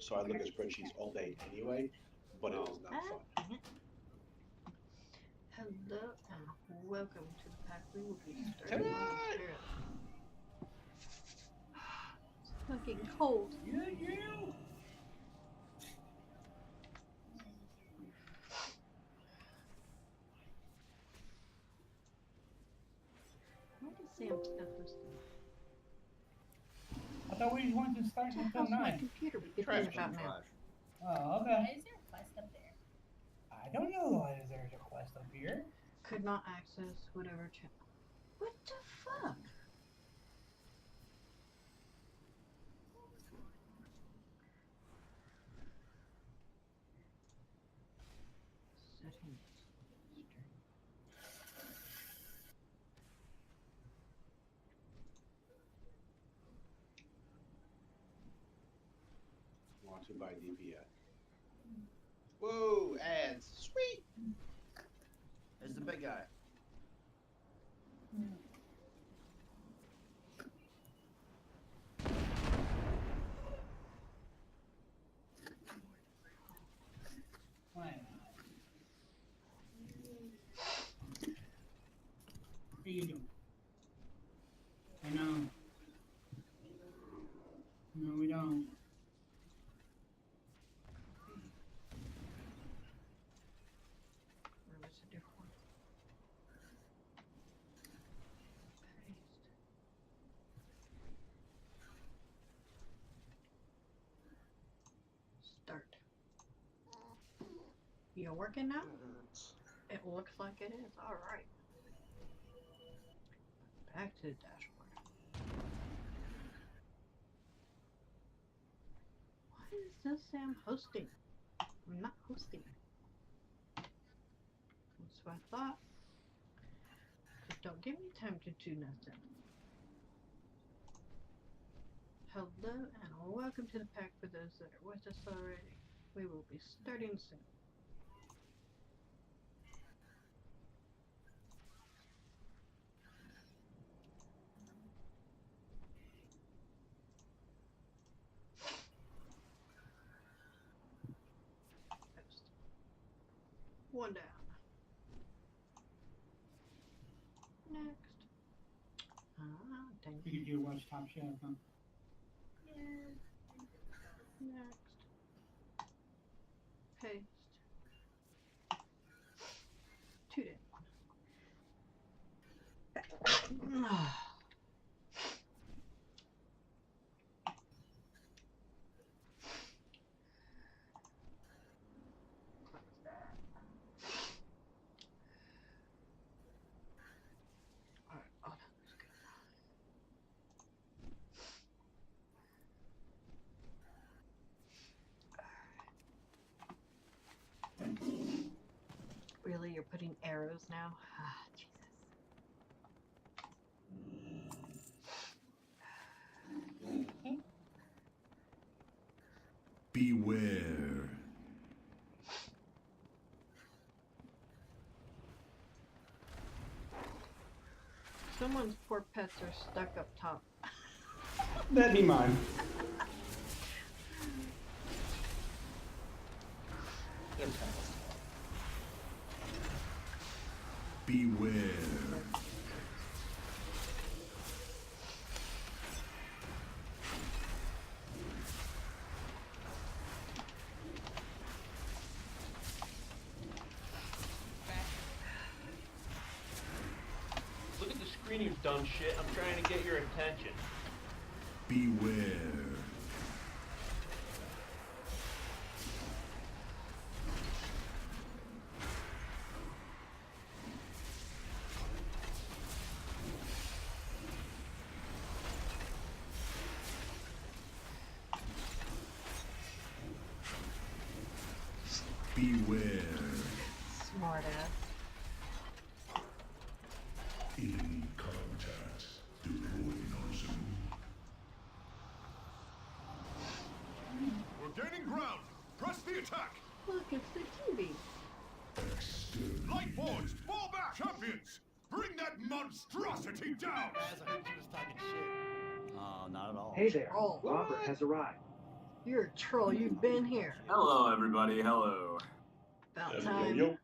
so I look at spreadsheets all day anyway, but it was not fun. Hello and welcome to the pack. We will be starting momentarily. It's fucking cold. Yeah, yeah. Why does Sam still hosting? I thought we wanted to start What the until hell's my 9. computer beeping Trash about can now? flash. Oh, okay. Why is there a quest up there? I don't know why there's a quest up here. Could not access whatever channel. What the fuck? Settings. Want to buy DPS. Whoa, ads. Sweet. There's the big guy. Why not? What are you doing? I know. No, we don't. Or was it a different one? Paste. Start. You're working now? It looks like it is. Alright. Back to the dashboard. Why is this Sam hosting? I'm not hosting. That's what I thought. Just don't give me time to do nothing. Hello and welcome to the pack for those that are with us already. We will be starting soon. Post. One down. Next. Dang. Figured you'd watch Top Chef, huh? Next. Paste. Two down. Alright, all done. That's good. Really? You're putting arrows now? Ah, Jesus. Beware. Someone's poor pets are stuck up top. That'd be mine. Beware. Look at the screen, you dumb shit. I'm trying to get your attention. Beware. Beware. Smart ass. In contact. Deploying nozzle. We're gaining ground. Press the attack. Look, it's the TV. Lightboards, fall back. Champions, bring that monstrosity down. Guys, I heard you was talking shit. Oh, not at all. Hey there, Oh. Robert has arrived. You're a troll. You've been here. Hello, everybody. Hello. About Yo, time. yo.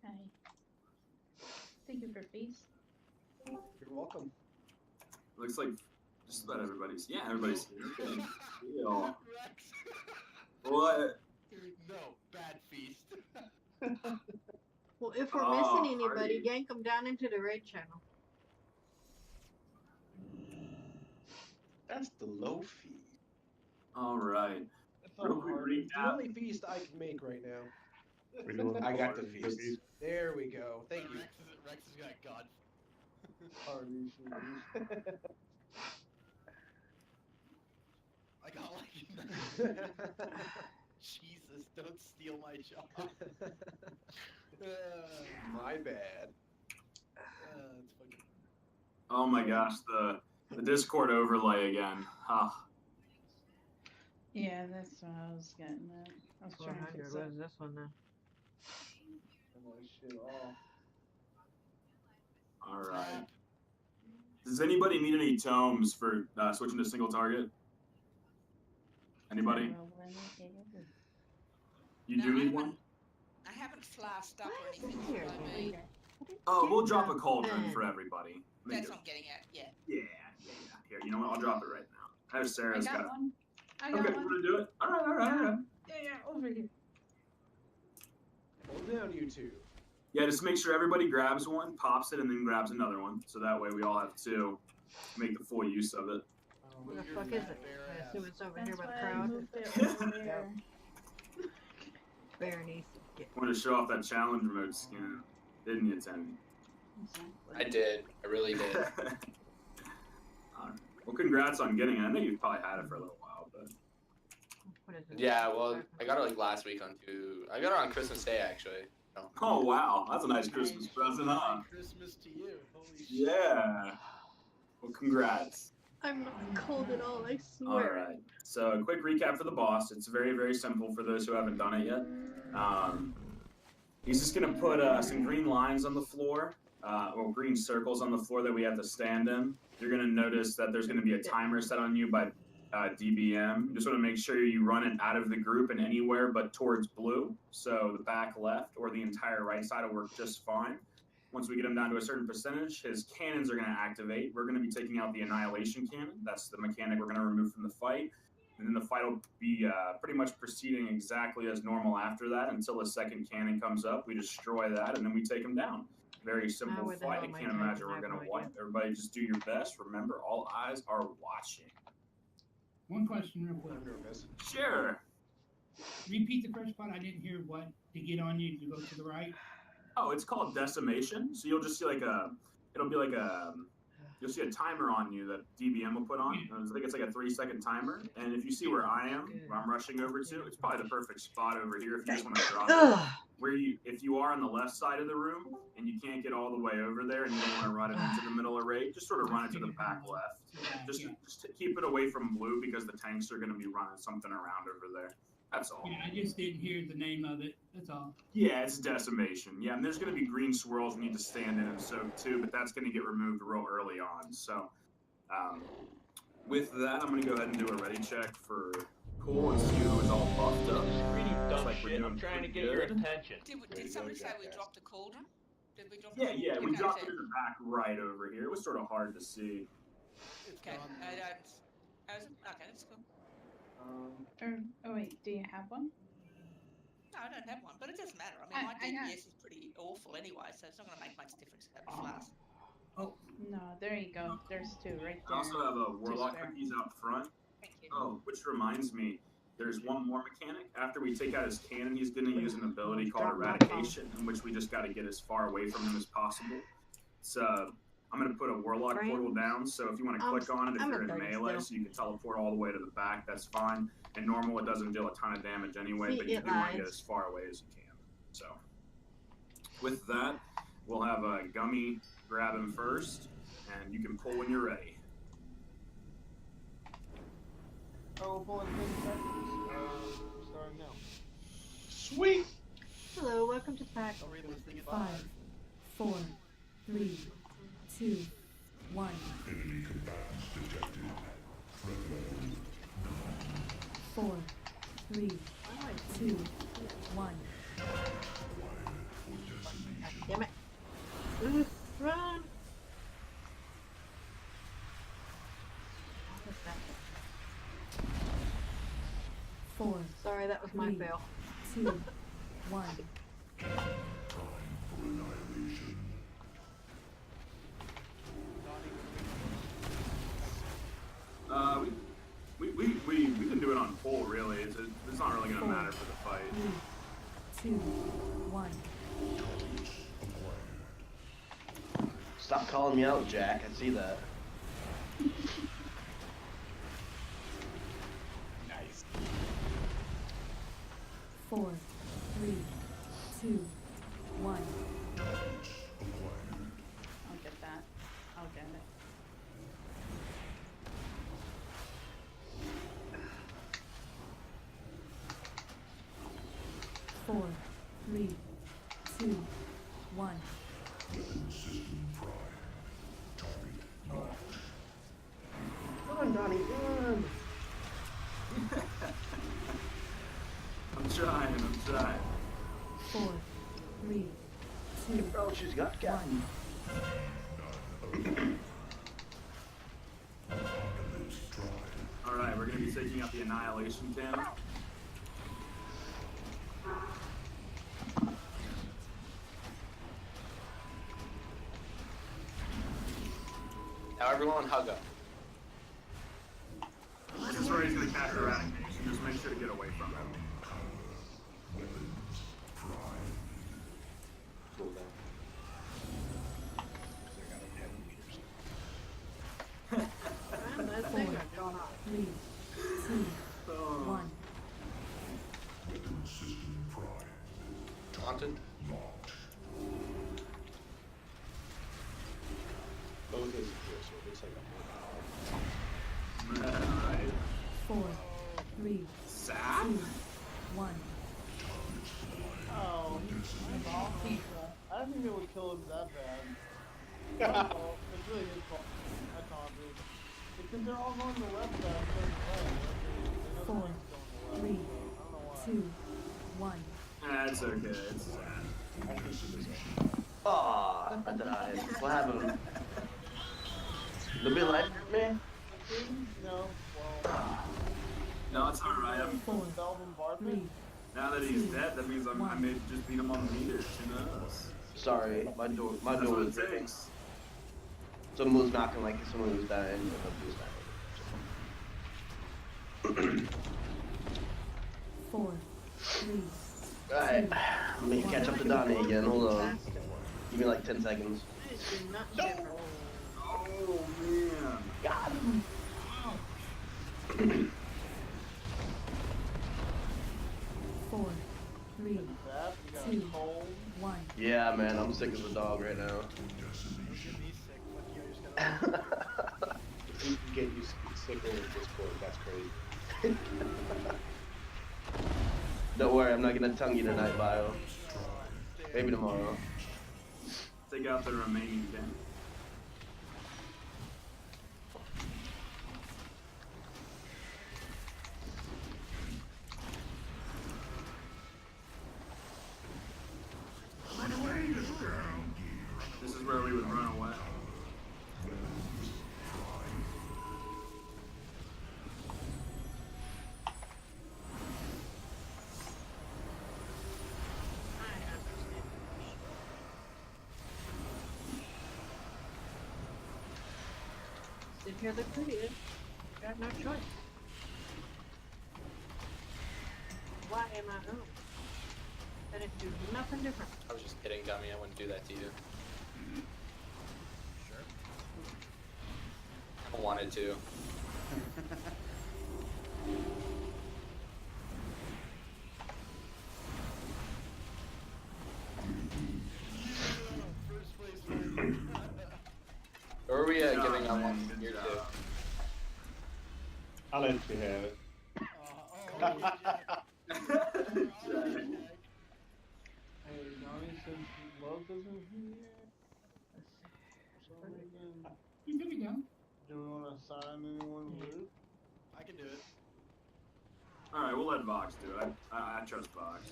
Hi. Thank you for feast. You're welcome. Looks like just about everybody's. Yeah, everybody's here. Yeah. What? No, bad feast. Well, if we're Oh, missing anybody, party. yank them down into the raid channel. That's the low feed. All right. That's Real not quick hard. It's the recap. only feast I can make right now. We're doing I got the party feast. feast. There we go. Thank you. Rex has got God. Party feast. I got like Jesus, don't steal my job. My bad. It's fucking... Oh my gosh, the Discord overlay again. Huh. Yeah, that's what I was getting at. I was trying to 400. fix What it. is this one now? Shit off. All right. Does anybody need any tomes for switching to single target? Anybody? You do need one? I haven't flashed up or Why is anything. it here so I again? may- Oh, we'll drop a cauldron for everybody. That's what I'm getting at, yeah. Yeah. Here, you know what? I'll drop it right now. I have I Sarah's got got. one. I got Okay, one. we're gonna do it. All right. Yeah, over here. Hold down, you two. Yeah, just make sure everybody grabs one, pops it, and then grabs another one. So that way we all have two. Make the full use of it. Where the fuck is it? I assume it's over here That's by the why I crowd. moved it over there. Bear needs to get. Want to show off that challenge mode skin, didn't you, Tim? I did. I really did. Well, congrats on getting it. I know you've probably had it for a little while, but What is it? Yeah, well, I got it like last week on I got it on Christmas Day actually. So. oh wow, that's a nice Christmas present, huh? Christmas to you. Holy shit. Yeah. Well, congrats. I'm not cold at all, I All swear. right. So a quick recap for the boss. It's very, very simple for those who haven't done it yet. He's just gonna put some green lines on the floor, or green circles on the floor that we have to stand in. You're gonna notice that there's gonna be a timer set on you by DBM. You just want to make sure you run it out of the group and anywhere but towards blue. So the back left or the entire right side will work just fine. Once we get him down to a certain percentage, his cannons are going to activate. We're going to be taking out the Annihilation Cannon. That's the mechanic we're going to remove from the fight. And then the fight will be pretty much proceeding exactly as normal after that until a second cannon comes up. We destroy that, and then we take him down. Very simple where the fight. hell I am I can't typing? imagine I we're have going no to idea. wipe. Everybody just do your best. Remember, all eyes are watching. One question real quick. I'm nervous. Sure. Repeat the first part. I didn't hear what to get on you to go to the right. Oh, it's called Decimation. So you'll just see you'll see a timer on you that DBM will put on. I think it's like a 3-second timer. And if you see where I am, where I'm rushing over to, it's probably the perfect spot over here if you just want to drop it. If you are on the left side of the room and you can't get all the way over there and you don't want to run it into the middle array, just sort of run it to the back left. Just to keep it away from blue because the tanks are going to be running something around over there. That's all. Yeah, I just didn't hear the name of it. That's all. Yeah, it's Decimation. Yeah, and there's going to be green swirls you need to stand in and soak too, but that's going to get removed real early on. So, with that, I'm going to go ahead and do a ready check for Cole and see who is all buffed up. Screening dumb like we're shit. doing I'm trying to pretty get your good. attention. Did somebody say we dropped a cauldron? Did we drop Yeah, a we okay, dropped so- it in the back right over here. It was sort of hard to see. Okay, I don't... Okay, that's cool. Oh wait, do you have one? No, I don't have one, but it doesn't matter. I mean, my I know. DPS is pretty awful anyway, so it's not going to make much difference to have a flask. Oh, No, there you go. There's two right I also there. have a Warlock spare. cookies out front. Thank you. Oh, which reminds me, there's one more mechanic. After we take out his cannon, he's going to use an ability called Eradication, in which we just got to get as far away from him as possible. So I'm going to put a Warlock portal down, so if you want to click on it, if I'm you're a in third melee, still. so you can teleport all the way to the back, that's fine. And normal, it doesn't deal a ton of damage anyway, See, but you it do want to get lies. as far away as you can. So with that, we'll have a Gummy grab him first, and you can pull when you're ready. Oh, pulling things starting now. Sweet! Hello, welcome to the pack. I'll read this thing at 5, 4, 3, 2, 1. Enemy combatants detected. Front level. 4, 3, 2, 1. Damn it. Ooh, run! What was that? 4, Sorry, that was my 3, fail. 2, 1. We can do it on full, really. It's not really going to matter for the fight. 3, 2, 1. Stop calling me out, Jack. I see that. Nice. 4, 3, 2, 1. I'll get that. I'll get it. 4, 3, 2, 1. Run, Donnie, run! I'm trying. 4, 3, 2, Oh, she's got Captain. 1. Alright, we're going to be taking out the Annihilation Cannon. Now everyone hug up. This is where he's going to cast Eradication. Just make sure to get away from him. Cool down. I got 10 meters. Man, that thing got gone off. 3, 2, 1. Taunted. Both is here, so it looks like Alright. 4, 3, Sad? 2, 1. Oh, I'm off. I didn't think it would kill him that bad. Oh, it's really his fault. I taunted. Because they're all going to the left side, so 4, 3, 2, 1. That's okay. It's sad. Aw, I died. What happened? The bit life me? No, well, No, it's alright. 4, 3, Now that he's dead, that means I may just beat him on the meters. Who knows? Sorry, my door That's what was it breaking. takes. Someone was knocking like someone was dying. 4, 3. Alright, let me catch up to Donnie again. Hold on. Give me like 10 seconds. Oh, man. Got him. 4, 3, 2, 1. Yeah, man, I'm sick as a dog right now. If you can get you sick over Discord, that's crazy. Don't worry, I'm not gonna tongue you tonight, Bio. Maybe tomorrow. Take out the remaining 10. This is where we would run away. Sit here the prettiest. Got no choice. Why am I home? I didn't do nothing different. I was just kidding, dummy. I wouldn't do that to you. Sure. I wanted to. Or are we giving up on here too? I'll let you have it. Hey, Donnie, since Love isn't here, You can be done. do we want to assign anyone loot? I can do it. All right, we'll let Vox do it. I trust Vox.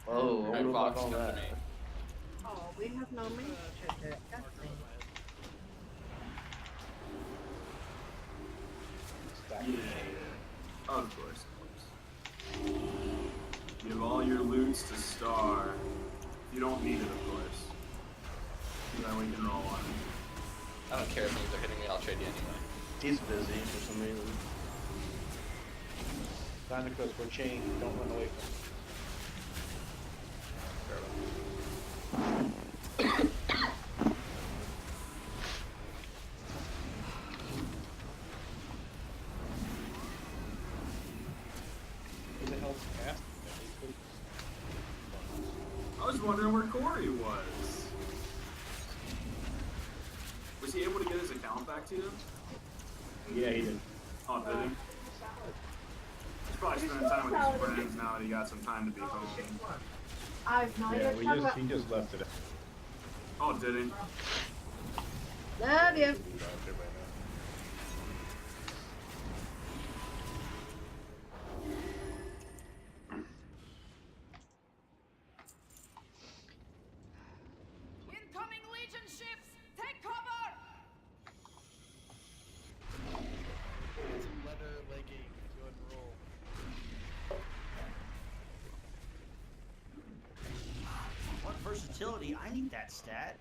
Oh, I wonder about Vox, all come to that. me. Oh, we have no miniature deck. God dang it. Yeah. Of course. Give all your loots to Star. You don't need it, of course. Then we can roll on it. I don't care if things are hitting me, I'll trade you anyway. He's busy for some reason. Dinosaurs were chained. Don't run away from Who the hell's cast? I was wondering where Corey was. Was he able to get his account back to you? Yeah, he did. Oh, did he? He's probably spending time with his friends now that he got some time to be home. I've not Yeah, yet he just left it. Oh, did he? Love you. Incoming Legion ships! Take cover! Some leather leggings. Go ahead and roll. What versatility? I need that stat.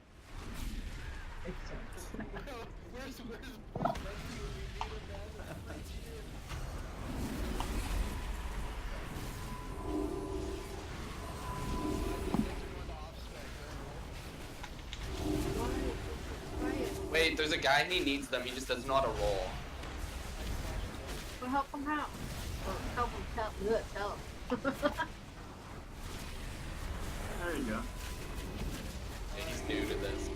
Where's rescue when we need him, man? Wait, there's a guy, he needs them, he just doesn't know how to roll. Well, help him out. Well, help him tell him. There you go. And he's new to this.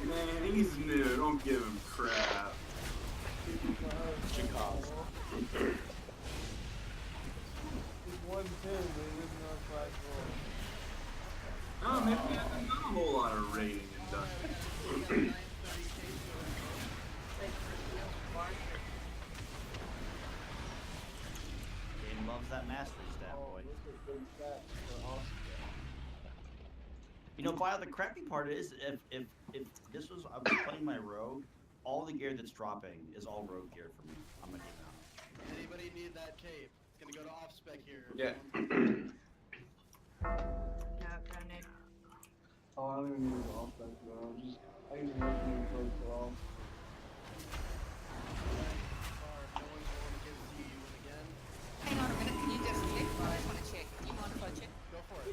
Man, he's new. Don't give him crap. Chicago. He's 110, but he doesn't know flag roll. Oh, maybe he hasn't done a whole lot of raiding and dungeons. Game loves that mastery stat, boy. You know, Kyle, the crappy part is, if this was, I was playing my rogue, all the gear that's dropping is all rogue gear for me. I'm gonna get out. Anybody need that cape? It's gonna go to off spec here. Yeah. No, don't need. Oh, I don't even need the off spec though. I use the working first for all. Hang on a minute, can you just check? I just want to check. Do you mind if I check? Go for it.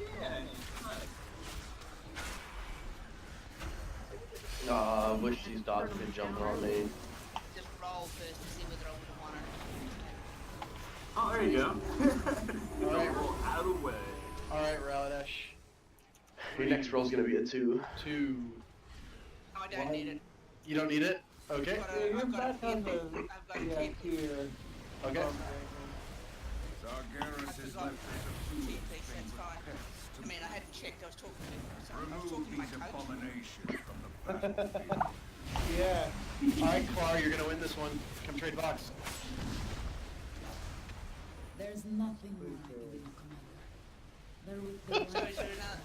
I wish these dogs could jump on me. Just roll first to see whether I would have won or Oh, there you go. Alright. Roll out of the way. Alright, Raladesh. Your next roll's gonna be a 2. 2. I don't need it. You don't need it? Okay. I've got a key. Here. Okay. Sargeras is I've got left a key piece, that's fine. I mean, I hadn't checked, I was talking to remove my these coach. abominations from the battlefield. Yeah. Alright, Clar, you're gonna win this one. Come trade box. There's nothing wrong with you, Commander. Sorry, not.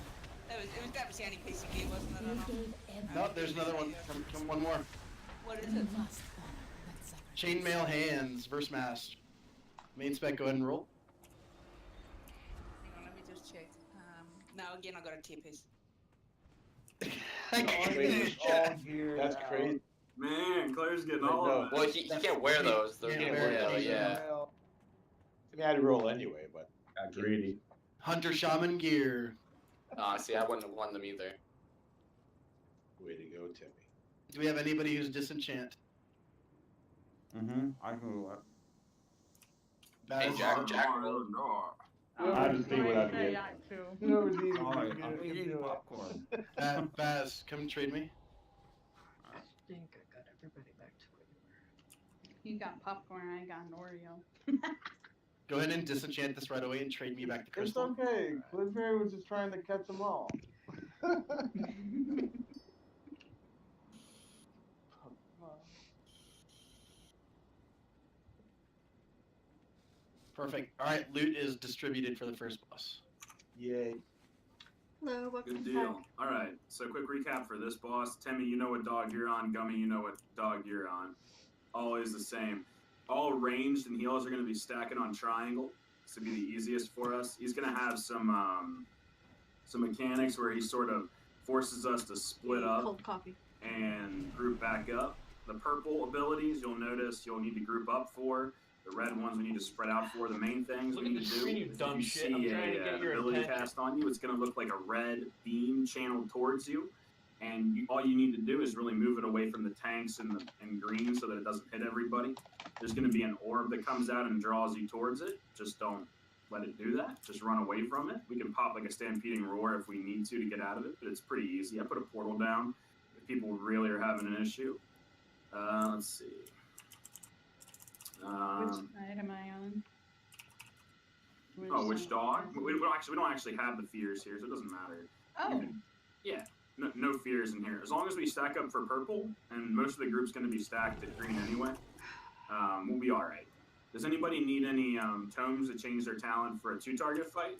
That was the only piece of gear, wasn't it? No, there's another one. Come one more. What is You it? must honor that sacrifice. Chainmail hands, verse mass. Main spec, go ahead and roll. Hang on, let me just check. No, again, I got a tier piece. That's crazy. Man, Claire's getting all of it. Well, he can't wear those. Those can't wear those, yeah. I mean, I'd roll anyway, but I'm greedy. Hunter Shaman gear. See, I wouldn't have won them either. Way to go, Timmy. Do we have anybody who's disenchant? Mm-hmm. I can go up. Hey, Jack. I just see what I get. Whoever needs it, Sorry, can I'm do eating it. popcorn. Baz, come trade me. I think I got everybody back to where they were. You got popcorn, I got an Oreo. Go ahead and disenchant this right away and trade me back the It's crystal. okay. Cliffhanger was just trying to catch them all. Perfect. All right, loot is distributed for the first boss. Yay. Hello, welcome Good to deal. Pack. All right. So quick recap for this boss. Timmy, you know what dog you're on. Gummy, you know what dog you're on. Always the same. All ranged and heals are going to be stacking on triangle. This will be the easiest for us. He's going to have some mechanics where he sort of forces us to split up Cold coffee. and group back up. The purple abilities, you'll notice you'll need to group up for. The red ones we need to spread out for. The main things Look we at need the to do, screen, you if dumb you shit. I'm see trying to get your ability attention. cast on you, it's going to look like a red beam channeled towards you. And all you need to do is really move it away from the tanks and green so that it doesn't hit everybody. There's going to be an orb that comes out and draws you towards it. Just don't let it do that. Just run away from it. We can pop like a stampeding roar if we need to get out of it, but it's pretty easy. I put a portal down if people really are having an issue. Let's see. Which side am I on? Which side? dog? We don't actually have the fears here, so it doesn't matter. Oh, Yeah, no fears in here. As long as we stack up for purple, and most of the group's going to be stacked at green anyway, we'll be all right. Does anybody need any tomes to change their talent for a 2-target fight?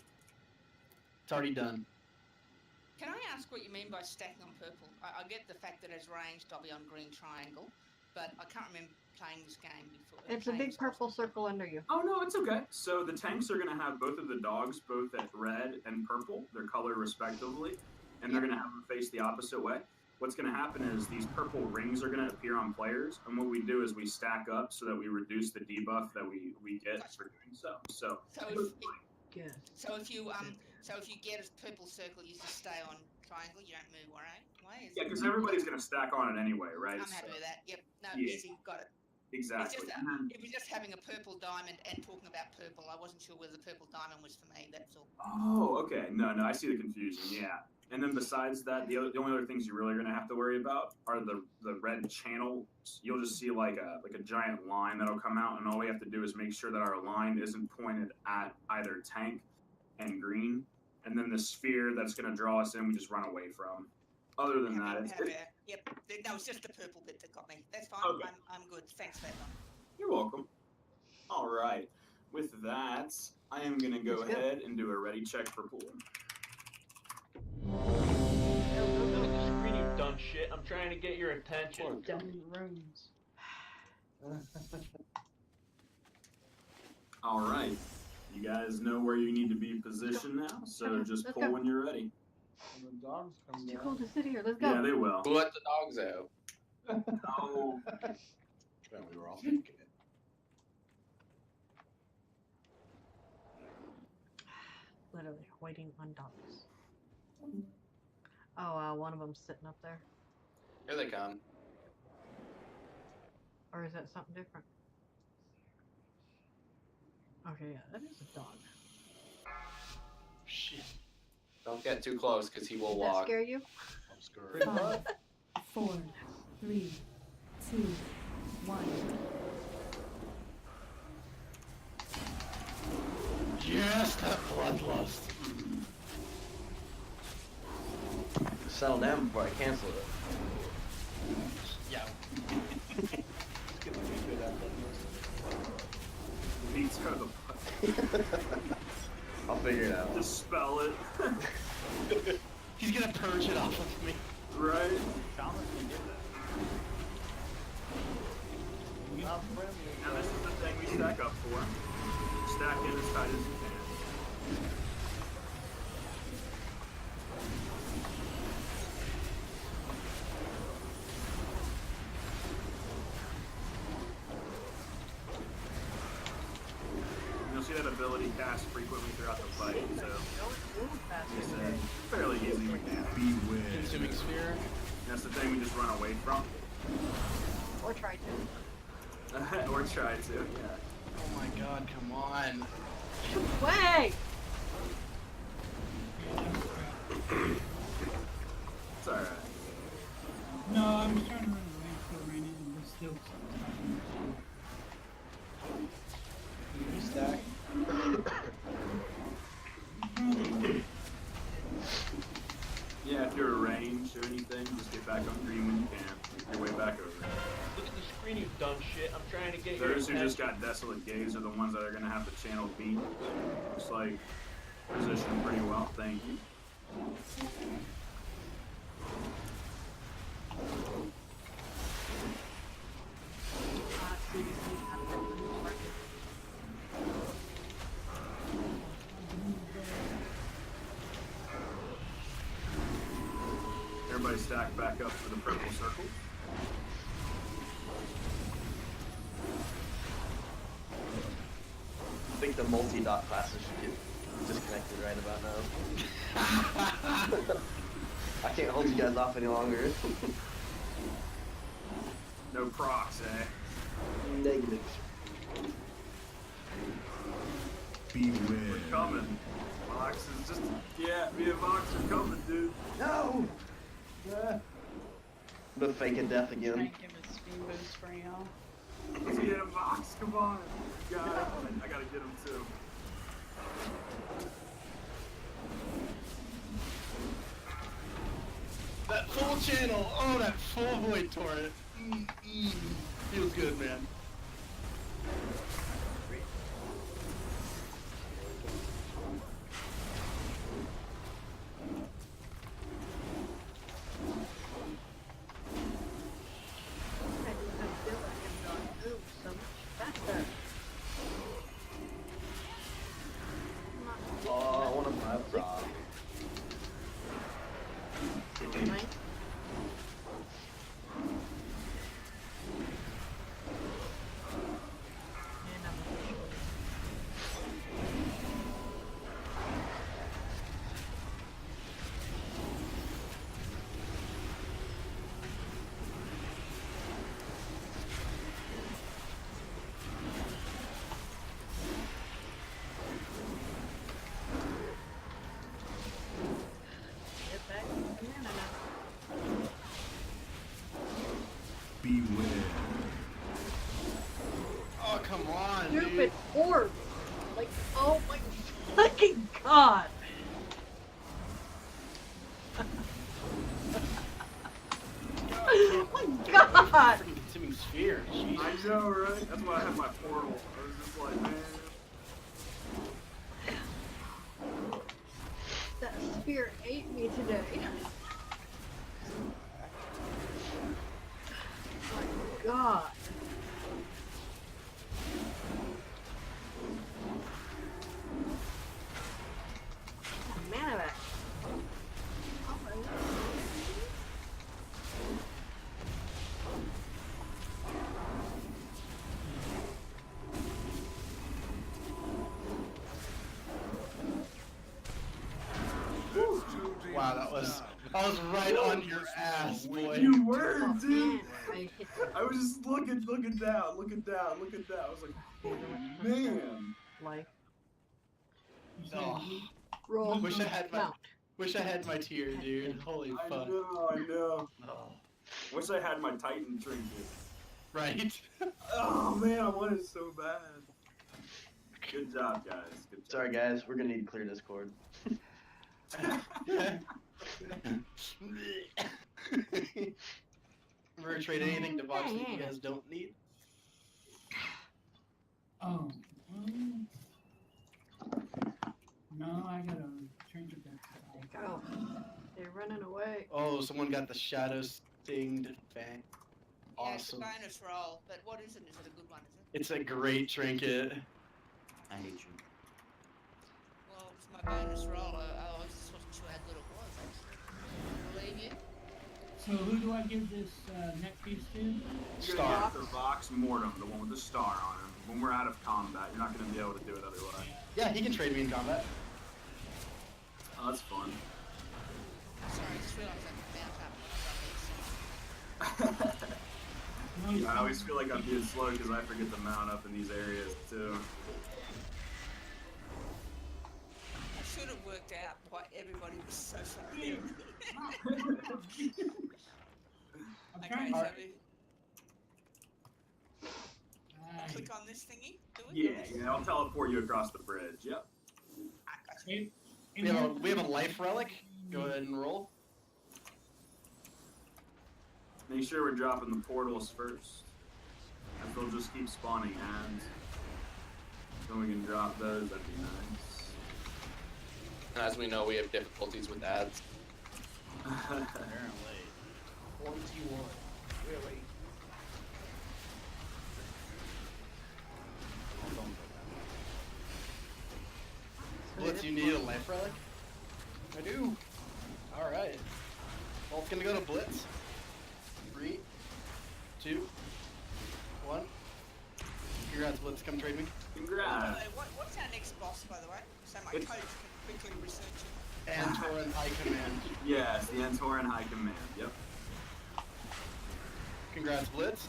It's already done. Can I ask what you mean by stacking on purple? I get the fact that as ranged I'll be on green triangle, but I can't remember playing this game before. It's a big purple circle under you. Oh, no, it's okay. So the tanks are going to have both of the dogs, both at red and purple, their color respectively, and they're going to have them face the opposite way. What's going to happen is these purple rings are going to appear on players, and what we do is we stack up so that we reduce the debuff that we get for doing so. So if you get a purple circle, you just stay on triangle. You don't move, right? Why is yeah, because everybody's going to stack on it anyway, right? I'm happy with that. Yep. No, Yeah. easy. Got it. Exactly. It's just, it was just having a purple diamond and talking about purple. I wasn't sure whether the purple diamond was for me. That's all. Oh, okay. No, I see the confusion. Yeah. And then besides that, the only other things you're really going to have to worry about are the red channels. You'll just see like a giant line that'll come out, and all we have to do is make sure that our line isn't pointed at either tank and green, and then the sphere that's going to draw us in, we just run away from. Other than that, it's Yep. No, it's just the purple bit that got me. That's fine. Okay. I'm good. Thanks for that one. You're welcome. All right. With that, I am going to go ahead and do a ready check for pool. Look at the screen, you dumb shit. I'm trying to get your attention. dumb rooms. All right. You guys know where you need to be positioned now, so just Let's pull go. when you're ready. When the dogs come It's too down. cold to sit here. Let's go. Yeah, they will. Who let the dogs out? Oh. Well, we were all thinking it. Literally waiting on dogs. Oh, one of them's sitting up there. Here they come. Or is that something different? Okay, yeah, that is a dog. Shit. Don't get too close because he will Did that walk. scare you? I'm scared. 5, 4, 3, 2, 1. Yes, that bloodlust. Settle down before I cancel it. Yeah. Let's get the good at that. Beats her the I'll figure it out. Just spell it. He's gonna purge it off of me. Right? Shaman can do that. Not friendly. Now this is the thing we stack up for. Stack in as tight as you can. You'll see that ability cast frequently throughout the fight, so it's a fairly easy mechanic. Beware. Consuming sphere. That's the thing we just run away from. Or try to. Or try to, yeah. Oh my god, come on. Way! It's alright. No, I'm trying to run away for a minute and we're still. who just got Desolate Gaze are the ones that are going to have to channel beat. Looks like positioned pretty well, thank you. Everybody stack back up for the purple circles. I think the multi-dot classes should get disconnected right about now. I can't hold you guys off any longer. No procs, eh? Negative. Beware. We're coming. Vox is just, yeah, me and Vox are coming, dude. No! The fake of death again. Might give a speed boost for y'all. Let's get him, Vox, come on. Got it. I gotta get him too. That full channel, oh, that full void torrent. Feels good, man. Oh, I want to buy a prop. Beware. Oh, come on, Stupid dude. orb! Like, oh my fucking god! Oh my god! Freaking consuming sphere. Jeez. I know, right? That's why I had my portal. I was just like, man. That spear ate me today. Oh my god. Man of it. Oh my god. Wow, I was right on your ass, boy. You were, Oh, dude. man, I was just looking down. I was like, oh, man. Life. Oh, Roll. wish I had my Count. wish I had my tier, dude. Holy I fuck. know. Wish I had my Titan trinket. Right? Oh man, I want it so bad. Good job, guys. Good job. Sorry guys, we're gonna need to clear Discord. We're gonna trade anything to Vox that you guys don't need. Oh. No, I gotta change it back. Go. They're running away. Oh, someone got the shadow stinged bang. Yeah, it's a Awesome. bonus roll, but what is it? Is it a good one, is it? It's a great trinket. I hate you. Well, it's my bonus roll. I just wasn't sure how good it was, actually. Believe you? So who do I give this neck piece to? You're gonna have to Vox Mortem, the one with the star on him. When we're out of combat, you're not gonna be able to do it otherwise. Yeah, he can trade me in combat. Oh, that's fun. Sorry, I just realised I could mount up. I always feel like I'm being slow because I forget to mount up in these areas too. I should have worked out why everybody was so sorry. Okay, so click on this thingy, do it? Yeah, I'll teleport you across the bridge. Yep. We have a life relic. Go ahead and roll. Make sure we're dropping the portals first. If they'll just keep spawning ads, then we can drop those, that'd be nice. And as we know, we have difficulties with ads. Apparently. 21. Really? Blitz, you need a life relic? I do. Alright. Well, it's gonna go to Blitz. 3, 2, 1. Congrats, Blitz. Come trade me. Congrats. What's our next boss, by the way? So my coach can quickly research it. Antoran High Command. Yes, the Antoran High Command, yep. Congrats, Blitz.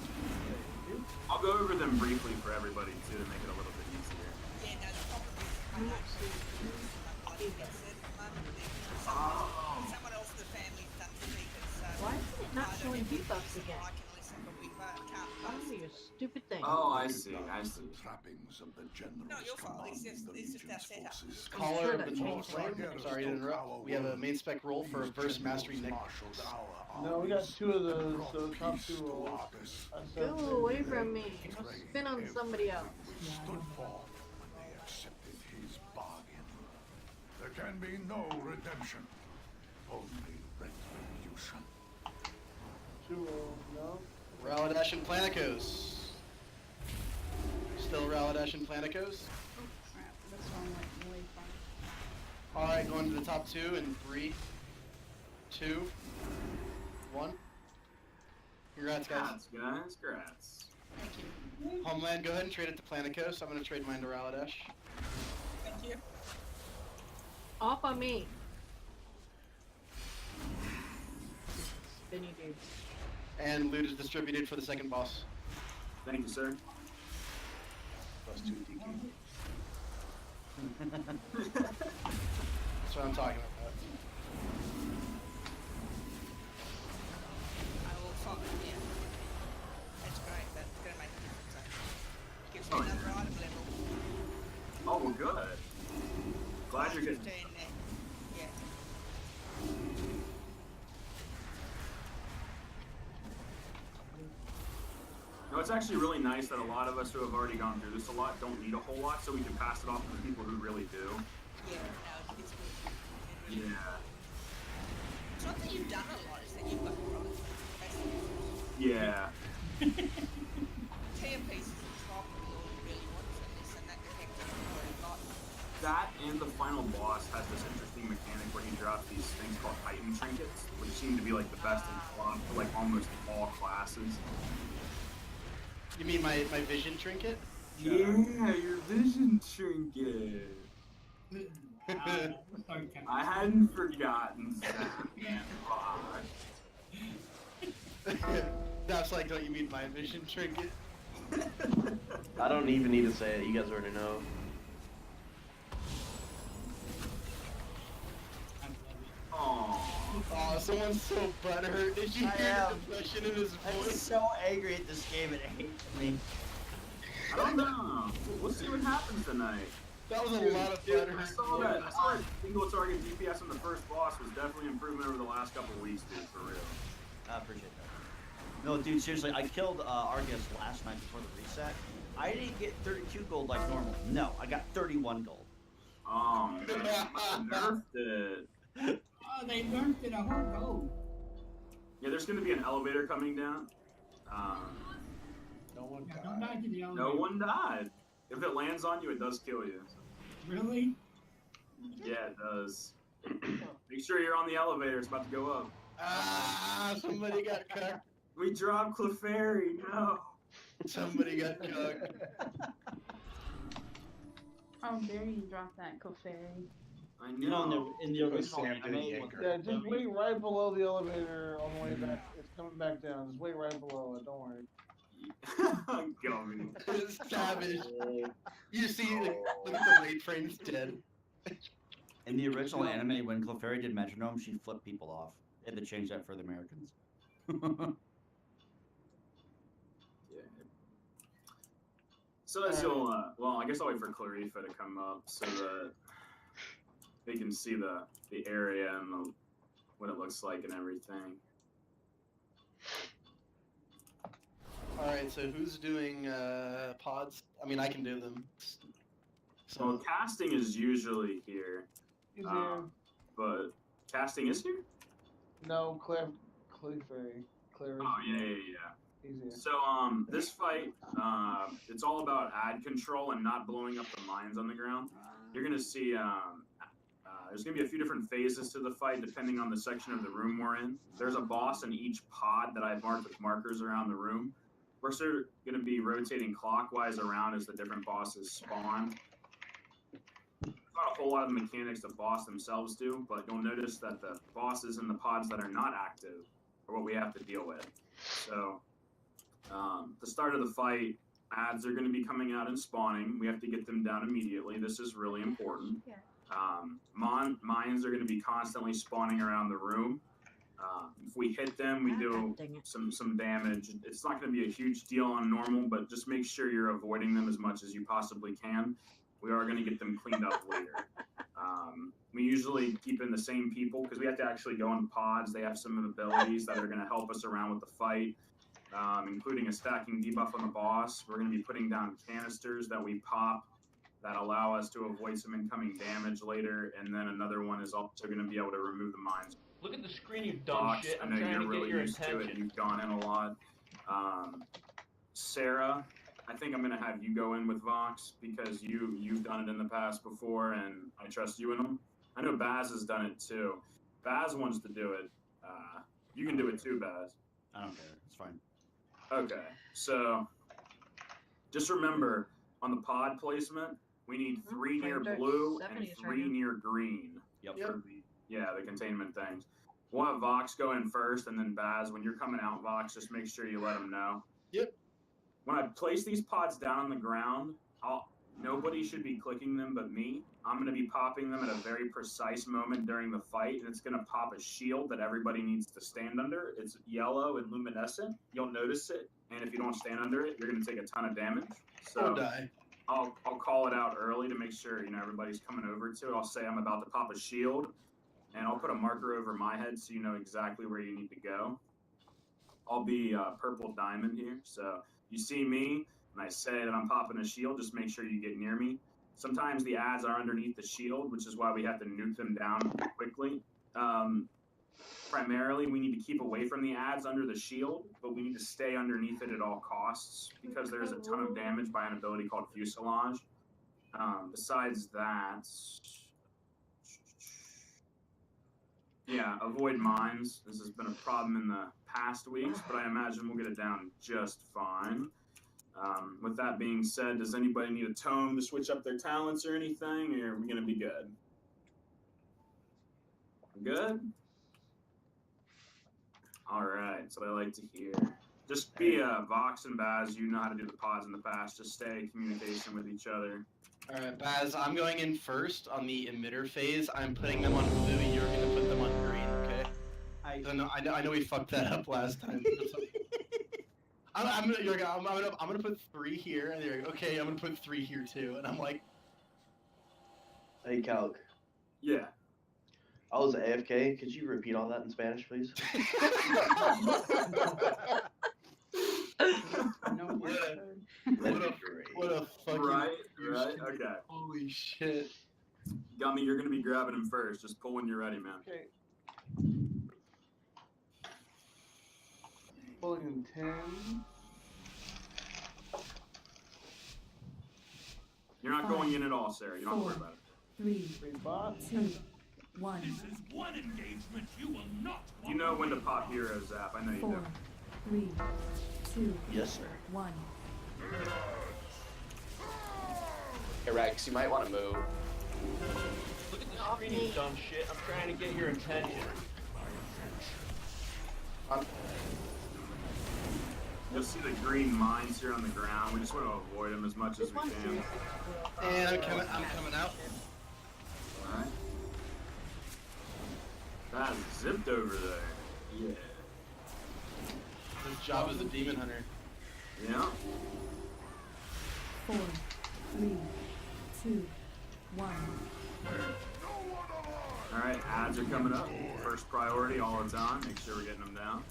I'll go over them briefly for everybody too to make it a little bit easier. Yeah, no, the problem is I actually headset at the moment. Someone else in the family's done speakers, so Why is it not showing debuffs again? I can listen, but we can't Oh, post. you stupid thing. Oh, I see, I see. Trappings of the general's No, your fault. It's just our Legion's setup. forces. Caller of the Change Twin Flame. Sargeras Sorry to don't interrupt. cower We have a wounds. main spec roll for These Verse generals Mastery Nick. marshaled our No, we got armies 2 of those, and so the top brought 2 peace to rolls. Argus. Go away from me. I'll spin on somebody else. We stood for when they accepted his bargain. There can be no redemption, only retribution. 2 rolls, no? Raladash and Planicos. Still Raladash and Planicos. Oh, crap. This one went way far. Alright, going to the top 2 in 3, 2, 1. Congrats, guys. Congrats, congrats. Thank you. Homeland, go ahead and trade it to Planicos. I'm going to trade mine to Raladash. Thank you. Off on me. Spinny dudes. And loot is distributed for the second boss. Thank you, sir. Plus 2 DK. That's what I'm talking about. I will follow. Yeah. That's great. That's gonna make a difference. Gives me Oh, another yeah. item level. Oh, well, good. Glad you're getting. 15 there. Yeah. No, it's actually really nice that a lot of us who have already gone through this a lot don't need a whole lot, so we can pass it off to the people who really do. Yeah. No, it's good. Yeah. It's not that you've done a lot. It's that you've got problems. Yeah. Tear pieces and top really wants and this and that detects a lot. That and the final boss has this interesting mechanic where he drops these things called Titan trinkets, which seem to be like the best in class for like almost all classes. You mean my vision trinket? Yeah, your vision trinket. I hadn't forgotten that. That's like, don't you mean my vision trinket? I don't even need to say it. You guys already know. Oh, someone's so butthurt. Did you hear the depression in his I'm voice? so angry at this game, it hates me. I don't know. We'll see what happens tonight. That was a lot of Dude, butthurt. I saw that single target DPS on the first boss was definitely an improvement over the last couple of weeks, dude, for real. I appreciate that. No, dude, seriously, I killed Argus last night before the reset. I didn't get 32 gold like normal. No, I got 31 gold. Oh, man. I nerfed it. Oh, they nerfed it a whole gold. Yeah, there's going to be an elevator coming down. No one Yeah, died. don't die to the elevator. No one died. If it lands on you, it does kill you. Really? Yeah, it does. Make sure you're on the elevator. It's about to go up. Ah, somebody got cucked. We dropped Clefairy. No. Somebody got cucked. How dare you drop that Clefairy? I You know, know. in the original Sam did anime, Yanker. Yeah, just wait right below the elevator on the way back. It's coming back down. Just wait right below it. Don't worry. Gummy. Savage. You see, look at the weight frames dead. in the original anime, when Clefairy did metronome, she flipped people off. They had to change that for the Americans. Yeah. So as you'll, well, I guess I'll wait for Clarifa to come up so that they can see the area and what it looks like and everything. Alright, so who's doing pods? I mean, I can do them. So casting is usually here. He's here. But casting is here? No, Claire Fairy. Claire. Oh, yeah. He's here. So, this fight, it's all about ad control and not blowing up the mines on the ground. You're gonna see, there's gonna be a few different phases to the fight depending on the section of the room we're in. There's a boss in each pod that I've marked with markers around the room. We're sort of gonna be rotating clockwise around as the different bosses spawn. Not a whole lot of the mechanics the boss themselves do, but you'll notice that the bosses in the pods that are not active are what we have to deal with. So, the start of the fight, ads are going to be coming out and spawning. We have to get them down immediately. This is really important. Mines are going to be constantly spawning around the room. If we hit them, we do some damage. It's not going to be a huge deal on normal, but just make sure you're avoiding them as much as you possibly can. We are going to get them cleaned up later. We usually keep in the same people because we have to actually go in pods. They have some abilities that are going to help us around with the fight, including a stacking debuff on the boss. We're going to be putting down canisters that we pop that allow us to avoid some incoming damage later, and then another one is also going to be able to remove the mines. Look at the screen, you dumb shit. I I'm know trying you're to really get your used to it. attention. You've gone in a lot. Sarah, I think I'm going to have you go in with Vox because you've done it in the past before, and I trust you in them. I know Baz has done it too. Baz wants to do it. You can do it too, Baz. I don't care. It's fine. Okay, so just remember on the pod placement, we need 3 near blue and 3 near green. Yep. For the containment things. We'll have Vox go in first, and then Baz, when you're coming out, Vox, just make sure you let them know. Yep. When I place these pods down on the ground, nobody should be clicking them but me. I'm going to be popping them at a very precise moment during the fight, and it's going to pop a shield that everybody needs to stand under. It's yellow and luminescent. You'll notice it, and if you don't stand under it, you're going to take a ton of damage. So die. I'll call it out early to make sure everybody's coming over to it. I'll say I'm about to pop a shield, and I'll put a marker over my head so you know exactly where you need to go. I'll be purple diamond here, so you see me, and I say that I'm popping a shield, just make sure you get near me. Sometimes the ads are underneath the shield, which is why we have to nuke them down quickly. Primarily, we need to keep away from the ads under the shield, but we need to stay underneath it at all costs because there's a ton of damage by an ability called Fuselage. Besides that, avoid mines. This has been a problem in the past weeks, but I imagine we'll get it down just fine. With that being said, does anybody need a tome to switch up their talents or anything, or are we going to be good? Good? All right, that's what I like to hear. Just be Vox and Baz. You know how to do the pods in the past. Just stay in communication with each other. All right, Baz, I'm going in first on the emitter phase. I'm putting them on blue, and you're going to put them on green, okay? I know we fucked that up last time. I'm gonna put 3 here, and they're like, okay, I'm gonna put 3 here too, and I'm like, Hey, Calc. Yeah. I was AFK. Could you repeat all that in Spanish, please? what a fucking Right, okay. Holy shit. Gummy, you're going to be grabbing him first. Just pull when you're ready, man. Okay. Pulling in 10. You're not going in at all, Sarah. You don't have to worry about it. 3, 2, 1. This is one engagement you will not want. You know when to pop Hero Zap. I know you 4, do. 3, 2, Yes, sir. 1. Hey, Rex, you might want to move. Look at the screen, you dumb shit. I'm trying to get your attention. You'll see the green mines here on the ground. We just want to avoid them as much as we can. And I'm coming out. Alright. That zipped over there. Yeah. His job as a demon hunter. Yeah. 4, 3, 2, 1. Alright, ads are coming up. First priority all the time. Make sure we're getting them down.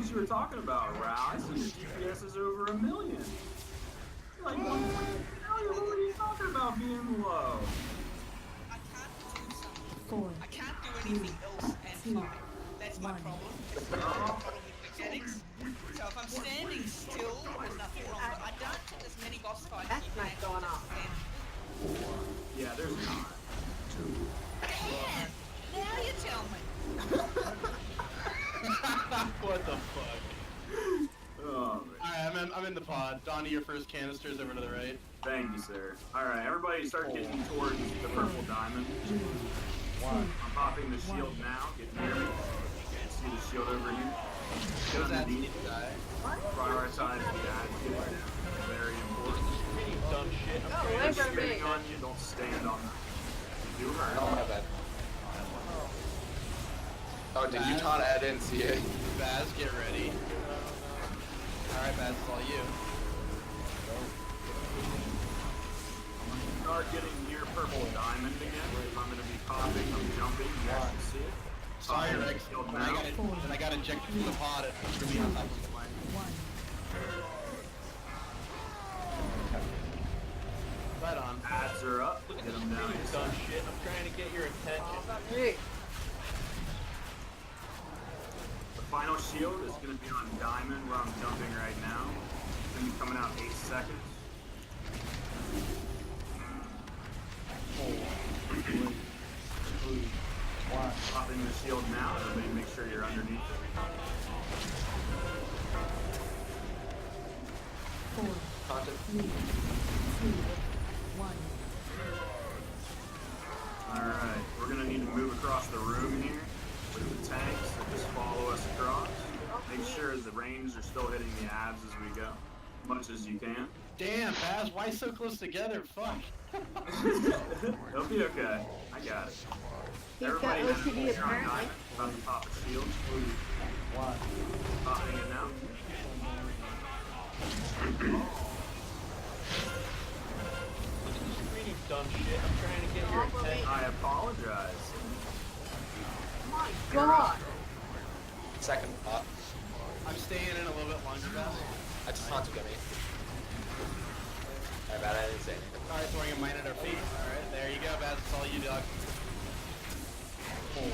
what you were talking about, Rao. I see your GPS is over 1 million. Like, what are you talking about being low? I can't do something. 4, I can't do anything else and fight. That's my problem. It's my problem with mechanics. So if I'm standing still, there's nothing wrong. But I don't think there's many boss fights That's you not can going actually on. Yeah, there's not. Dan, now you tell me. What the fuck? Oh, Alright, I'm in the pod. Donnie, your first canister's over to the right. thank you, sir. Alright, everybody start getting towards the purple diamond. I'm popping the shield now. Get near me. Can't see the shield over here. Get Those ads underneath. need to die. Prioritize the ads. Get it down. Very important. You dumb shit. I'm Oh, trying wait to for me. Standing on you, don't stand on them. You hurt. Oh, my bad. Oh, did you taunt? I didn't see it. Baz, get ready. Alright, Baz, it's all you. Start getting near purple diamond again. If I'm going to be popping, I'm jumping. You guys can see it. Sorry, Popping Rex. the shield Then now. I got ejected from the pod and threw me on top of the line. 1. Right on. Ads are up. Look at Get this them down. screen dumb shit. I'm trying to get your attention. Hey. The final shield is going to be on diamond where I'm jumping right now. It's going to be coming out 8 seconds. 4, 3, 2, 1. Popping the shield now. Everybody make sure you're underneath it. 4, 3, 2, 1. Alright, we're going to need to move across the room here with the tanks that just follow us across. Make sure the ranges are still hitting the ads as we go, as much as you can. Damn, Baz, why so close together? Fuck. It'll be okay. I got it. He's got Everybody has OCD a on apparently. diamond. About to pop a shield. 1. Popping it now. Look at the screen, you dumb shit. I'm trying to get your attention. I apologize. My God. Second pop. I'm staying in a little bit longer, Baz. I just taunted me. My bad, I didn't say anything. Alright, throwing a mine at our feet. Alright, there you go, Baz. It's all you, dog. 4, 3,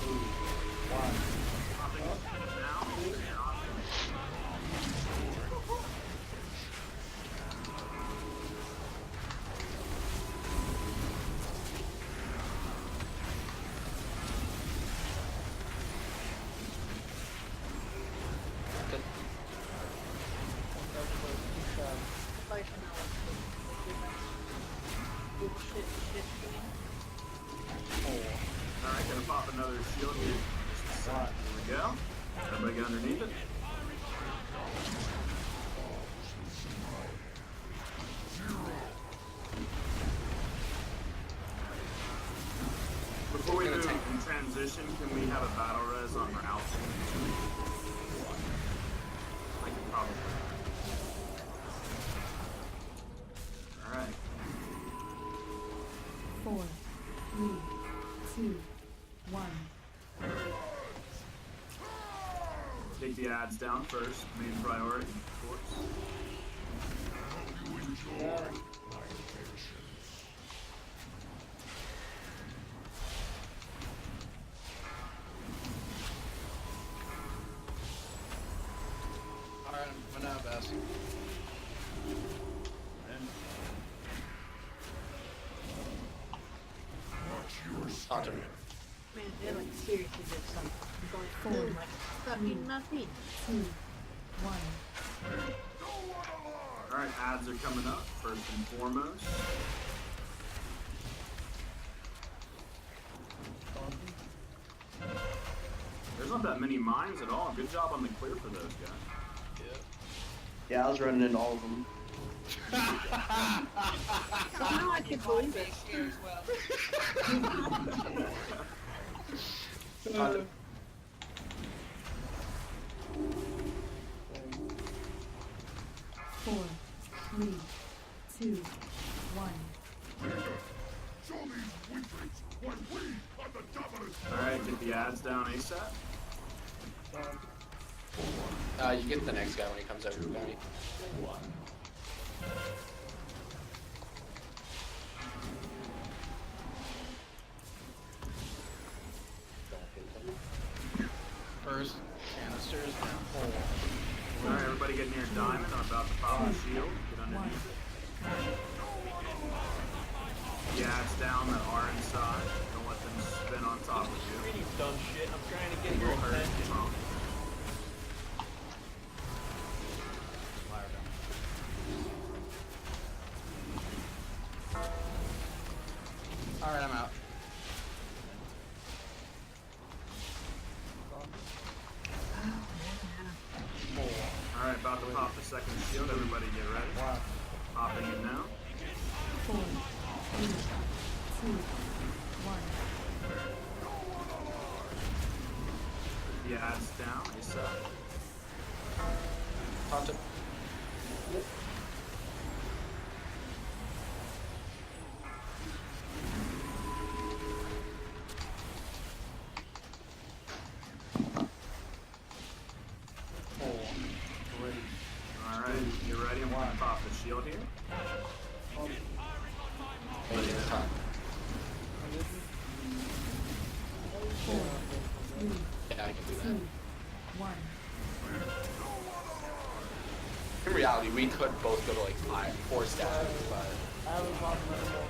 2, 1. Popping it now. Alright, gonna pop another shield here. Just a second. Here we go. Everybody get underneath it. Before we move in transition, can we have a battle res on our outfit? I can probably. Alright. 4, 3, 2, 1. Take the ads down first, main priority, of course. Alright, I'm now, Baz. Taunted. Man, they're like seriously did something. I'm going through like fucking nothing. 2, 1. Alright, ads are coming up, first and foremost. There's not that many mines at all. Good job on the clear for those guys. Yeah, I was running into all of them. Somehow I can believe it. Here as well. Taunted. 4, 3, 2, 1. Alright, get the ads down ASAP. You get the next guy when he comes over to me. First canisters and hole. Alright, everybody get near diamond. I'm about to pop the shield. Get underneath it. Yeah, it's down that are inside. Don't let them spin on top of you. Screening's done shit. I'm trying to get your You'll hurt. attention. Fire down. Alright, I'm out. Alright, about to pop the second shield. Everybody get ready. Popping it now. 4, 3, 2, 1. Yeah, it's down. It's Taunt him. Alright, you ready? I'm going to pop the shield here. Wait, it's time. 4, 3, Yeah, I can do 2, that. 1. In reality, we could both go to like 4 stats, but I haven't popped anymore.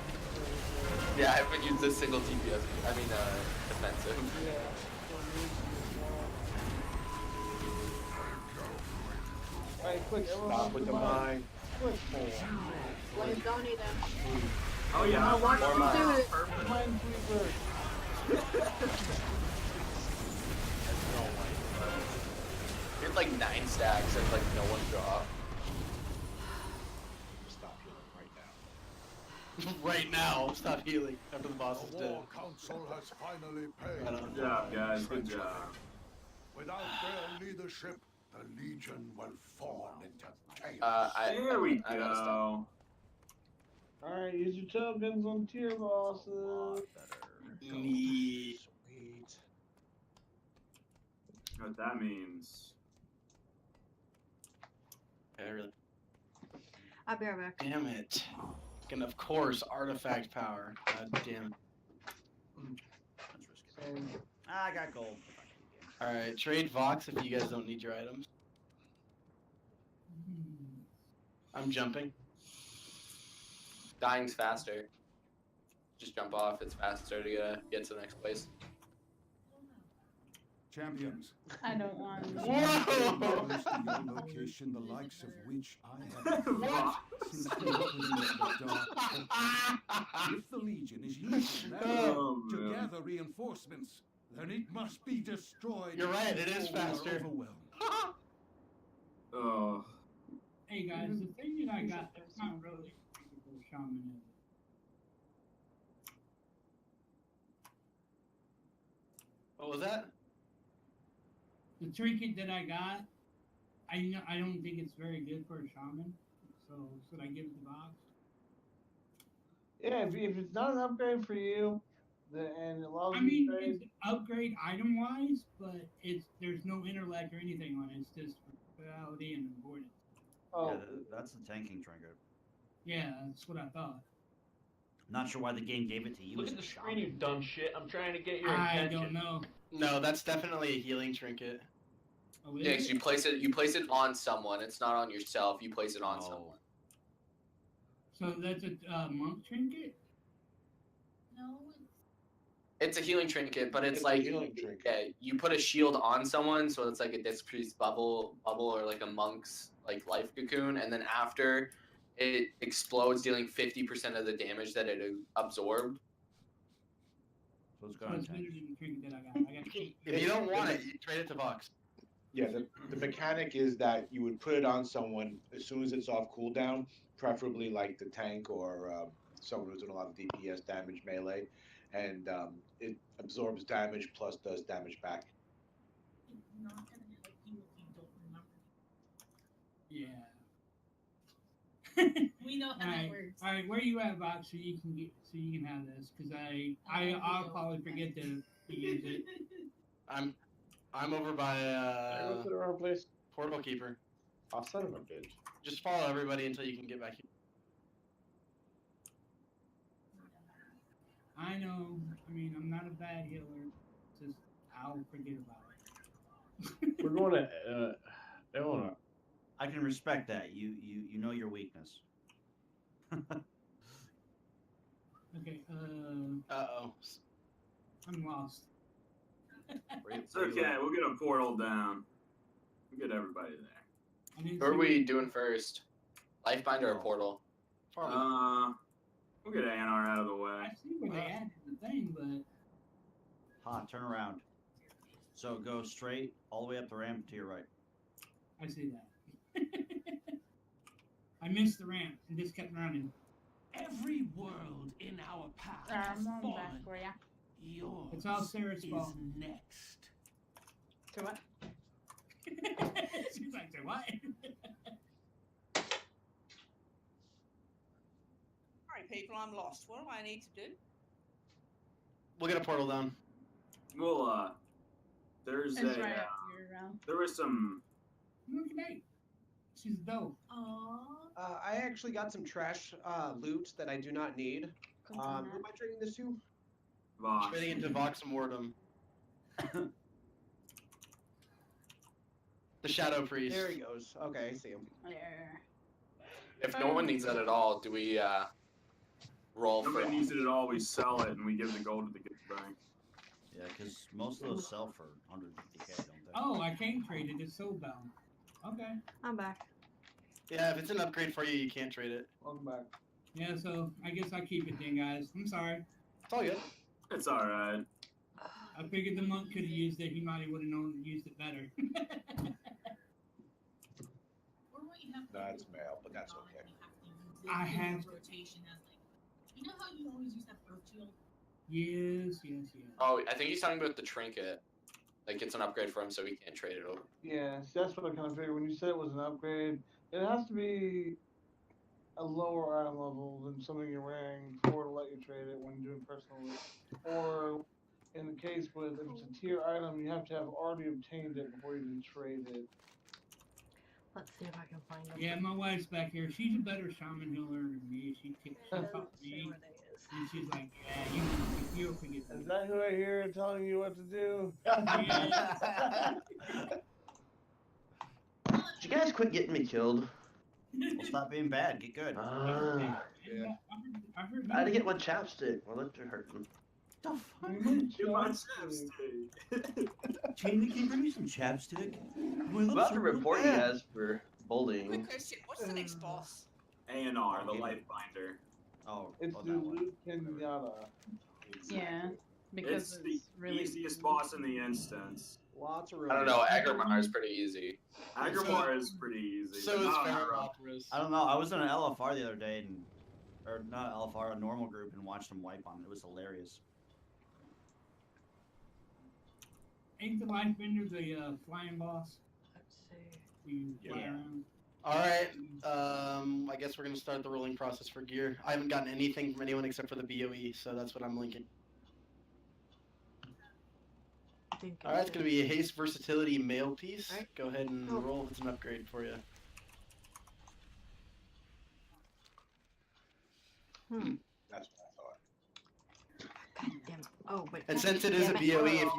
yeah, I haven't used a single DPS. I mean, defensive. Yeah. Alright, quick, everyone. Stop with the mine. Quick. Blame Donnie then. Oh yeah, I want Or to mine. do it. Perfect. Mine sweeper. We had like 9 stacks and like no one draw. Stop healing right now. Right now, stop healing after the boss is The dead. War Council has finally paid. Right on. Good job, guys. Good job. Without their leadership, the Legion will fall into chaos. There we I gotta stop. go. Alright, use your tokens on tier bosses. Nee. Sweet. You know what that means? I really. I'll be right back. Damn it. And of course, artifact power. God damn it. I got gold. Alright, trade Vox if you guys don't need your items. I'm jumping. Dying's faster. Just jump off. It's faster to get to the next place. Champions. I don't want to. Whoa! Close to your location, the likes of which I have What? since the opening of the dark. If the Legion is using that Oh, man. to gather reinforcements, then it must be destroyed. You're right, it is before we are faster. overwhelmed. Oh. Hey guys, the thing that I got that's not really for shaman is What was that? the trinket that I got. I don't think it's very good for a shaman. So should I give it the box? Yeah, if it's not an upgrade for you, and it allows I you mean, to trade, it's upgrade item wise, but there's no intellect or anything on it. It's just reality and avoidance. oh, Yeah, that's the tanking trinket. Yeah, that's what I thought. Not sure why the game gave it to you. Look as at a the shaman. screen, you dumb shit. I'm trying to get your I attention. don't know. No, that's definitely a healing trinket. Oh, is Yeah, it? 'cause you place it on someone. It's not on yourself. You place it on Oh. someone. So that's a monk trinket? No, It's a healing trinket, but it's It's a like healing trinket. yeah, you put a shield on someone, so it's like a disc priest bubble, or like a monk's like life cocoon, and then after it explodes, dealing 50% of the damage that it absorbed. So it's So gonna it's better tank. than the trinket that I got. I got If you don't want it, you trade it to Vox. Yeah, the mechanic is that you would put it on someone as soon as it's off cooldown, preferably like the tank or someone who's doing a lot of DPS damage melee, and it absorbs damage plus does damage back. it's not gonna help you if you don't remember. Yeah. We know how that Alright, works. alright, where you at, Vox, so you can have this? Because I'll probably forget to use it. I'm I'm over by Go to the wrong place. Portal Keeper. Oh, son of a bitch. Just follow everybody until you can get back here. I know. I mean, I'm not a bad healer. Just I'll forget about it. We're going to Eonar. I can respect that. You know your weakness. Okay. Uh-oh. I'm lost. It's okay. We'll get a portal down. We'll get everybody there. Who are we doing first? Lifebinder or portal? We'll get Eonar out of the way. I see where they added the thing, but Ha, turn around. So go straight all the way up the ramp to your right. I see that. I missed the ramp and just kept running. Every world in our path has I'm on back fallen. for ya. Yours It's all Sarah's is fault. next. To what? She's like, what? Alright, people, I'm lost. What do I need to do? We'll get a portal down. We'll there's It's a right up here, there was some. Look at me. She's dope. Aww. I actually got some trash loot that I do not need. Who am I trading this to? Vox. Trading into Vox Mortem. The Shadow Priest. There he goes. Okay, I see him. There. If no one needs that at all, do we roll for Nobody needs it at all. We sell it and we give the gold to the bank. Yeah, because most of those sell for 150k, don't they? Oh, I can't trade it. It's soul bound. Okay. I'm back. Yeah, if it's an upgrade for you, you can't trade it. Welcome back. Yeah, so I guess I keep it then, guys. I'm sorry. It's all good. It's alright. I figured the monk could have used it. He might have would have known used it better. That's male, but that's okay. I have to. Rotation as like, you know how you always use that Earth Shield? Yes. Oh, I think he's talking about the trinket. Like it's an upgrade for him, so we can't trade it over. Yeah, see, that's what I kind of figured. When you said it was an upgrade, it has to be a lower item level than something you're wearing for to let you trade it when doing personal loot. Or in the case with if it's a tier item, you have to have already obtained it before you can trade it. Let's see if I can find them. Yeah, my wife's back here. She's a better shaman healer than me. She taught me. And she's like, yeah, you'll forget Is that who I hear telling you what to do? Did you guys quit getting me killed? Well, stop being bad. Get good. Yeah. I had to get one chapstick. My lips are hurting. Get my chapstick. Chain, can you bring me some chapstick? We'll have to report you guys for bullying. Quick question, what's the next boss? Eonar, the Lifebinder. Oh, It's the loot pinata. Yeah, because It's the really easiest boss in the instance. Lots of I don't know. Aggramar is pretty easy. Aggramar is pretty easy. So is Varimathras. I don't know. I was in an LFR the other day, or not LFR, a normal group, and watched them wipe on it. It was hilarious. Ain't the Lifebender the flying boss? Let's see. You fly Yeah. around. All right. I guess we're gonna start the rolling process for gear. I haven't gotten anything from anyone except for the BOE, so that's what I'm linking. All right, it's gonna be a haste versatility mail piece. Right. Go ahead and roll if it's an upgrade for you. That's what I thought. God damn it. Oh, wait. And since it is a BOE,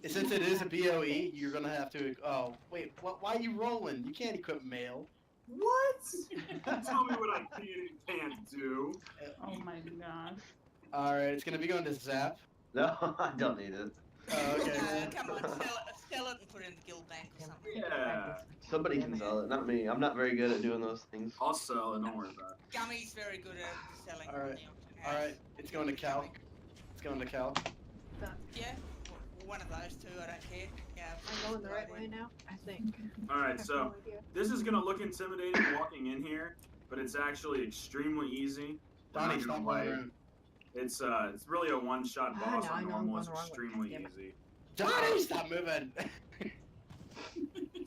since it is a BOE, you're gonna have to. Oh, wait. Why are you rolling? You can't equip mail. What? Tell me what I can and can't do. Oh my gosh. All right, it's gonna be going to Zap. No, I don't need it. Oh, okay. Come on, sell it and put it in the guild bank or something. Yeah. Somebody can sell it, not me. I'm not very good at doing those things. I'll sell it. Don't worry about it. Gummy's very good at selling. All right. You know, All right, it's going to Cal. It's going to Cal. Yeah, one of those two. I don't care. Yeah. I'm going the right way now, I think. All right, so this is gonna look intimidating walking in here, but it's actually extremely easy. Donnie, stop running. It's really a one-shot boss. I On know I'm normal, it's going the wrong way. extremely Damn it. easy. Donnie, stop moving.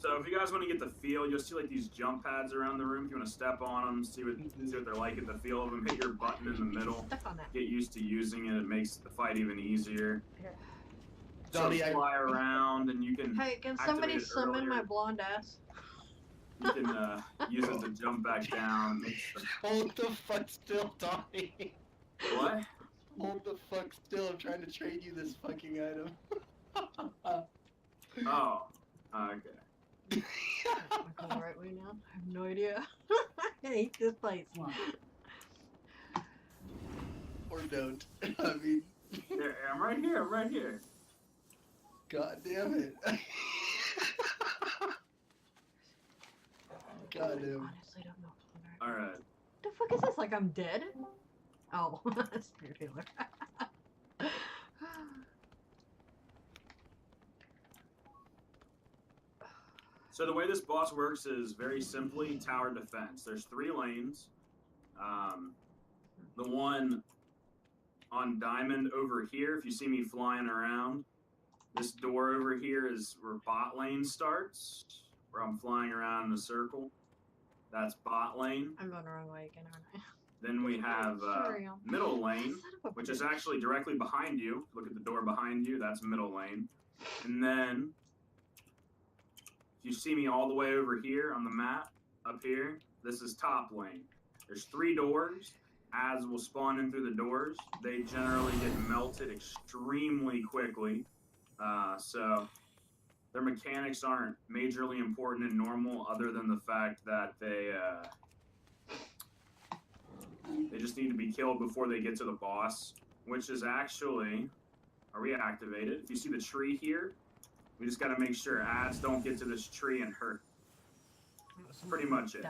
So if you guys want to get the feel, you'll see like these jump pads around the room. If you want to step on them, see what they're like, get the feel of them. Hit your button in the middle. Step on that. Get used to using it. It makes the fight even easier. Here. sort of fly around, and you can. Hey, can activate somebody it summon earlier. my blonde ass? You can use it to jump back down. Hold the fuck still, Tommy. What? Hold the fuck still. I'm trying to trade you this fucking item. Oh, okay. Am I going the right way now? I have no idea. I hate this place. Or don't. I mean. There, I'm right here. I'm right here. God damn it. God damn. Honestly, don't know. All right. The fuck is this? Like I'm dead? Oh, spirit healer. So the way this boss works is very simply tower defense. There's 3 lanes. The one on diamond over here, if you see me flying around, this door over here is where bot lane starts, where I'm flying around in a circle. That's bot lane. I'm going the wrong way again, aren't I? Then we have Sorry, middle lane, which is actually directly behind you. Look at the door behind you. That's middle lane. And then, if you see me all the way over here on the map, up here, this is top lane. There's 3 doors. Ads will spawn in through the doors. They generally get melted extremely quickly. So their mechanics aren't majorly important in normal, other than the fact that they just need to be killed before they get to the boss, which is actually, are we activated? If you see the tree here, we just got to make sure ads don't get to this tree and hurt. That's pretty much it.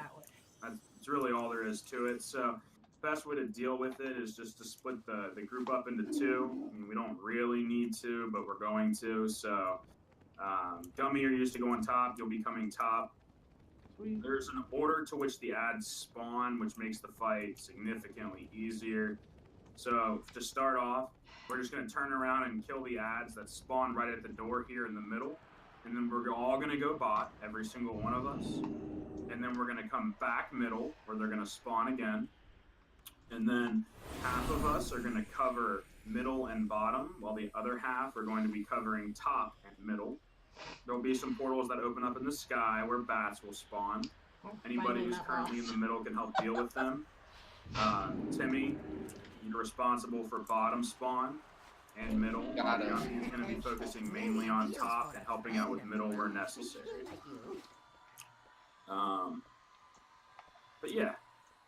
That's really all there is to it. So best way to deal with it is just to split the group up into 2. I mean, we don't really need to, but we're going to. So Gummy, you're used to going top. You'll be coming top. There's an order to which the ads spawn, which makes the fight significantly easier. So to start off, we're just going to turn around and kill the ads that spawn right at the door here in the middle. And then we're all going to go bot, every single one of us. And then we're going to come back middle, where they're going to spawn again. And then half of us are going to cover middle and bottom, while the other half are going to be covering top and middle. There'll be some portals that open up in the sky where bats will spawn. Anybody who's currently in the middle can help deal with them. Timmy, you're responsible for bottom spawn and middle. He's going to be focusing mainly on top and helping out with middle where necessary. But yeah,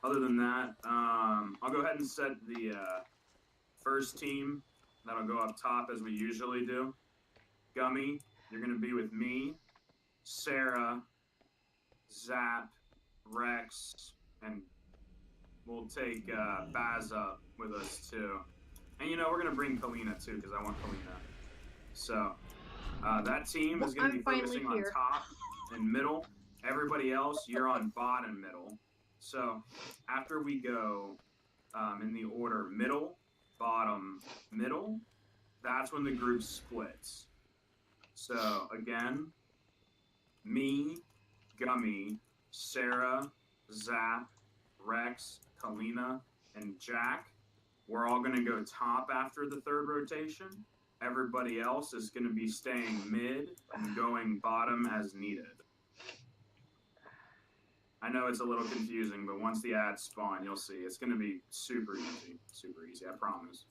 other than that, I'll go ahead and set the first team that'll go up top as we usually do. Gummy, you're going to be with me, Sarah, Zap, Rex, and we'll take Baz up with us too. And you know, we're going to bring Kalina too, because I want Kalina. So that team is going to be focusing on top and middle. Everybody else, you're on bottom middle. So after we go in the order middle, bottom, middle, that's when the group splits. So again, me, Gummy, Sarah, Zap, Rex, Kalina, and Jack, we're all going to go top after the 3rd rotation. Everybody else is going to be staying mid and going bottom as needed. I know it's a little confusing, but once the ads spawn, you'll see. It's going to be super easy. Super easy, I promise.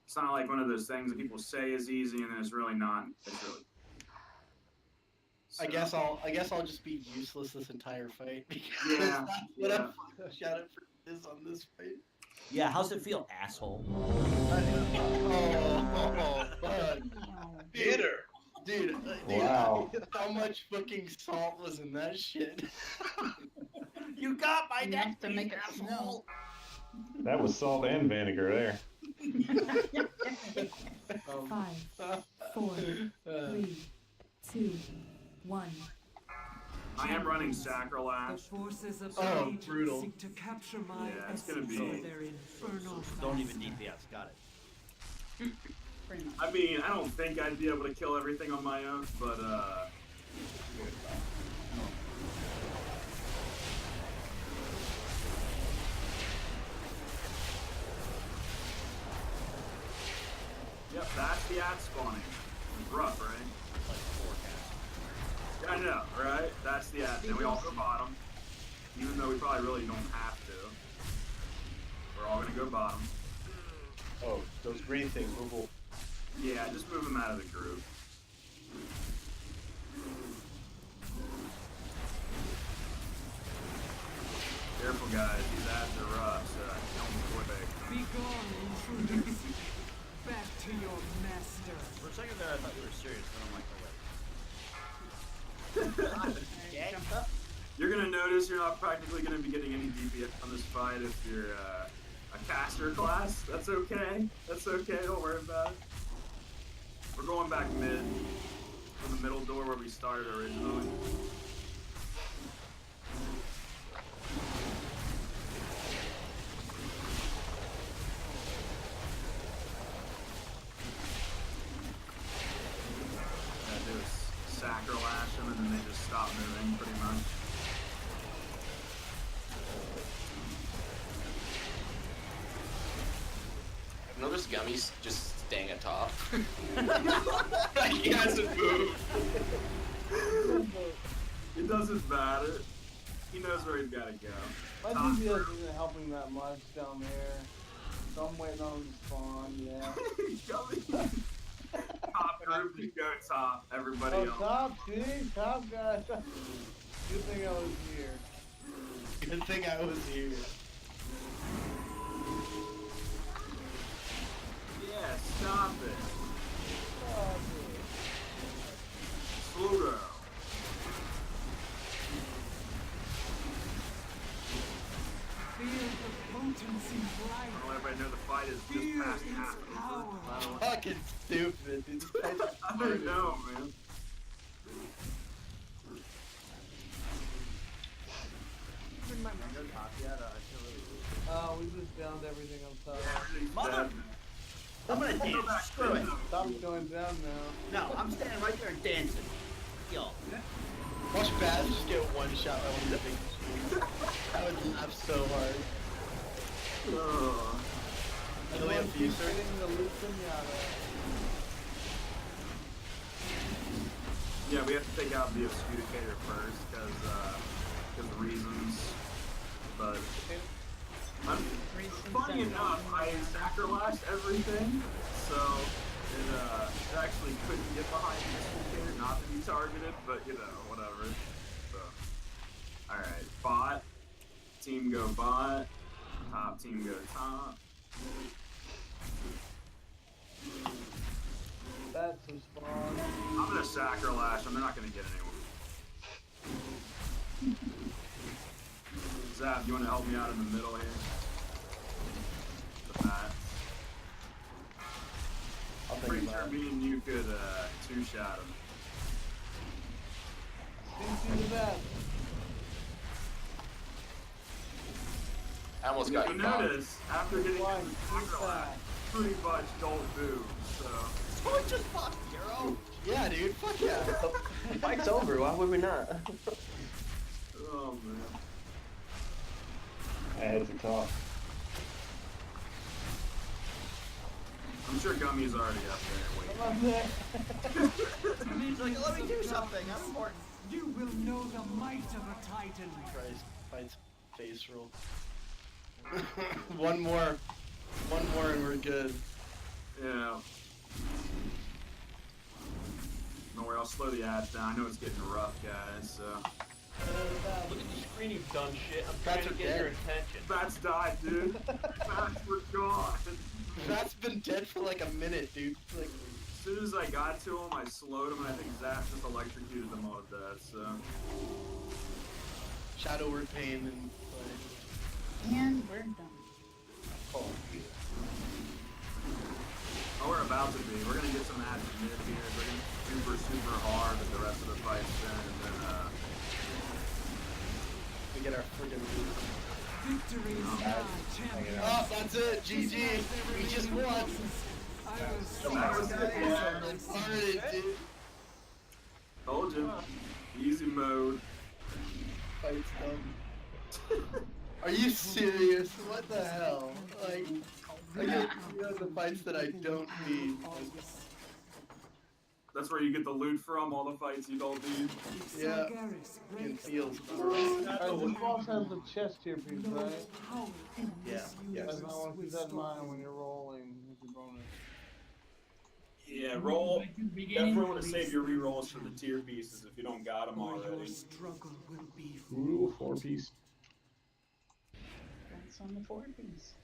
It's not like one of those things that people say is easy and then it's really not. It's really. So. I guess I'll just be useless this entire fight because yeah, that's what I'm shouting for this on this fight. Yeah, how's it feel, asshole? Bitter. Dude, wow. How much fucking salt was in that shit? You got my neck to make it smell. That was salt and vinegar there. 5, 4, 3, 2, 1. I am running Sacrolash. Oh, brutal. To capture my yeah, it's gonna be. Don't even DPS. Got it. I mean, I don't think I'd be able to kill everything on my own, but yep, that's the ad spawning. rough, right? Like 4 cast. Yeah, I know, right? That's the ad. Then we all go bottom. Even though we probably really don't have to. We're all gonna go bottom. Oh, those green things, move. Yeah, just move them out of the group. Careful, guys. These ads are rough, so don't quit. Be gone, intruders. Back to your master. For a second there, I thought you were serious, then I'm like, oh wait. Yeah. You're gonna notice you're not practically gonna be getting any DPS on this fight if you're a caster class. That's okay. That's okay. Don't worry about it. We're going back mid from the middle door where we started originally. Gotta do is sacrilash them and then they just stop moving pretty much. I've noticed Gummy's just staying at top. He hasn't moved. It doesn't matter. He knows where he's gotta go. My DPS isn't helping that much down there. So I'm waiting on him to spawn, yeah. Top group, you go top. Everybody Oh, else. top, see? Top guys. Good thing I was here. Good thing I was here. Yeah, stop it. Stop it. Slow down. Feel the potency I right. don't let everybody know the fight is just Feel past its half. power. Fucking stupid, dude. I don't know, man. Go top yet? I feel really weak. Oh, we just downed everything on top. Mother! I'm gonna dance. Screw it. Top's going down now. No, I'm standing right there dancing. Yo. Watch Baz just get one shot by one of the big screens. I would laugh so hard. Kill the Fuser. Getting the loot pinata. Yeah, we have to take out the Obscudicator first, because reasons. But funny enough, I sacrificed everything, so it actually couldn't get behind the Obscudicator, not to be targeted, but you know, whatever. So, all right, bot team go bot, top team go top. That's some spawn. I'm gonna sacrilash them. They're not gonna get anyone. Zap, you wanna help me out in the middle here? The bat. I'll think Pretty about sure it. me and you could two-shot him. CC the bat. I almost got You you. Bob. notice after getting Fine, the sacrilash, pretty much don't move. So Someone just fucked Hero. Yeah, dude. Fuck yeah. The fight's over. Why would we not? oh man. I had to talk. I'm sure Gummy's already up there Come on there. He's like, let me do something. I'm important. You will know the might of a titan. Christ, fights face roll. One more and we're good. Yeah. Don't worry, I'll slow the ads down. I know it's getting rough, guys. So. Look at the screen you've done shit. I'm trying Bats to are get dead. your attention. Bats died, dude. Bats were gone. That's been dead for like a minute, dude. Like, As soon as I got to him, I slowed him, and I think Zap just electrocuted them all to death. So. Shadow Word Pain and And we're done. Oh, we're about to be. We're gonna get some ads mid here. We're gonna super hard with the rest of the fights then, and then we get our friggin' Victory is mine, champion. Oh, that's it. GG. We just won. I will Alright, dude. told you. Easy mode. Fight's done. Are you serious? What the hell? Like, I get the fights that I don't need. That's where you get the loot from, all the fights you don't do. Yeah. Sargeras In reigns fields. This boss has the chest tier piece, no right? power in Yeah. this Yes. universe I want to will keep that in stop mind when me. you're rolling with your bonus. Yeah, Can we roll. go back to the beginning? Definitely want to save your rerolls for the tier pieces if you don't got them Or your already. struggle will be Ooh, 4-piece. That's on the 4-piece.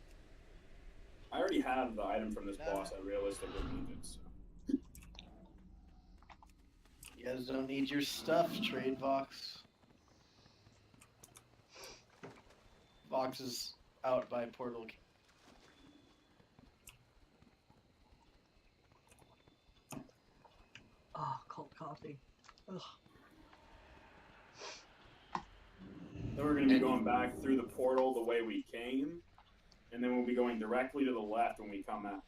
I already have the item from this boss. I realistically need it. So. You guys don't need your stuff, trade Vox. Vox is out by portal. Oh, cold coffee. Ugh. Then we're going to be going back through the portal the way we came, and then we'll be going directly to the left when we come out.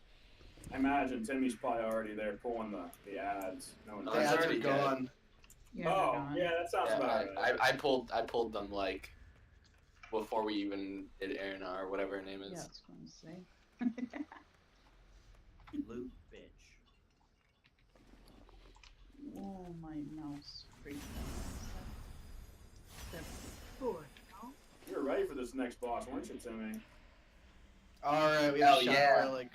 I imagine Timmy's probably already there pulling the ads. No, The ads are gone. Yeah, oh, they're gone. yeah, that sounds about right. I pulled them like before we even did Eonar or whatever her name is. Yeah, I was going to say. Loot, bitch. Oh, my mouse freaked out. Boy, no. You were ready for this next boss, weren't you, Timmy? Alright, we have Oh, Shadow yeah. Relic.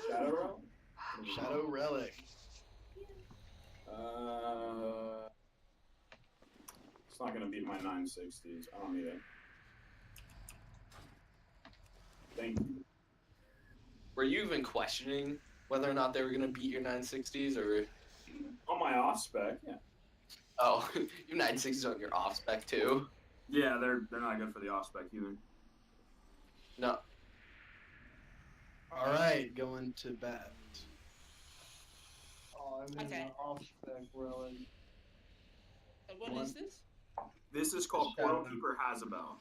Shadow Realm? Shadow Relic. It's not going to beat my 960s. I don't need it. Thank you. Were you even questioning whether or not they were gonna beat your 960s or? On my off spec, yeah. Oh, your 960s on your off spec too? Yeah, they're not good for the off spec either. No. Alright, going to bat. Oh, I'm in Okay. the off spec relic. What is this? This is called Portal Keeper Hasabel.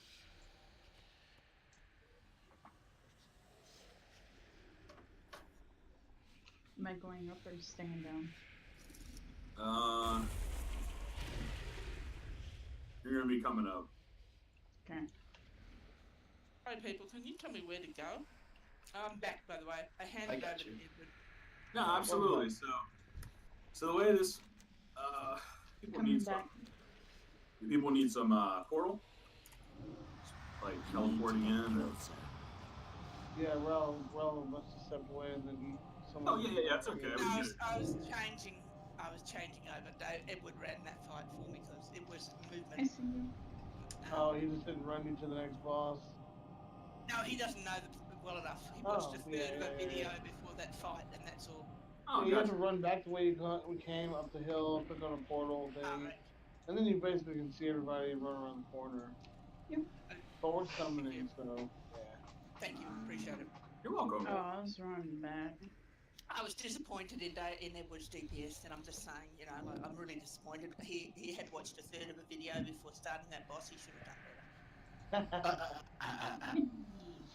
Am I going up or staying down? You're gonna be coming up. Okay. Hi people, can you tell me where to go? I'm back, by the way. I handed over to Edward. No, absolutely. So the way this, people Coming need back. people need some portal, like teleporting in. Or... Yeah, Rel must have stepped away and then someone. Oh yeah, it's okay. I was changing over. Edward ran that fight for me because it was movement. I see you. Oh, he just didn't run you to the next boss. No, he doesn't know well enough. He watched a third of a video before that fight, and that's all. So you have to run back the way we came up the hill, click on a portal thing, and then you basically can see everybody run around the corner. Yep. But we're summoning, so yeah. Thank you, appreciate it. You're welcome. Oh, I was running back. I was disappointed in Edward's DPS, and I'm just saying, you know, like, I'm really disappointed. He had watched a third of a video before starting that boss. He should have done better.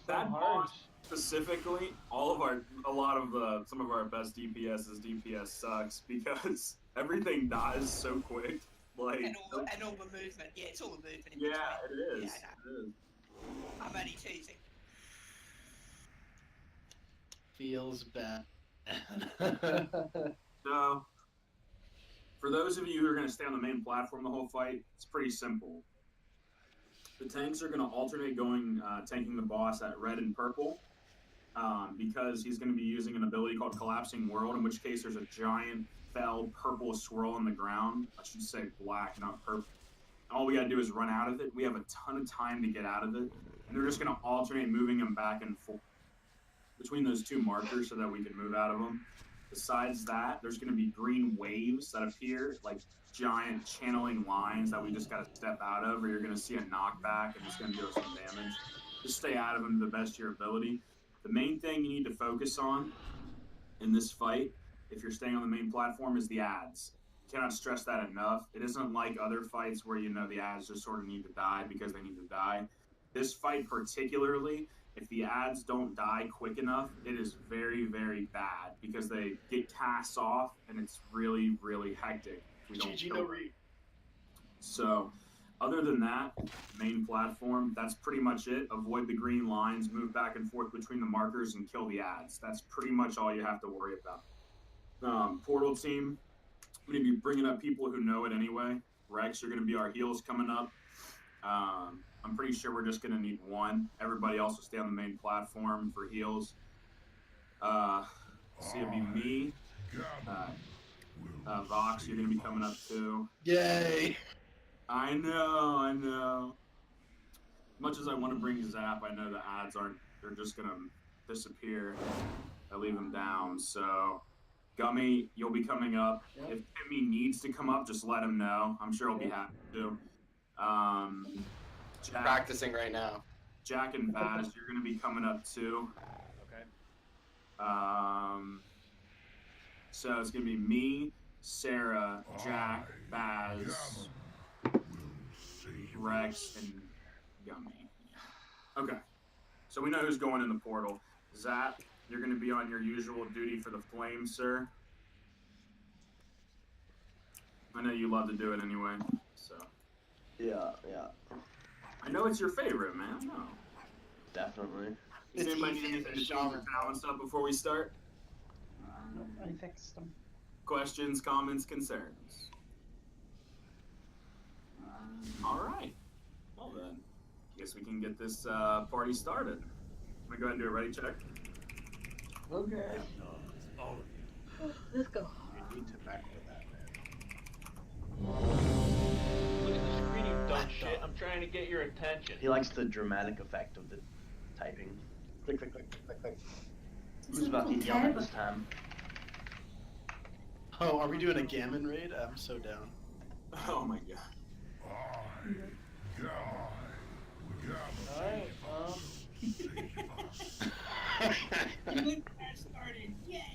That boss specifically, some of our best DPS sucks because everything dies so quick. Like and all the movement. Yeah, it's all the movement. In yeah, between. it is. Yeah, I know. It is. I'm only teasing. Feels bad. So, for those of you who are going to stay on the main platform the whole fight, it's pretty simple. The tanks are going to alternate going, tanking the boss at red and purple, because he's going to be using an ability called Collapsing World, in which case there's a giant, fell, purple swirl on the ground. I should say black, not purple. All we got to do is run out of it. We have a ton of time to get out of it, and they're just going to alternate moving him back and forth between those two markers so that we can move out of them. Besides that, there's going to be green waves that appear, like giant channeling lines that we just got to step out of, or you're going to see a knockback and it's going to do us some damage. Just stay out of them to the best of your ability. The main thing you need to focus on in this fight, if you're staying on the main platform, is the ads. Cannot stress that enough. It isn't like other fights where, you know, the ads just sort of need to die because they need to die. This fight particularly, if the ads don't die quick enough, it is very, very bad because they get cast off and it's really, really hectic. We don't kill them. So, Other than that, main platform, that's pretty much it. Avoid the green lines, move back and forth between the markers, and kill the ads. That's pretty much all you have to worry about. Portal team, I'm going to be bringing up people who know it anyway. Rex, you're going to be our heals coming up. I'm pretty sure we're just going to need one. Everybody else will stay on the main platform for heals. So it'll be me. Vox, you're going to be coming up too. Yay! I know. Much as I want to bring Zap, I know the ads they're just going to disappear. I leave them down. So, Gummy, you'll be coming up. Yep. If Timmy needs to come up, just let him know. I'm sure he'll be happy to. Jack, Practicing right now. Jack and Baz, you're going to be coming up too. Okay. So it's going to be me, Sarah, Jack, Baz, Rex, and Gummy. Okay. So we know who's going in the portal. Zap, you're going to be on your usual duty for the flame, sir. I know you love to do it anyway, so. Yeah. I know it's your favorite, man. No. Definitely. Does anybody need anything to change your talents up before we start? I fixed them. Questions, comments, concerns? All right. Well then, I guess we can get this party started. I'm gonna go ahead and do a ready check. Okay. Let's go. You need to back for that, Look at the screen, you dumb shit. I'm trying to get your attention. He likes the dramatic effect of the typing. Click, click, click, click, click. Who's about to yell at this time? Oh, are we doing a gammon raid? I'm so down. Oh my god. Alright, started. Yay!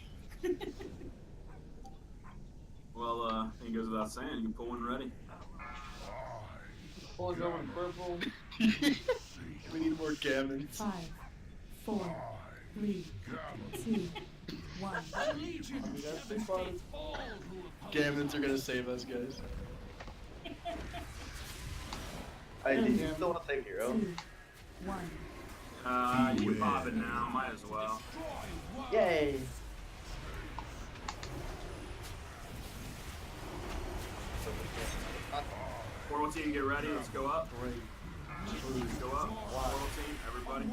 Well, I think it goes without saying, you can pull one ready. Pull it going purple. We need more gammons. 5, 4, 3, 2, 1. Gammons are gonna save us, guys. I do you still want to take hero? 2, 1. You can pop it now, might as well. Yay! Portal team, get ready, let's go up. Let's go up. Portal team, everybody.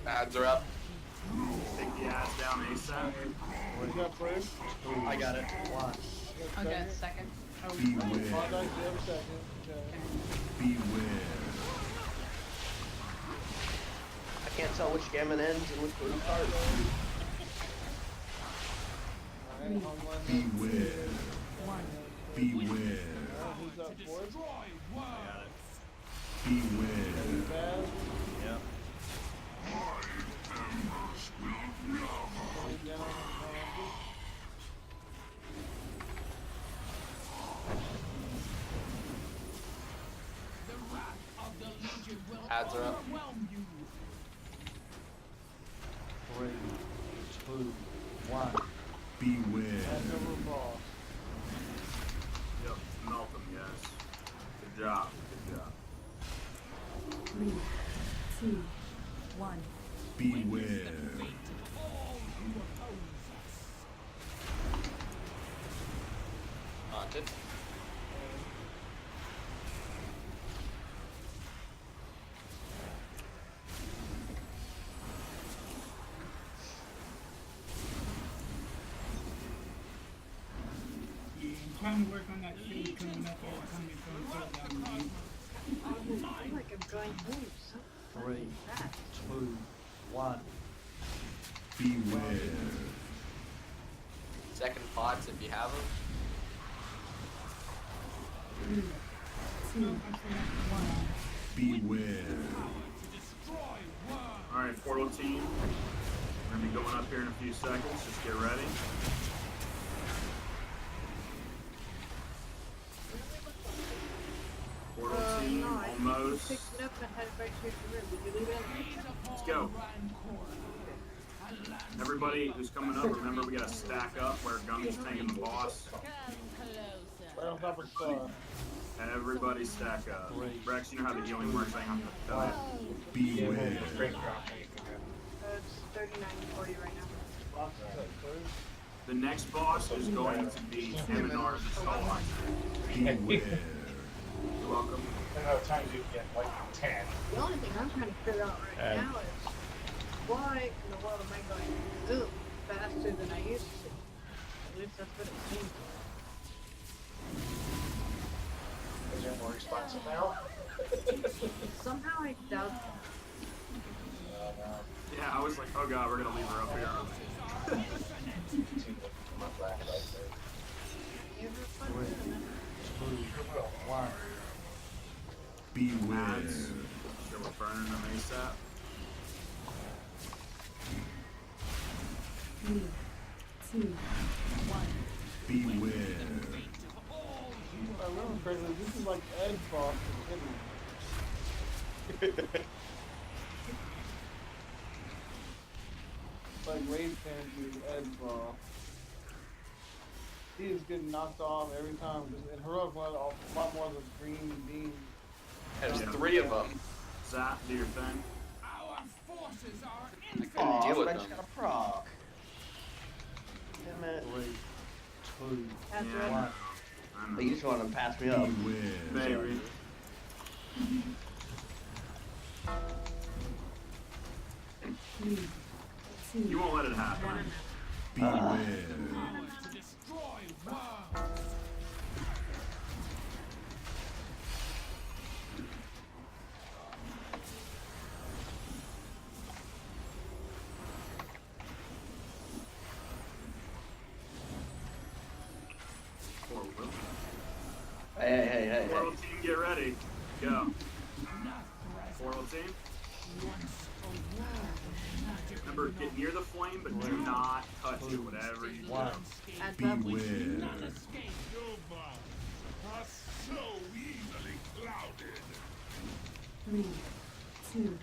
Ads are up. Take the ads down ASAP. What you got first? I got it. Okay, second. Oh, Contact the other second. Okay. Beware. I can't tell which gammon ends and which one starts. Alright, Homeland. Beware. 1. Beware. Who's up fourth? Beware. Baz. Yep. Ads are up. 3, 2, 1. Beware. That's over boss. Yep, melt them, yes. Good job, good job. 3, 2, 1. Beware. Haunted. I'm trying to work on that shit coming up every time you throw a down the lane. I feel like I'm going home. 3, 2, 1. Beware. Second pots if you have them. 3, 2, 1. Beware. Alright, Portal team. We're gonna be going up here in a few seconds. Just get ready. Portal team, No, I almost. picked it up and had it back to the room. Did you leave it? Let's go. Everybody who's coming up, remember we gotta stack up where Gummy's taking the boss. Right on top of Star. Everybody stack up. Rex, you know how the healing works. I have to tell you. Beware. It's 39-40 right now. The next boss is going to be Imonar the Soulhunter. Beware. You're welcome. Another time you get like 10. The only thing I'm trying to figure out right now is why in the world am I going faster than I used to? At least that's what it seems like. Is it more expensive now? Somehow I doubt that. Yeah, I was like, oh god, we're gonna leave her up here. You have fun doing that. Beware. Sure, we're burning them ASAP. 3, 2, 1. Beware. I remember correctly, this is like Ed Boss hidden. Like Raid Fantasy Ed Boss. He is getting knocked off every time. And Heroic went off a lot more than green beam. There's 3 of them. Zap, do your thing. Our forces are I in. couldn't deal with French them. got a proc. Damn it. 3, 2, That's Yeah. right. But you just want to pass me up. beware. Maybe. You won't let it happen. Beware. To destroy worlds. Poor Will. Hey. Portal team, get ready. Go. Portal team. Remember, get near the flame, but do not touch it, whatever you do. Adds up. Beware. So easily clouded. 3, 2,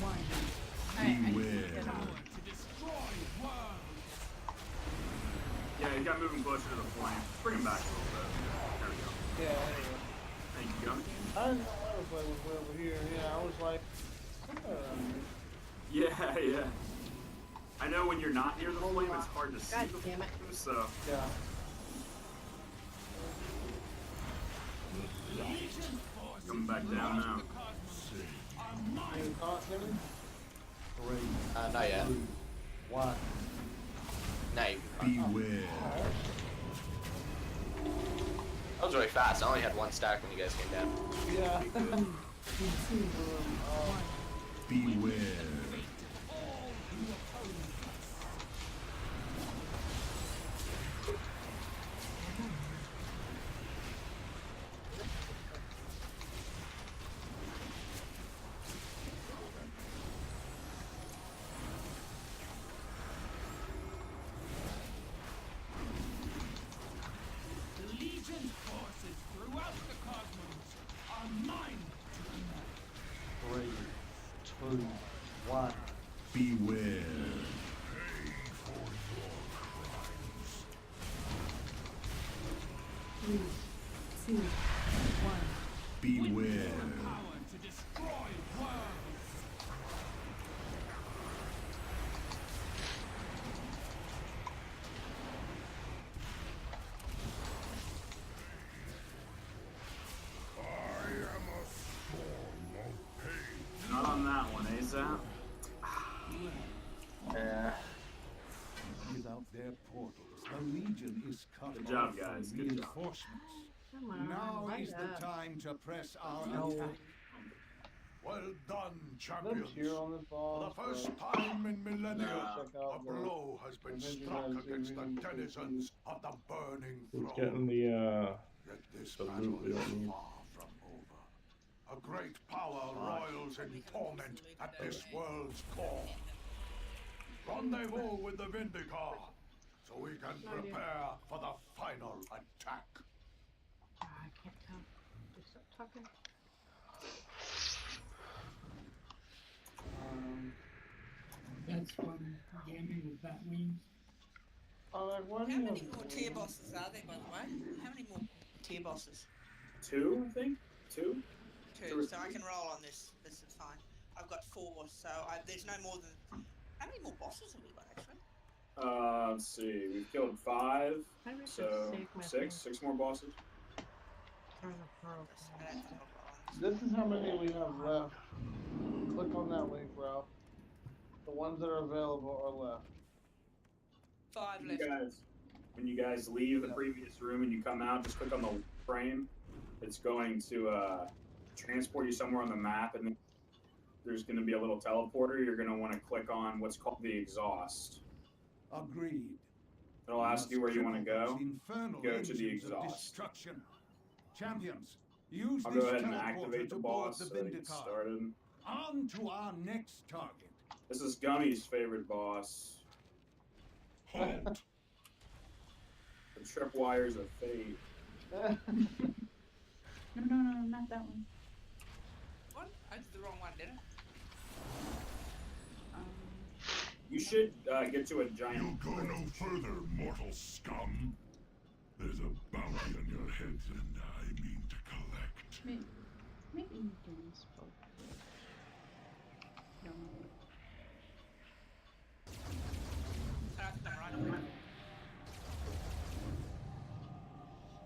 1. Beware. To destroy worlds. Yeah, you got moving closer to the flame. Bring him back a little bit. There we go. Yeah, Thank you, Gummy. I didn't know I was like way over here. Yeah, I was like, Yeah. I know when you're not near the flame, it's hard to see God the damn flame, it. so... yeah. Coming back down now. Any thoughts, Jimmy? Not yet. 1. Now you Beware. That was really fast. I only had 1 stack when you guys came down. Yeah. 3, 2, 1. Beware. The Legion's forces throughout the cosmos are mine to command. 3, 2, 1. Beware. Three, 2, 1. Beware. Power to destroy worlds. I am a storm of pain. Not on that one, ASAP. Yeah. Without their portals, the Legion is cut Good job, off guys. from Good job. reinforcements. Come on, Now light is the up. time to press our No. attack. Well done, Let champions. cheer on this For boss. the first time in millennia, Check a out the blow has been Avengers struck magazine against the reading denizens of the burning Who's throne. getting the Yet this the battle loot we is don't need? far from over. A great power roils in torment at this world's core. Rendezvous with the Vindicar, so we can prepare for the final attack. I can't tell. Just stop talking. That's fun. Gaming with bat wings. Like, what How many more tier bosses are there, by the way? How many more tier bosses? 2, I think. 2. Two, so I can roll on this. This is fine. I've got 4, so there's no more than. How many more bosses have we got actually? Let's see. We've killed 5, I would just so save my 6 more bosses. This is how many we have left. Click on that link, Ralph. The ones that are available are left. 5 You left. guys, when you guys leave the previous room and you come out, just click on the frame. It's going to transport you somewhere on the map, and then there's going to be a little teleporter. You're going to want to click on what's called the exhaust. Agreed. It'll ask you where you want to go. Go to the engines of exhaust. destruction. Champions, use I'll this go ahead and teleporter activate the to board boss the so they get Vindicator. started. On to our next target. This is Gummy's favorite boss. Halt. The tripwires of fate. No, not that one. What? I did the wrong one, didn't I? You should get to a giant. You'll go no further, mortal scum. There's a bounty on your heads, and I mean to collect. Maybe you can spoke. No.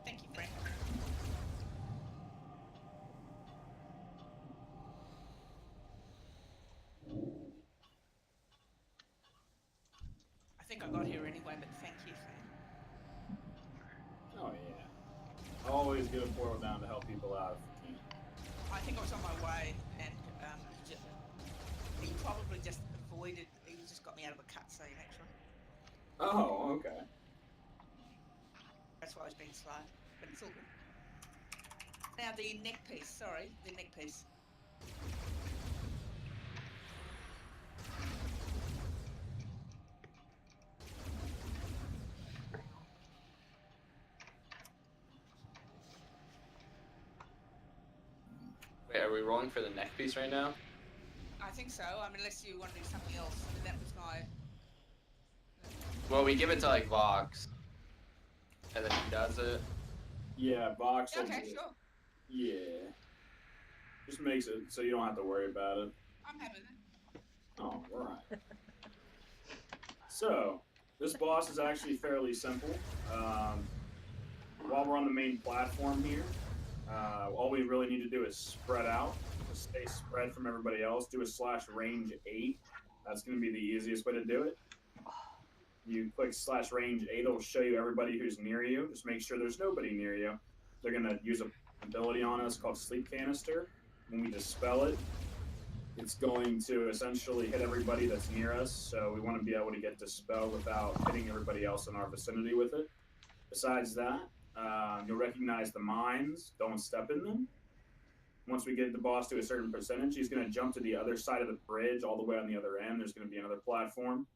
Thank you, Frank. I think I got here anyway, but thank you, Frank. Oh yeah. Always get a portal down to help people out if you can. I think I was on my way, and he probably just avoided. He just got me out of a cutscene, actually. Oh, okay. That's why I was being slow, but it's all good. Now the neck piece. Sorry, the neck piece. Wait, are we rolling for the neck piece right now? I think so. I mean, unless you want to do something else. I mean, that was my. Well, we give it to like Vox, and then he does it. Yeah, Vox. Okay, sure. Yeah. Just makes it so you don't have to worry about it. I'm happy with it. Oh, right. So, this boss is actually fairly simple. While we're on the main platform here, all we really need to do is spread out. Just stay spread from everybody else. Do a /range 8. That's going to be the easiest way to do it. You click /range 8, it'll show you everybody who's near you. Just make sure there's nobody near you. They're going to use an ability on us called Sleep Canister. When we dispel it, it's going to essentially hit everybody that's near us. So we want to be able to get dispelled without hitting everybody else in our vicinity with it. Besides that, you'll recognize the mines. Don't step in them. Once we get the boss to a certain percentage, he's going to jump to the other side of the bridge, all the way on the other end. There's going to be another platform.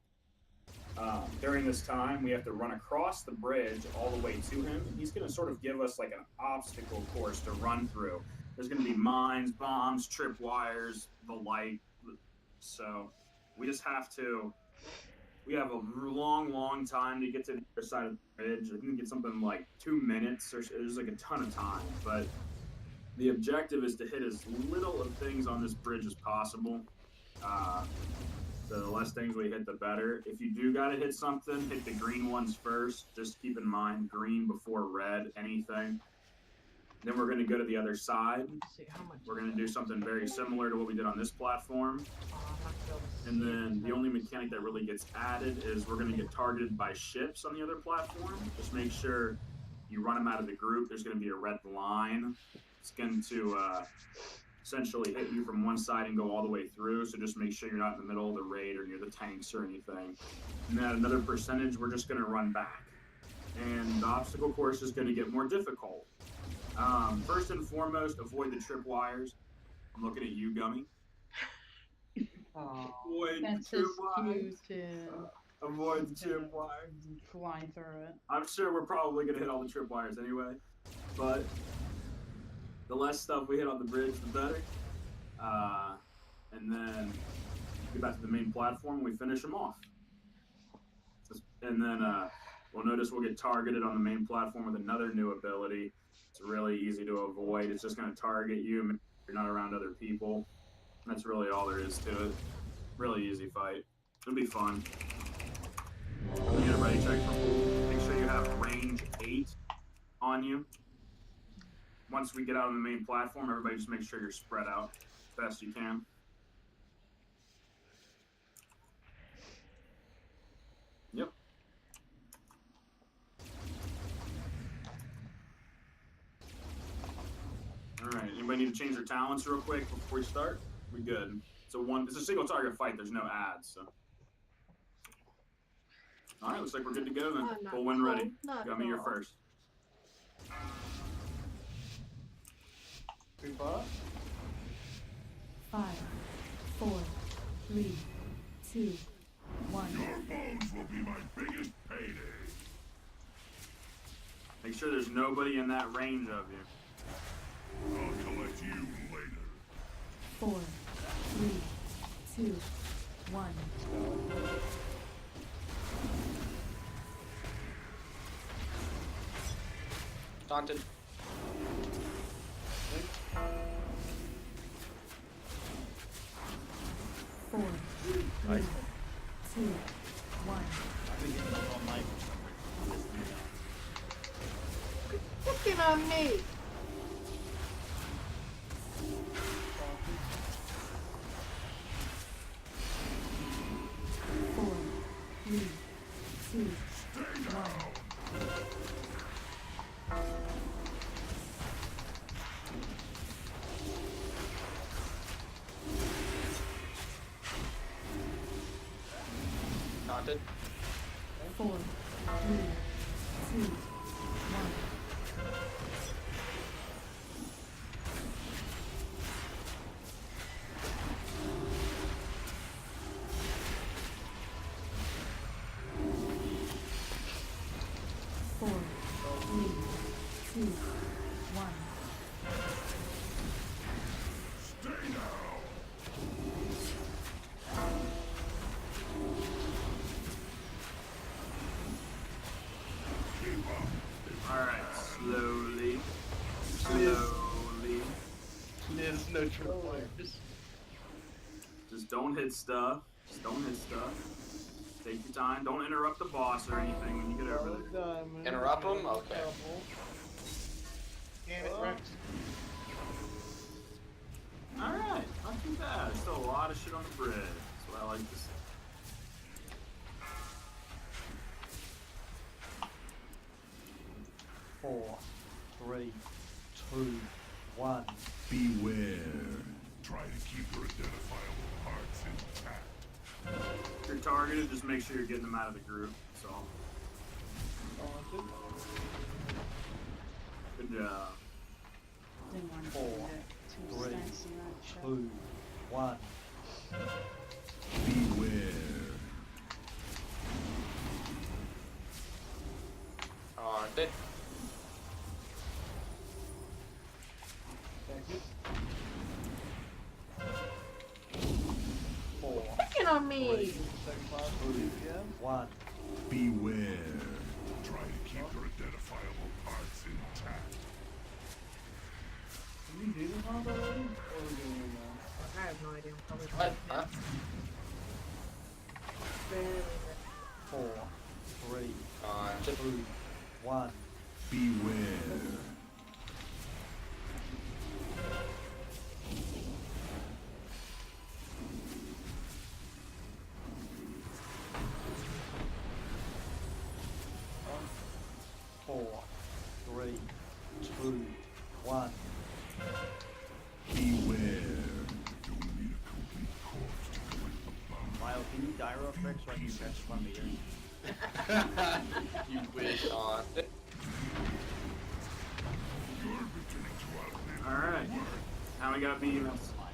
During this time, we have to run across the bridge all the way to him. He's going to sort of give us like an obstacle course to run through. There's going to be mines, bombs, tripwires, the like. So we just have to. We have a long time to get to the other side of the bridge. I think it's something like 2 minutes. There's like a ton of time, but the objective is to hit as little of things on this bridge as possible. So the less things we hit, the better. If you do gotta hit something, hit the green ones first. Just keep in mind, green before red, anything. Then we're gonna go to the other side. We're gonna do something very similar to what we did on this platform. And then the only mechanic that really gets added is we're gonna get targeted by ships on the other platform. Just make sure you run them out of the group. There's gonna be a red line. It's going to essentially hit you from one side and go all the way through, so just make sure you're not in the middle of the raid or near the tanks or anything. And then at another percentage, we're just going to run back. And the obstacle course is going to get more difficult. First and foremost, avoid the tripwires. I'm looking at you, Gummy. Avoid That's the just tripwires. cute. Avoid the tripwires. Flying through it. I'm sure we're probably going to hit all the tripwires anyway, but the less stuff we hit on the bridge, the better. And then get back to the main platform, we finish them off. And then We'll notice we'll get targeted on the main platform with another new ability. It's really easy to avoid. It's just going to target you. Make sure you're not around other people. That's really all there is to it. Really easy fight. It'll be fun. We'll get a ready check for pool. Make sure you have range 8 on you. Once we get out on the main platform, everybody just make sure you're spread out as best you can. Yep. Alright, anybody need to change their talents real quick before we start? We good. It's a single target fight, there's no ads, so. Alright, looks like we're good to go then. Full win ready. Got me here first. Goodbye. 5, 4, 3, 2, 1. Your bones will be my biggest payday. Make sure there's nobody in that range of you. I'll collect you later. 4, 3, 2, 1. Taunted. Four, Nice. 2, 1. I've been getting those all night. Looking on me. Four, 3, 2, 1. Taunted. 4, 3, 2, 1. Four, 3, 2, 1. Stay down. Alright, slowly. Slowly. There's no true players. Just don't hit stuff. Just don't hit stuff. Take your time. Don't interrupt the boss or anything when you get over there. Interrupt him? Okay. Damn it, Rex. Alright, not too bad. Still a lot of shit on the bridge. That's what I like to see. 4, 3, 2, 1. Beware. Try to keep your identifiable parts intact. If you're targeted, just make sure you're getting them out of the group. So. Good job. Didn't want to 4, get too 3, fancy that shit. 2, 1. Beware. Taunted. Looking on me. 1. Beware. Try to keep your identifiable parts intact. Did we do this one already? Or are we doing it now? I have no idea. I'm probably What? Huh? barely 4, 3, Taunted. 2, 1. Beware. 4, 3, 2, 1. Beware. Lyle, can you die real quick so I can catch one meter? You wish. Taunted. Alright. Now we gotta be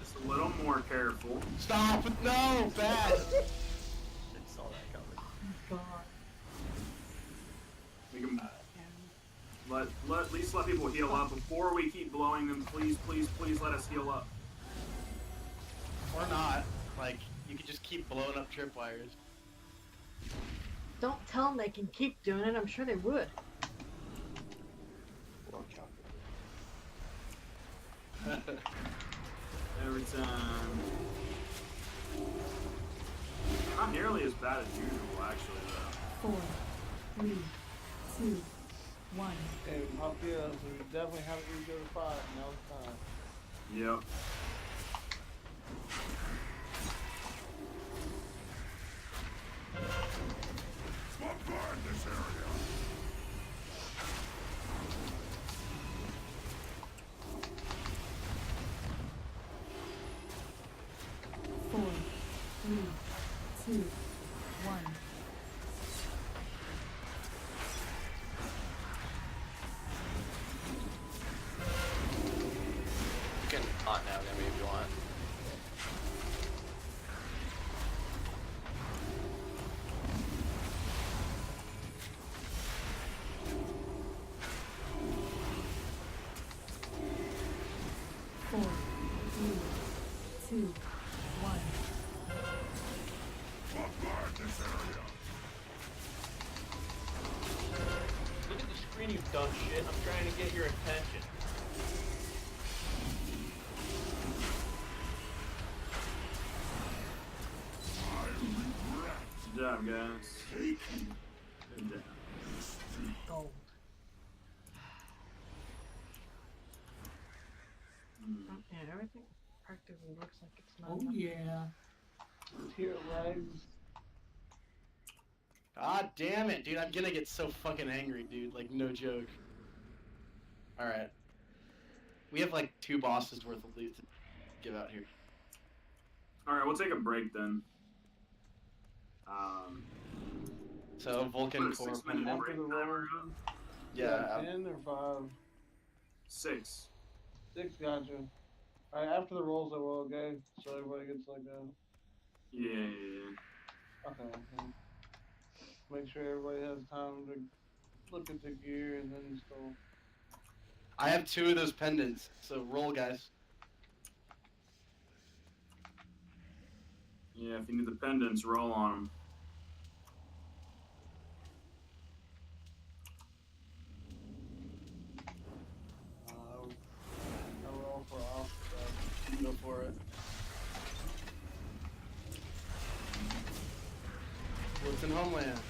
just a little more careful. Stop! No! Bad! Didn't saw that coming. We can at least let people heal up before we keep blowing them. Please, please, please let us heal up. Or not. Like, you could just keep blowing up tripwires. Don't tell them they can keep doing it. I'm sure they would. Every time. Not nearly as bad as usual, actually, though. 4, 3, 2, 1. Hey, up here, so we definitely have to go to 5. Now it's time. Yep. Bombard this area. Four, 3, 2, 1. You can hot now, Demi, if you want. Four, 3, 2, 1. Bombard this area. Look at the screen, you dumb shit. I'm trying to get your attention. Good job, guys. Good job. Gold. Yeah, everything practically looks like it's not. Oh enough. yeah. Here, legs. God damn it, dude. I'm gonna get so fucking angry, dude. Like, no joke. Alright. We have like 2 bosses worth of loot to give out here. Alright, we'll take a break then. So, Vulcan put a Core. 6-minute After break the timer roll, on. Yeah. 10 or 5? 6. 6, gotcha. Alright, after the rolls, I will, okay? So everybody gets like a. Yeah. Okay. Make sure everybody has time to look at the gear and then still. I have 2 of those pendants, so roll, guys. Yeah, if you need the pendants, roll on them. I roll for off. Go for it. What's in Homeland?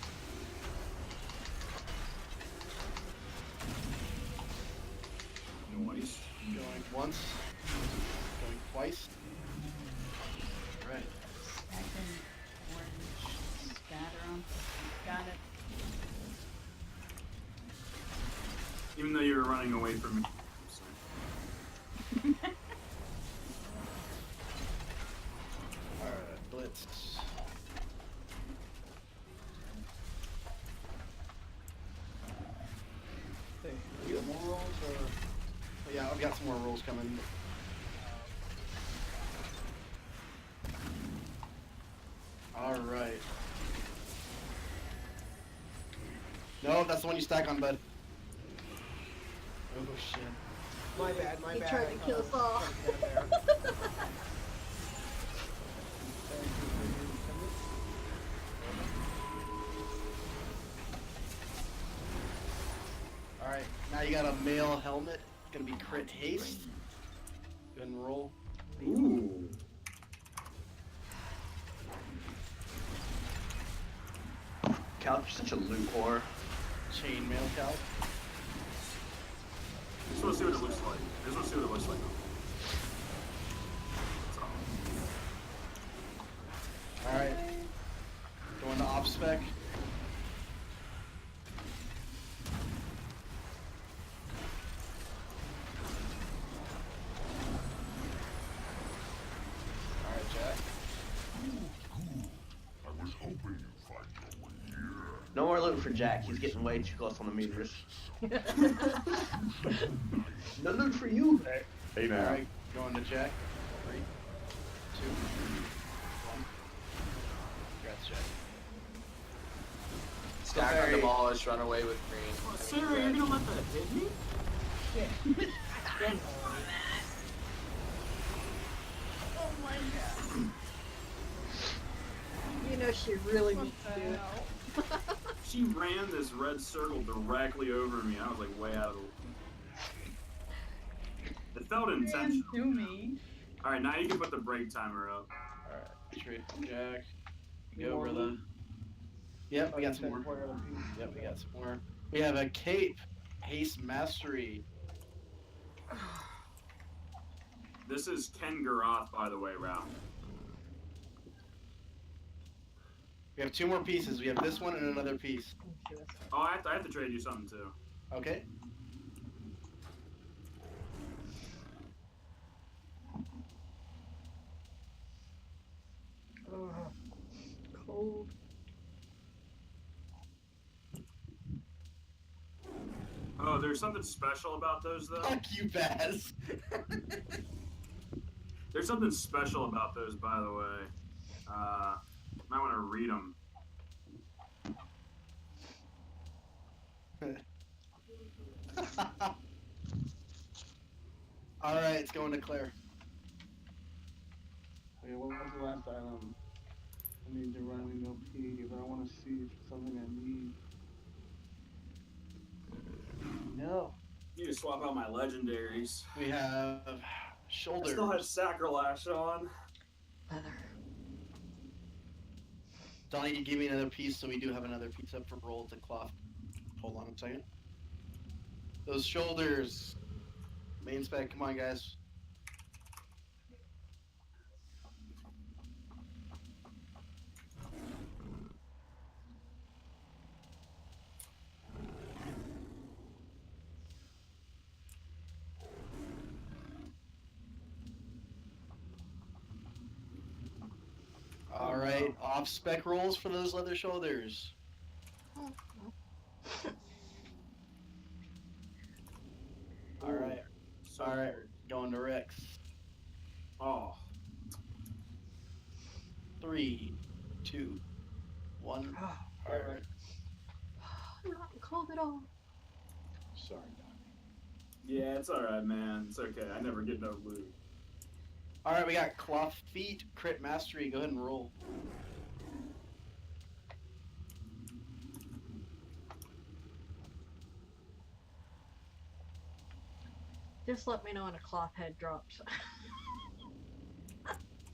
Nice. Going once. Going twice. Right. Second orange spatter on. Got it. Even though you were running away from me. Alright, blitz. Hey, you got more rolls or? Yeah, I've got some more rolls coming. Alright. No, that's the one you stack on, bud. Oh shit. My bad, my He bad. tried to kill us all. Alright, now you got a male helmet. Gonna be crit haste. Go ahead and roll. Ooh. Calc, you're such a loot whore. Chainmail calc. Just want to see what it looks like. Just want to see what it looks like. Alright. Going to op spec. Alright, Jack. I was hoping you'd find your way here. No more loot for Jack. He's getting way too close on the meters. No loot for you. Hey now. Alright, going to Jack. 3, 2, 1. Congrats, Jack. Stack on demolish, run away with green. Sarah, you're gonna let that hit me? Yeah. Oh my god. You know she really What needs the to do it. hell? She ran this red circle directly over me. I was like way out of the. It felt intentional. To me. All right, now you can put the break timer up. All right, trade Jack. Go, brother. Yep, we got some more. Yep, we got some more. We have a cape, haste mastery. This is Ken Garoth, by the way, Ralph. We have 2 more pieces. We have this one and another piece. Oh, I have to trade you something too. Okay. Cold. Oh, there's something special about those, though. Fuck you, Baz. There's something special about those, by the way. Might want to read them. All right, it's going to Claire. Okay, what was the last item? I need to run and go pee, but I want to see if it's something I need. No. Need to swap out my legendaries. We have I shoulder. still have Sacrolash on. Donnie, you give me another piece, so we do have another piece up for roll to cloth. Hold on a second. Those shoulders. Main spec, come on, guys. All right, off spec rolls for those leather shoulders. All right, going to Rex. Oh. 3, 2, 1. All right. I'm not cold at all. Sorry, Donnie. Yeah, it's alright, man. It's okay. I never get no loot. All right, we got cloth feet, crit mastery. Go ahead and roll. Just let me know when a cloth head drops.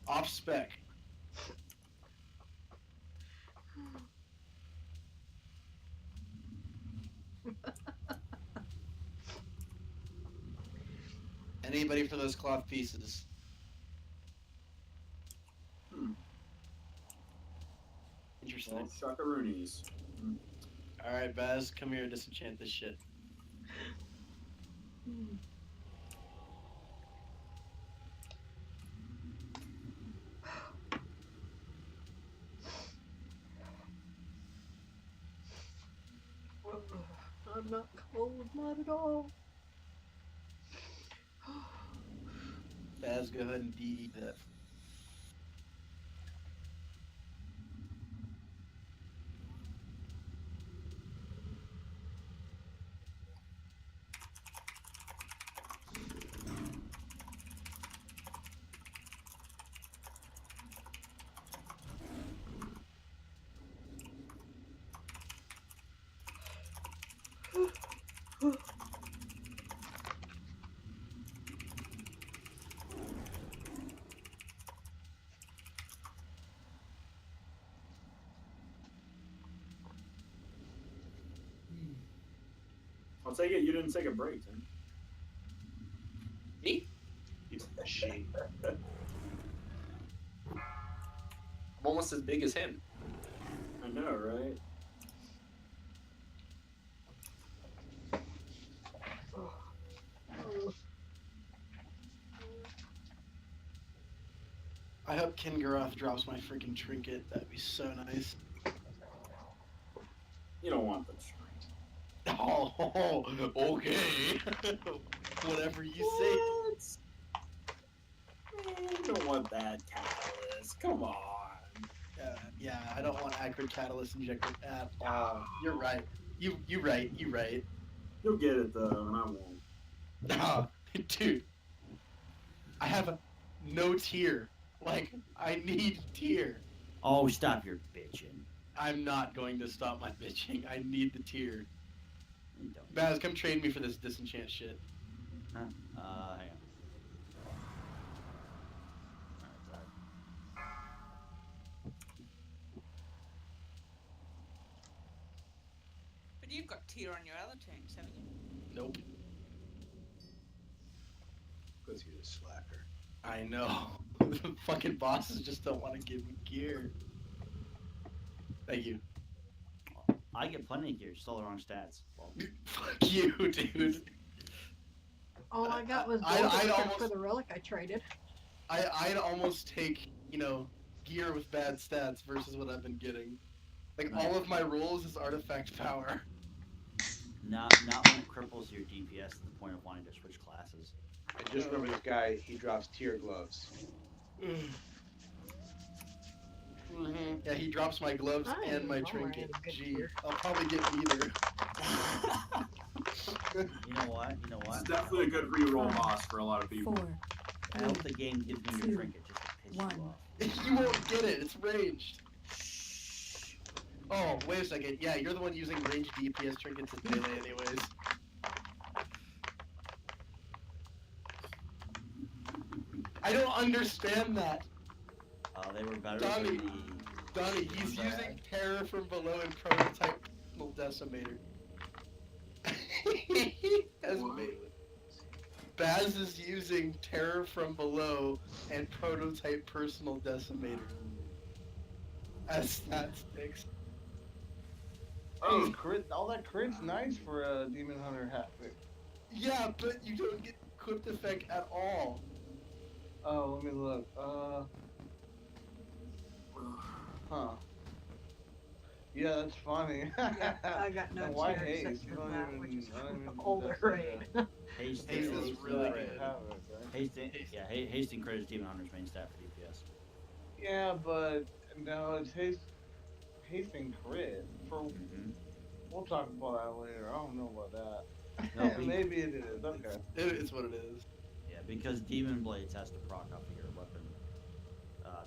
Off spec. Anybody for those cloth pieces? Interesting. Well, Shuckaroonies. All right, Baz, come here and disenchant this shit. I'm not cold, not at all. Baz, go ahead and DE that. I'll take it you didn't take a break, Tim. Me? She. I'm almost as big as him. I know, right? I hope Ken Garoth drops my freaking trinket. That'd be so nice. You don't want the trinket. Oh, okay. Whatever you say. Man, you don't want that catalyst. Come on. Yeah, I don't want acrid catalyst injected at all. You're right. You right. You'll get it though, and I won't. Nah, dude. I have no tier. Like, I need tier. Oh, stop your bitching. I'm not going to stop my bitching. I need the tier. Baz, come train me for this disenchant shit. Hang on. But you've got tier on your other teams, haven't you? Nope. Because he's a slacker. I know. The fucking bosses just don't want to give me gear. Thank you. I get plenty of gear, just all the wrong stats. Well, Fuck you, dude. All I got was I'd gold almost- for the relic I traded. I'd almost take, gear with bad stats versus what I've been getting. Like, all of my rolls is artifact power. not when it cripples your DPS to the point of wanting to switch classes. I just remember this guy, he drops tier gloves. Yeah, he drops my gloves and my trinket. Gee, I'll probably get neither. You know what? It's definitely a good reroll boss for a lot of people. 4, I hope the game gives me your trinket just to piss you off. You won't get it, it's ranged. Oh, wait a second. Yeah, you're the one using ranged DPS trinkets in melee anyways. I don't understand that. They were better Donnie, than Donnie, he's using terror from below and prototype decimator. As melee. Baz is using terror from below and prototype personal decimator as stat sticks. Hey, crit! All that crit's nice for a demon hunter half-pick. Yeah, but you don't get equipped effect at all. Oh, let me look. Huh. Yeah, that's funny. Yeah, I got no And why tier haste? except You for don't that, even. which is I don't even older that's, raid. Haste is really good. Hasting crit is Demon Hunter's main stat for DPS. Yeah, but no, it's hasting crit. We'll talk about that later. I don't know about that. No, Maybe it is. Okay. It's what it is. Yeah, because Demon Blades has to proc off of your weapon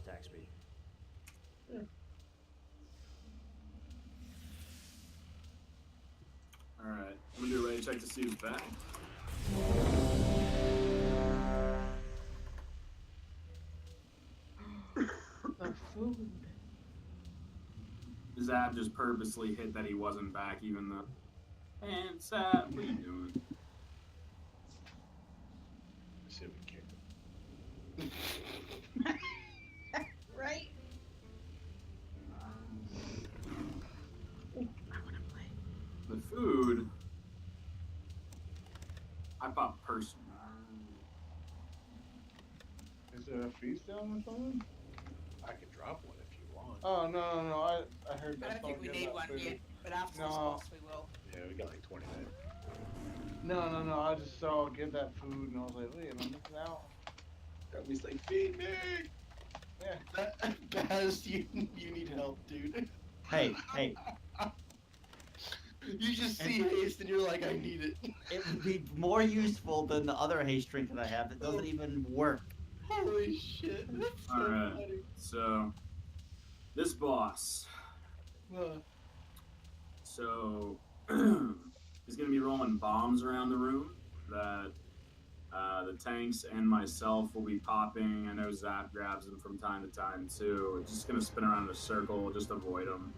attack speed. Alright, I'm gonna do a raid check to see who's back. The food. Zab just purposely hit that he wasn't back, even though. Man, Zab, what are you doing? Right? The food. I bought personal. Is there a feast down or something? I could drop one if you want. Oh no. I heard that. I don't think we need one yet, but after this boss we will. Yeah, we got like 20 minutes. No. I just saw get that food and I was like, wait, am I missing out? That was like, feed me. Yeah. Baz, you need help, dude. Hey. You just see haste and you're like, I need it. It would be more useful than the other haste trinket I have that doesn't even work. Holy shit. That's so Alright, funny. so this boss. Uh, So he's gonna be rolling bombs around the room that the tanks and myself will be popping. I know Zap grabs them from time to time too. It's just gonna spin around in a circle, just avoid them.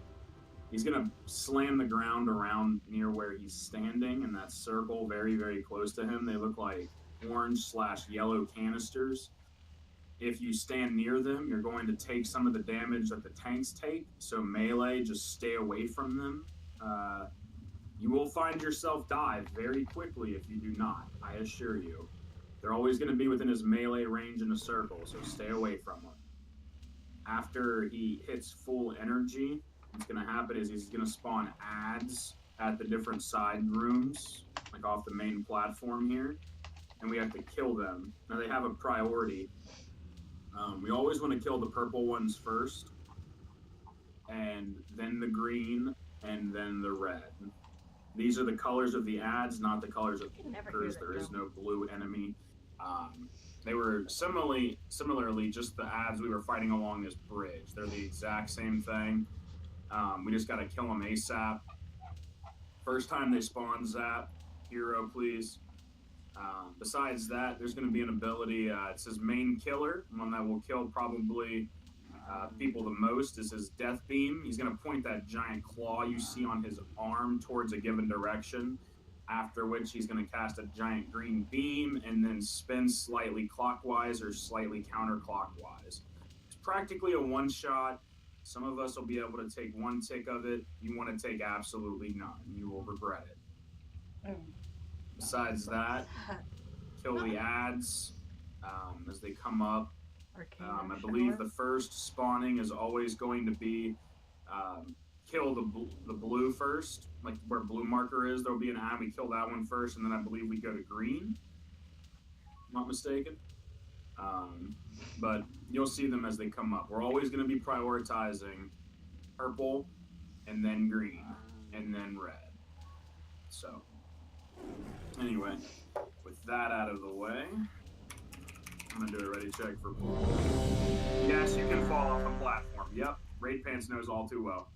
He's gonna slam the ground around near where he's standing in that circle, very, very close to him. They look like orange/yellow canisters. If you stand near them, you're going to take some of the damage that the tanks take. So melee, just stay away from them. You will find yourself die very quickly if you do not, I assure you. They're always going to be within his melee range in a circle, so stay away from them. After he hits full energy, what's going to happen is he's going to spawn ads at the different side rooms, like off the main platform here, and we have to kill them. Now they have a priority. We always want to kill the purple ones first, and then the green, and then the red. These are the colors of the ads, not the colors of workers. There is no blue enemy. They were similarly just the ads we were fighting along this bridge. They're the exact same thing. We just gotta kill them ASAP. First time they spawn, zap. Hero, please. Besides that, there's going to be an ability. It says main killer, one that will kill probably people the most. Is his death beam. He's going to point that giant claw you see on his arm towards a given direction. After which he's going to cast a giant green beam and then spin slightly clockwise or slightly counterclockwise. It's practically a one-shot. Some of us will be able to take one tick of it. You want to take absolutely none. You will regret it. Besides that, kill the ads as they come up. I believe the first spawning is always going to be kill the blue first, like where blue marker is. There'll be an ad. We kill that one first, and then I believe we go to green. If I'm not mistaken. But you'll see them as they come up. We're always going to be prioritizing purple, and then green, and then red. So, anyway, with that out of the way, I'm going to do a ready check for blue. Yes, you can fall off the platform. Yep, Raid Pants knows all too well.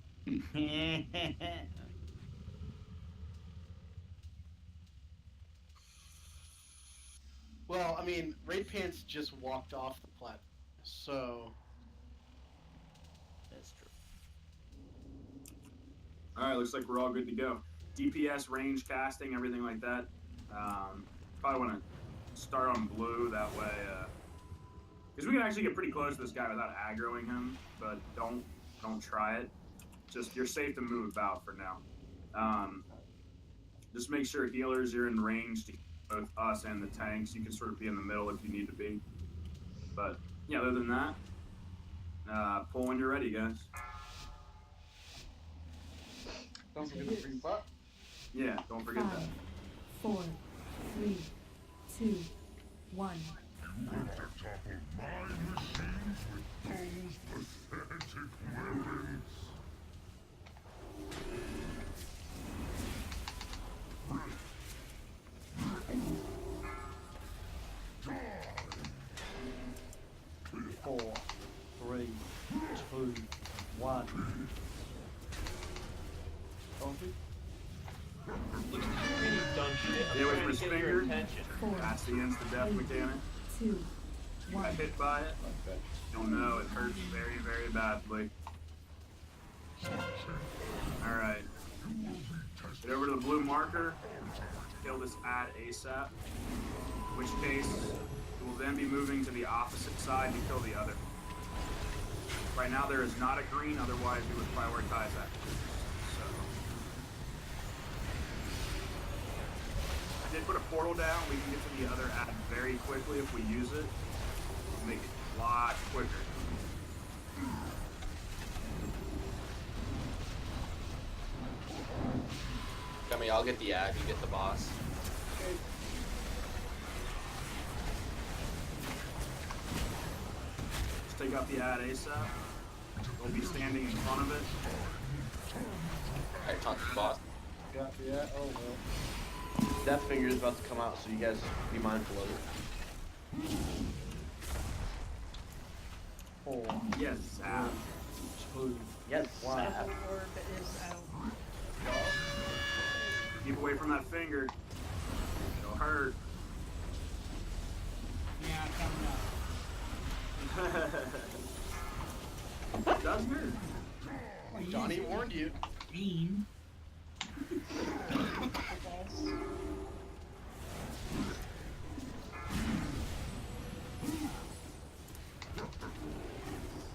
Well, I mean, Raid Pants just walked off the platform, so... That's true. Alright, looks like we're all good to go. DPS, range, casting, everything like that. Probably want to start on blue, that way... because we can actually get pretty close to this guy without aggroing him, but don't try it. Just, you're safe to move about for now. Just make sure healers are in range to both us and the tanks. You can sort of be in the middle if you need to be. But, yeah, other than that, pull when you're ready, guys. Don't forget the free butt. Yeah, don't forget 5, that. 4, 3, 2, 1. You will topple my machines with those pathetic weapons. Four, three, two, one. Look at this screen you've done shit. I'm Yeah, with trying his to get your finger. attention. That's the insta-death mechanic. 2, You got 1. hit by it. You'll know it hurts very, very badly. Alright. Get over to the blue marker. Kill this ad ASAP. In which case, you will then be moving to the opposite side to kill the other. Right now there is not a green, otherwise we would prioritize that. So. I did put a portal down. We can get to the other ad very quickly if we use it. It'll make it a lot quicker. I mean, I'll get the ad, you get the boss. Okay. Just take out the ad ASAP. We'll be standing in front of it. Alright, taunt the boss. Got the ad. Oh well. Death Finger is about to come out, so you guys be mindful of it. 4. Yes, zap. 2. Yes, One. The orb is out. Keep away from that finger. It'll hurt. Yeah, coming up. It does hurt. Johnny warned you. Beam.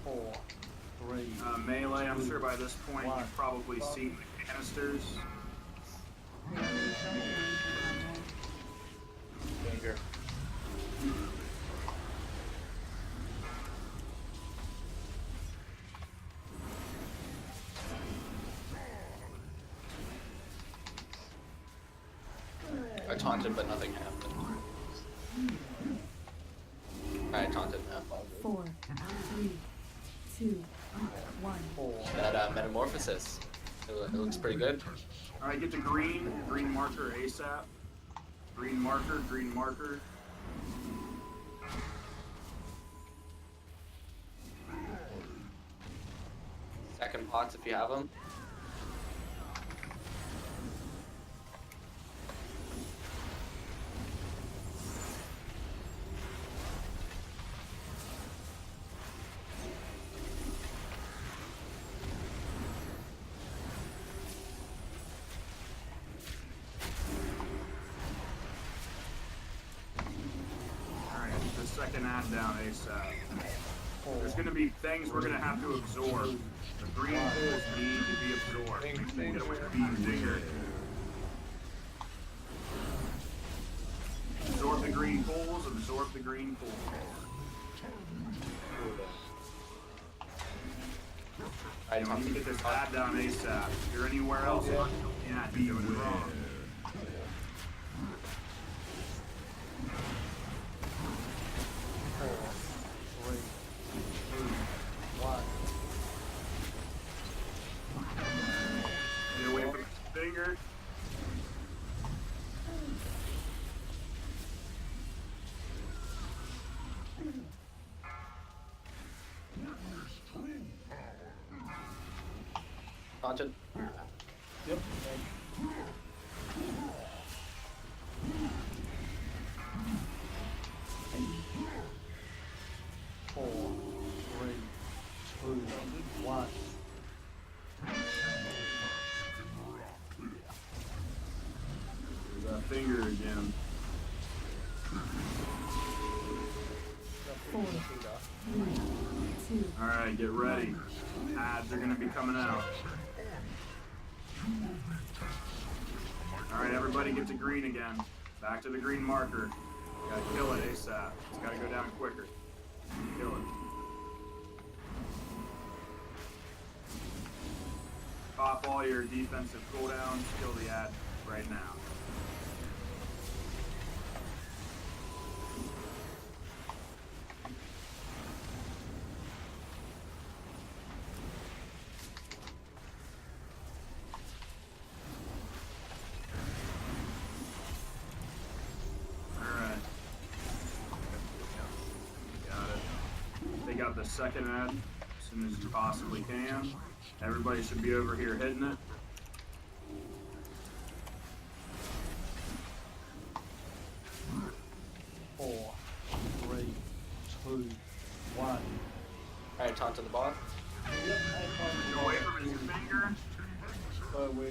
Four, three. Melee, I'm sure by this point you've probably seen the canisters. Finger. I taunted, but nothing happened. I taunted now. 4, 3, 2, 1. That metamorphosis, it looks pretty good. Alright, get the green marker ASAP. Green marker, green marker. second pots if you have them. Second ad down ASAP. There's going to be things we're going to have to absorb. The green pools need to be absorbed. Get away from the digger. Absorb the green pools, absorb the green pools. We need to get this ad down ASAP. If you're anywhere else, yeah, you're doing it wrong. Get away from the finger. Haunted. Yep. 4, 3, 2, 1. There's that finger again. 4, 3, 2. Alright, get ready. Ads are gonna be coming out. Alright, everybody get to green again. Back to the green marker. Gotta kill it ASAP. It's gotta go down quicker. Kill it. Pop all your defensive cooldowns. Kill the ad right now. Got the second ad as soon as you possibly can. Everybody should be over here hitting it. Four, 3, 2, 1. Alright, taunt to the bot. Get away from his finger.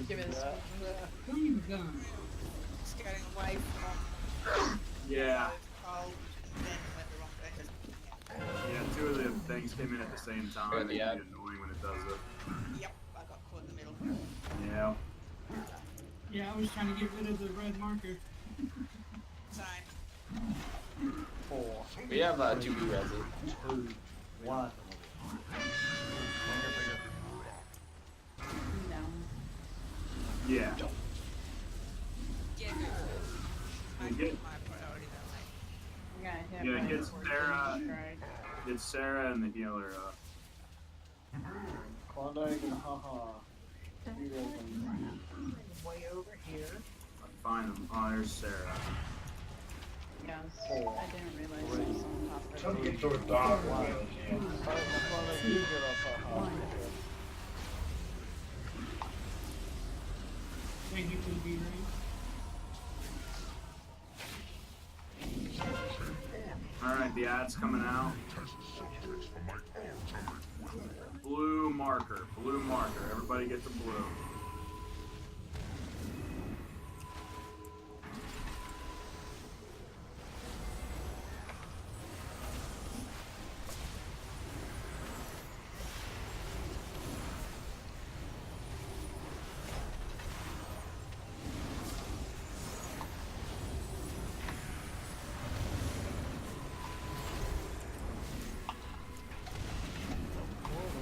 Give it a Who gun? Just getting away from Yeah. cold, then went the wrong way. Yeah, two of the things came in at the same time. Yeah. It's annoying when it does it. Yep, I got caught in the middle. Yeah. Yeah, I was trying to get rid of the red marker. Same. 4. We have 2B resi. 2, 1. Down. Yeah. Yeah, Yeah, good. My priority though, mate. We got hit Yeah, by get a Sarah. strike. Get Sarah and the healer up. Klondike and haha. You guys way over here. Find them. Oh, there's Sarah. Yes, I didn't realize there was someone popped Trying to right get to a dog. Thank you for the B range. Alright, the ad's coming out. Blue marker. Blue marker. Everybody get the blue.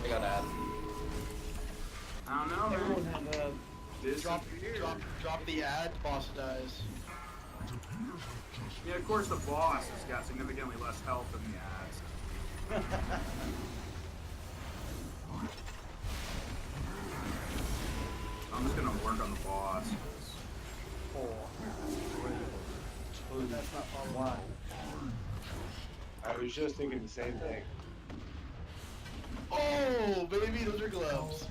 I got ad. I don't know, Everyone man. had Drop the ad, boss dies. Yeah, of course the boss has got significantly less health than the ads. I'm just gonna work on the boss. 4, 3, 2, 1. I was just thinking the same thing. Oh! Oh, baby, those are gloves.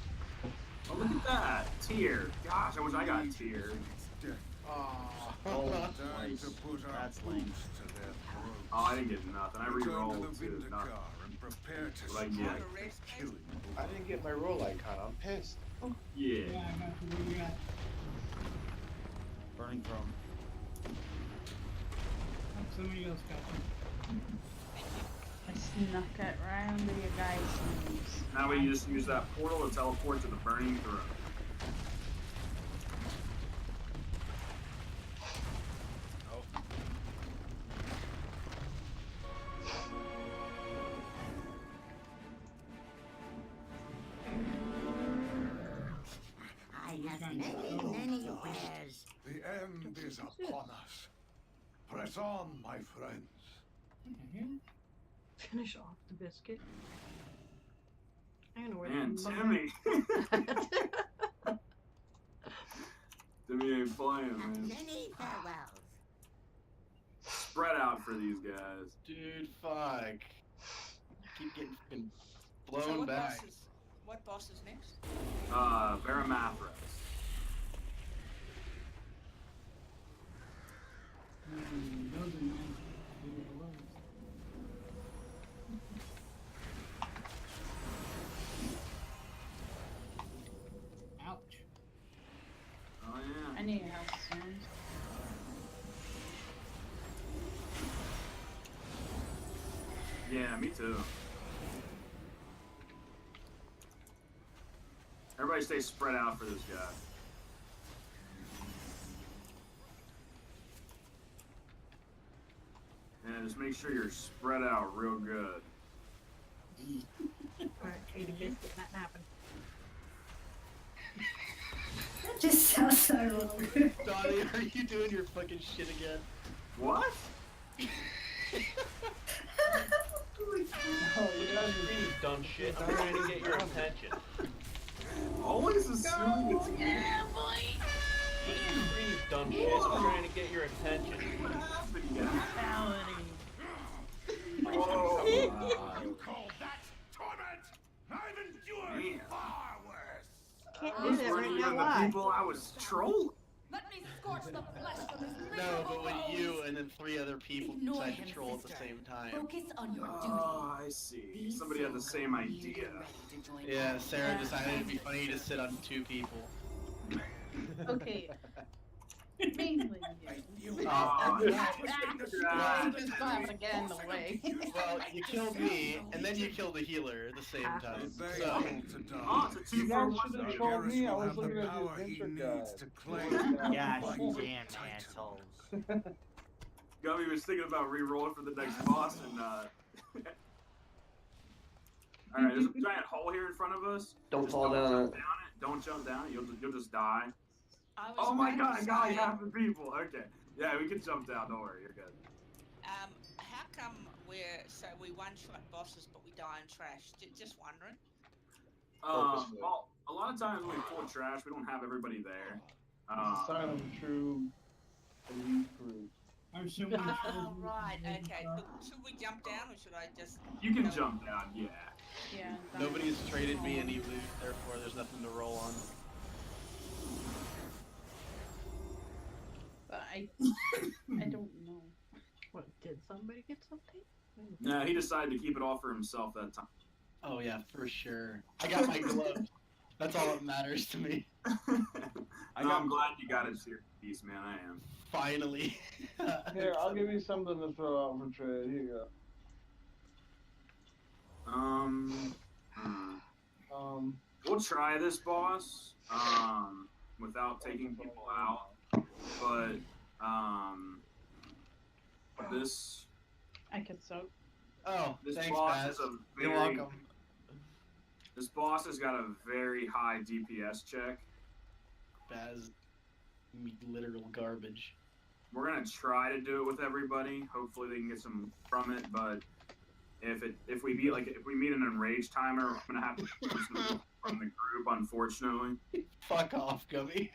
Oh, look at that. Tier. Gosh, I wish I got tier. Oh, Time to put our that's lame. boots to their throats. Oh, I didn't get nothing. I Return to re-rolled the too. Vindicar and prepare to What I strike get? the killing I didn't get my roll icon. I'm pissed. Yeah. Yeah, I got you. What do you got? Burning Throne. Oh, somebody else got one. I snuck it right under your guys' nose. Now we just use that portal to teleport to the burning throne. I have many wares. The end is upon us. Press on, my friends. Finish off the biscuit. I don't know where Man, the Timmy. Timmy ain't playing, man. Many farewells. Spread out for these guys. Dude, fuck. Keep getting fucking So blown what back. boss is next? Varimathras. Those are nice. Ouch. Oh yeah. I need help soon. Yeah, me too. Everybody stay spread out for this guy. And just make sure you're spread out real good. Alright, ate a biscuit, that happened. That just sounds so wrong. Donnie, are you doing your fucking shit again? What? Oh, you guys are really dumb shit. I'm trying to get your attention. Always assuming it's me. Really dumb shit. I'm trying to get your attention. What happened, guys? Oh, you call that torment? I've endured far worse. Can't I do was that right bringing now in the live. people I was trolling. Let me scorch the flesh from his No, miserable but when bones. you and then 3 other people Ignore decide him, to troll at the sister. same time. Focus on your duty. Oh, I see. Somebody had the same idea. Yeah, Sarah decided it'd be funny to sit on 2 people. Okay. Mainly you. Oh, Just clap again the way. Well, you killed me, and then you killed the healer at the same time. They So, all to die. Oh, it's a You 2 for guys 1. should have told me. I was looking at power the he adventure needs guide. to claim Gosh, the damn title. assholes. Gummy was thinking about re-rolling for the next boss, and Alright, there's a giant hole here in front of us. Don't Just fall don't down jump it. down it. Don't jump down it. You'll just die. I was Oh my about god, to I got say, half the people. Okay. Yeah, we can jump down. Don't worry, you're good. how come we one-shot bosses but we die in trash? Just wondering. Purposefully. Well, a lot of times when we pull trash, we don't have everybody there. It's a sign of a true elite crew. Or someone Oh, right, okay. Look, should we jump down or should I just... You can jump down, yeah. Yeah. nobody's traded me any loot, therefore there's nothing to roll on. But I don't know. What, did somebody get something? No, he decided to keep it all for himself that time. Oh yeah, for sure. I got my gloves. That's all that matters to me. I'm glad you got it to your piece, man. I am. Finally. Here, I'll give you something to throw out for trade. Here you go. We'll try this boss, without taking people out, but, this... I could soak. Oh, This thanks, boss Baz. is a You're very... welcome. This boss has got a very high DPS check. Baz, literal garbage. We're gonna try to do it with everybody. Hopefully they can get some from it, but if we meet an enraged timer, I'm gonna have to choose some from the group, unfortunately. Fuck off, Gummy.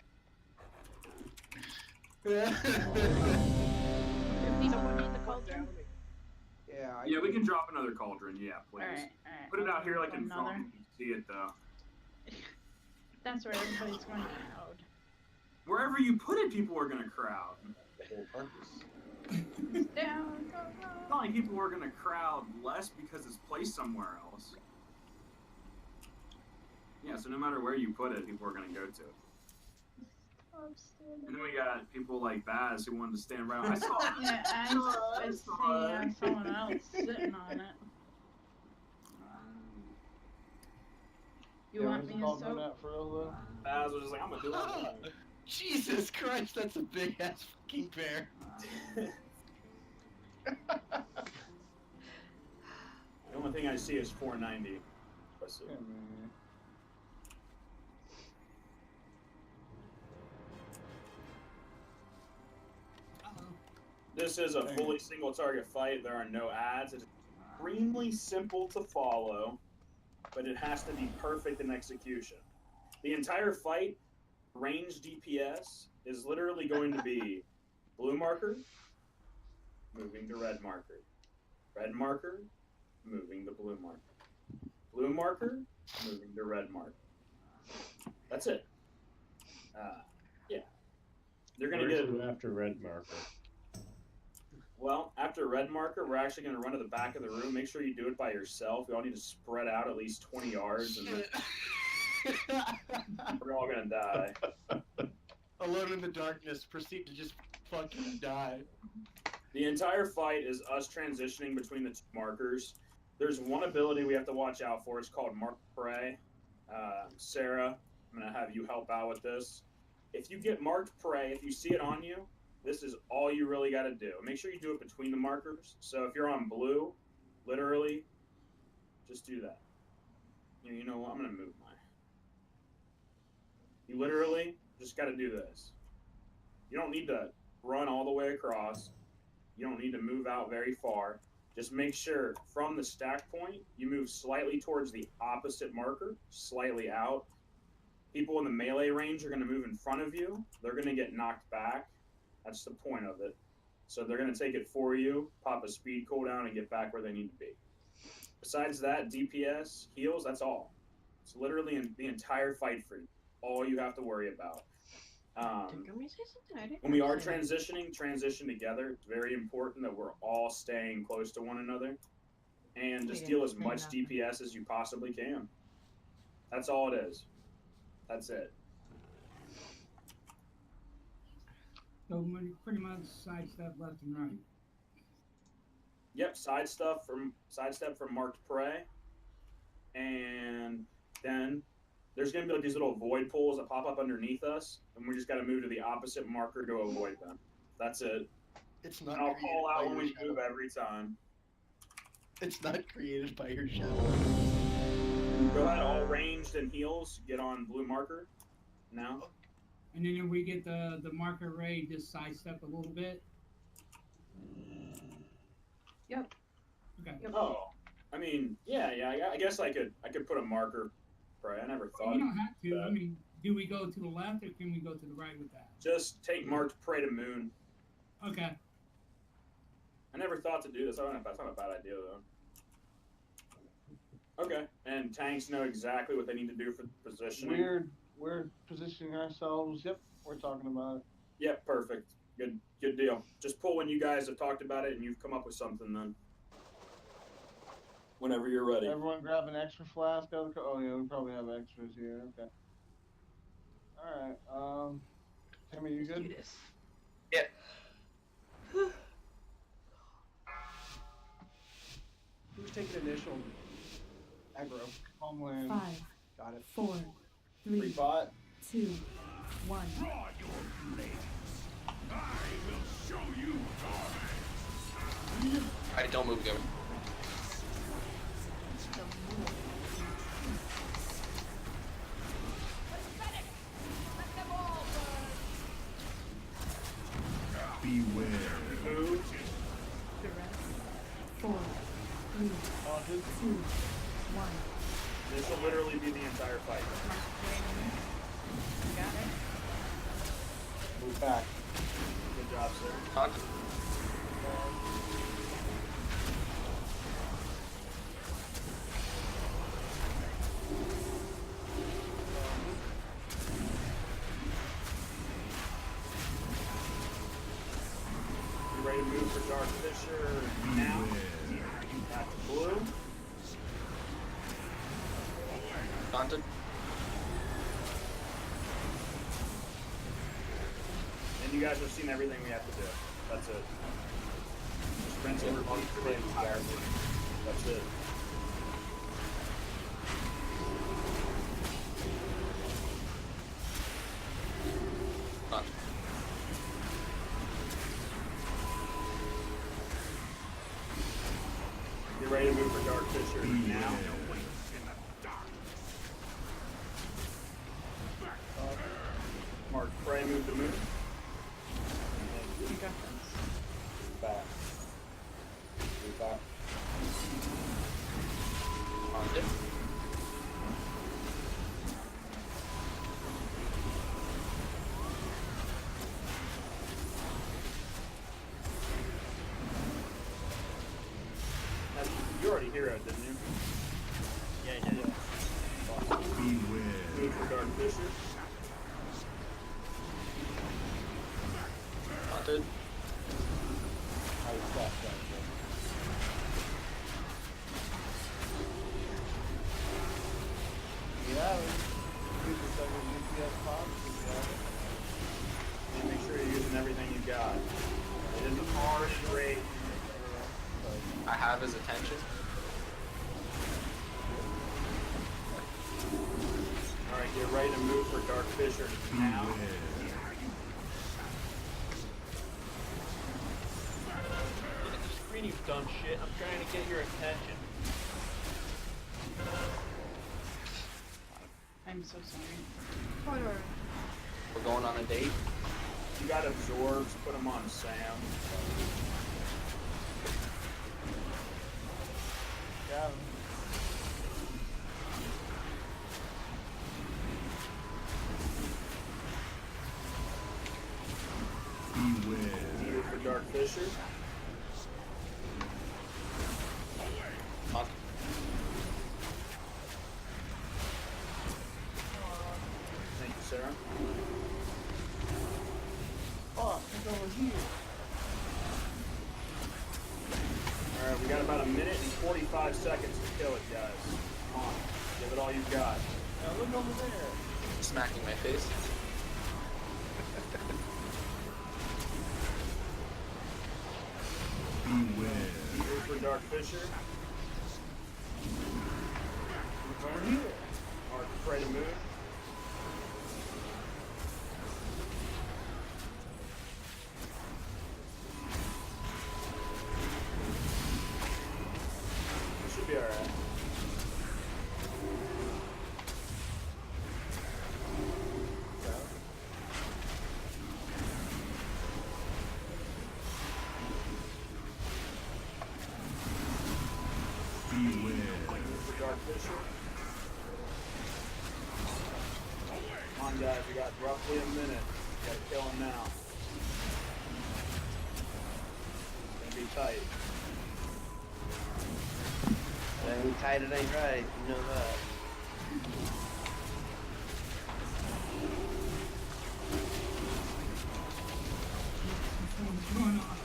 Someone need the cauldron? Yeah. Yeah, we can drop another cauldron. Yeah, please. Alright. Put it out here, like in front. Another? see it though. That's where everybody's going to crowd. Wherever you put it, people are gonna crowd. The whole purpose. Down, go, It's not like people are gonna crowd less because it's placed somewhere else. Yeah, so no matter where you put it, people are gonna go to it. And then we got people like Baz who wanted to stand around. I saw it. Yeah, I see someone else sitting on it. You want me to soak? Baz was just like, I'm gonna do it. Jesus Christ, that's a big ass fucking bear. The only thing I see is 490. This is a fully single target fight. There are no ads. It's extremely simple to follow, but it has to be perfect in execution. The entire fight, range DPS, is literally going to be blue marker, moving to red marker. Red marker, moving to blue marker. Blue marker, moving to red marker. That's it. Yeah. They're going to get... after red marker. Well, after red marker, we're actually going to run to the back of the room. Make sure you do it by yourself. We all need to spread out at least 20 yards, and then we're all going to die. Alone in the darkness, proceed to just fucking die. The entire fight is us transitioning between the two markers. There's one ability we have to watch out for. It's called Mark Prey. Sarah, I'm going to have you help out with this. If you get marked prey, if you see it on you, this is all you really got to do. Make sure you do it between the markers. So if you're on blue, literally, just do that. You know what? I'm going to move mine. You literally just got to do this. You don't need to run all the way across. You don't need to move out very far. Just make sure from the stack point, you move slightly towards the opposite marker, slightly out. People in the melee range are going to move in front of you. They're going to get knocked back. That's the point of it. So they're going to take it for you, pop a speed cooldown, and get back where they need to be. Besides that, DPS, heals, that's all. It's literally the entire fight for you. All you have to worry about. When we are transitioning, transition together. It's very important that we're all staying close to one another. And just deal as much DPS as you possibly can. That's all it is. That's it. So pretty much sidestep left and right. Yep, sidestep from marked prey, and then there's gonna be like these little void pools that pop up underneath us, and we just gotta move to the opposite marker to avoid them. That's it. It's not. And I'll call out when we move every time. It's not created by your shadow. Go ahead, all ranged and heals. Get on blue marker now. And then if we get the marker ray, just sidestep a little bit. Yep. Okay. Yep. Oh, I mean, yeah. I guess I could put a marker. Right, I never thought. You don't have to. I mean, do we go to the left or can we go to the right with that? Just take marked prey to moon. Okay. I never thought to do this. That's not a bad idea though. Okay, and tanks know exactly what they need to do for positioning. We're positioning ourselves. Yep, we're talking about it. Yep, perfect. Good deal. Just pull when you guys have talked about it and you've come up with something then. Whenever you're ready. Everyone grab an extra flask out of the oh yeah, we probably have extras here. Okay. All right. Timmy, you good? Yeah. Who's taking initial? Aggro. Homeland. 5, Got it. 4, 3, Pre-bot. 2, 1. Draw your blades. I will show you garbage. Alright, don't move, Gavin. Beware. 4, 3, 2, 1. This will literally be the entire fight. Got it. Move back. Good job, sir. Talk. move for Dark Fisher now. Back to blue. Daunted. And you guys have seen everything we have to do. That's it. Just rinse and repeat for the entire thing. That's it. Done. Get ready to move for Dark Fisher now. Mark Prey, move to move. You got this. Back. Move back. On it. You already heroed, didn't you? Yeah, I did. Move for Dark Fisher. Daunted. Yeah, use the double GPS box. And make sure you're using everything you got. It is a hard rate. I have his attention. Alright, get ready to move for Dark Fisher now. Look at the screen, you dumb shit. I'm trying to get your attention. I'm so sorry. Quite alright. We're going on a date. You got absorbs, put them on Sam. Got him. Move for Dark Fisher. Up. Thank you, Sarah. Oh, it's over here. Alright, we got about a minute and 45 seconds to kill it, guys. Come on, give it all you've got. Now look over there. Smacking my face. Move for Dark Fisher. Over here. Mark Prey to move. You should be alright. For Dark Fisher. Come on, guys, we got roughly a minute. We gotta kill him now. It's gonna be tight. It ain't tight, it ain't right. You know that. What's going on?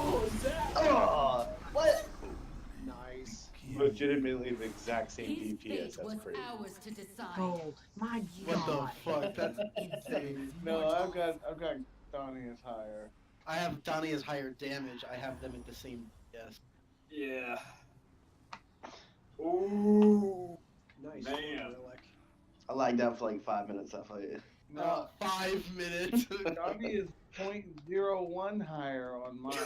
Oh, is that? Oh, what? Nice. Legitimately the exact same DPS. That's crazy. Oh my What god. the fuck? That's insane. No, I've got Donnie as higher. I have Donnie as higher damage. I have them at the same. Yes. Yeah. Ooh. Nice. Man. I lagged out for like 5 minutes. I thought you. No, 5 minutes. Donnie is 0.01 higher on mine.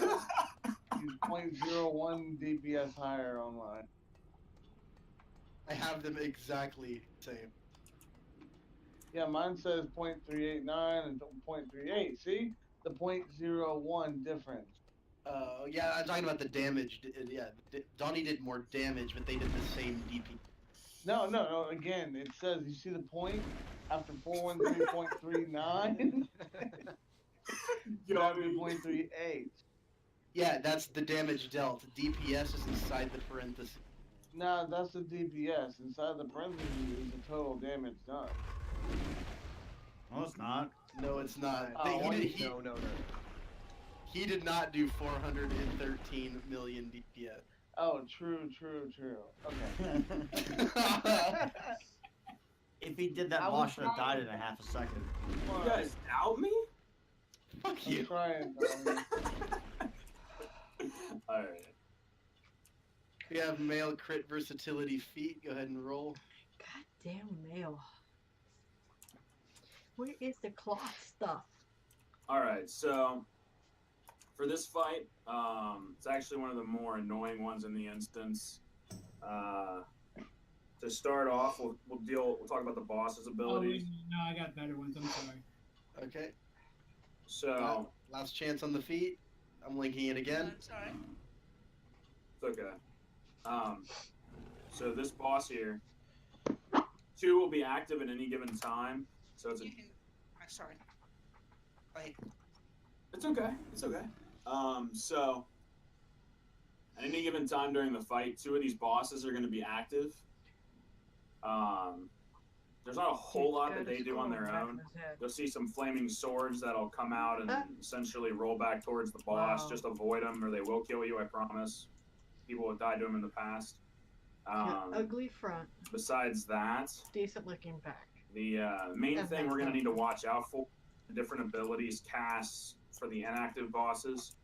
He's 0.01 DPS higher on mine. I have them exactly the same. Yeah, mine says 0.389 and 0.38. See? The 0.01 difference. Yeah, I'm talking about the damage. Yeah, Donnie did more damage, but they did the same DP. No. Again, it says, you see the point after 413.39? That would be 0.38. Yeah, that's the damage dealt. DPS is inside the parentheses. No, that's the DPS. Inside the parentheses is the total damage done. No, it's not. No, it's not. Oh, He no. he did not do 413 million DPS. Oh, true. Okay. If he did that, I boss was should have died trying- in a half a second. You guys doubt me? Fuck I'm you. trying. Alright. We have male crit versatility feat. Go ahead and roll. God damn mail. Where is the cloth stuff? Alright, so for this fight, it's actually one of the more annoying ones in the instance. To start off, we'll talk about the boss's abilities. No, I got better ones. I'm sorry. Okay. So Last chance on the feet. I'm linking it again. Sorry. it's okay. So this boss here, 2 will be active at any given time. So it's a, I'm sorry. Wait. it's okay. It's okay. So at any given time during the fight, 2 of these bosses are going to be active. There's not a whole lot that they do on their own. You'll see some flaming swords that'll come out and essentially roll back towards the boss. Wow. Just avoid them or they will kill you, I promise. People have died to them in the past. Ugly front, Besides that, decent looking back. the main And thing that's we're going to not- need to watch out for, different abilities casts for the inactive bosses.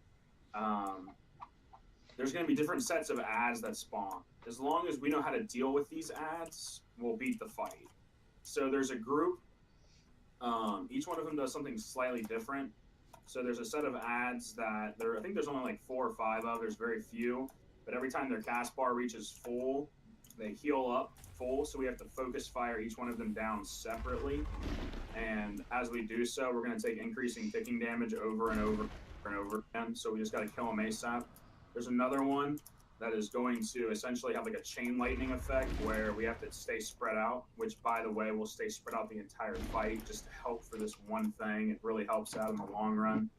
There's going to be different sets of ads that spawn. As long as we know how to deal with these ads, we'll beat the fight. So there's a group. Each one of them does something slightly different. So there's a set of ads that I think there's only like 4 or 5 of. There's very few. But every time their cast bar reaches full, they heal up full. So we have to focus fire each one of them down separately. And as we do so, we're going to take increasing ticking damage over and over and over again. So we just got to kill them ASAP. There's another one that is going to essentially have like a chain lightning effect where we have to stay spread out, which by the way will stay spread out the entire fight just to help for this one thing. It really helps out in the long run.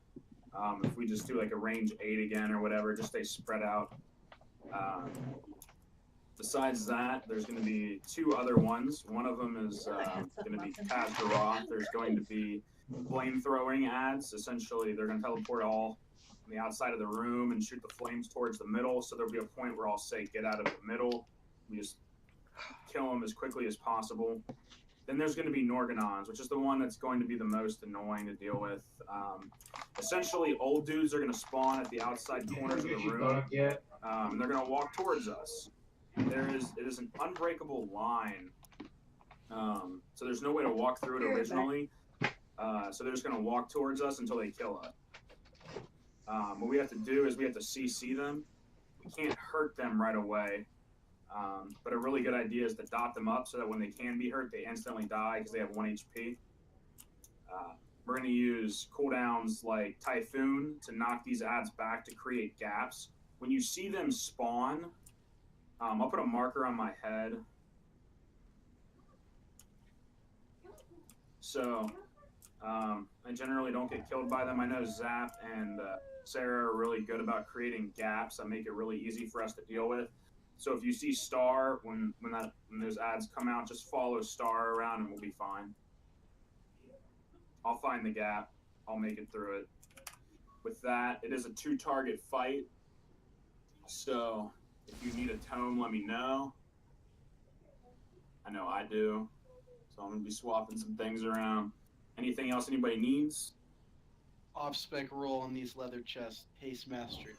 If we just do like a range 8 again or whatever, just stay spread out. Besides that, there's going to be 2 other ones. One of them is going to be Garothi. There's going to be flame throwing ads. Essentially, they're going to teleport all on the outside of the room and shoot the flames towards the middle. So there'll be a point where I'll say, get out of the middle. We just kill them as quickly as possible. Then there's going to be Norganons, which is the one that's going to be the most annoying to deal with. Essentially, old dudes are going to spawn at the outside corners of the room. And they're going to walk towards us. It is an unbreakable line. So there's no way to walk through it originally. So they're just going to walk towards us until they kill us. What we have to do is we have to CC them. We can't hurt them right away. But a really good idea is to dot them up so that when they can be hurt, they instantly die because they have 1 HP. We're going to use cooldowns like Typhoon to knock these ads back to create gaps. When you see them spawn, I'll put a marker on my head. So I generally don't get killed by them. I know Zap and Sarah are really good about creating gaps that make it really easy for us to deal with. So if you see Star, when those ads come out, just follow Star around and we'll be fine. I'll find the gap. I'll make it through it. With that, it is a 2-target fight. So if you need a tome, let me know. I know I do. So I'm going to be swapping some things around. Anything else anybody needs? Off-spec roll on these leather chests. Haste mastery.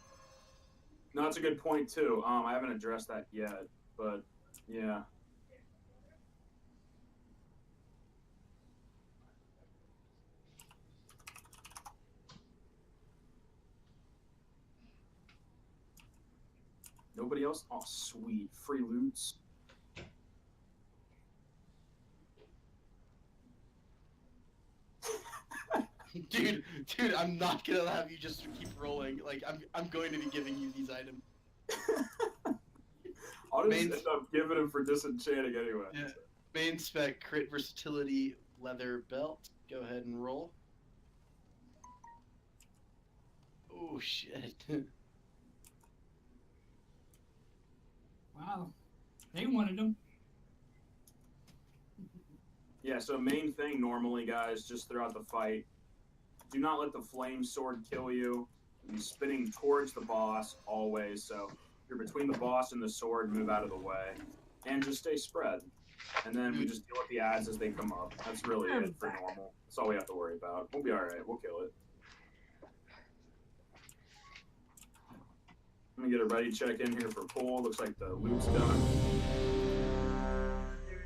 No, that's a good point too. I haven't addressed that yet, but yeah. Nobody else? Oh, sweet. Free loots. Dude, I'm not gonna have you just keep rolling. Like, I'm going to be giving you these items. I'll just end up giving him for disenchanting anyway. Yeah. Main spec crit versatility leather belt. Go ahead and roll. Oh shit. Wow. They wanted them. Yeah, so main thing normally, guys, just throughout the fight, do not let the flame sword kill you. Be spinning towards the boss always, so if you're between the boss and the sword, move out of the way. And just stay spread. And then we just deal with the ads as they come up. That's really it for normal. That's all we have to worry about. We'll be alright, we'll kill it. Let me get a ready check in here for pull. Looks like the loot's done.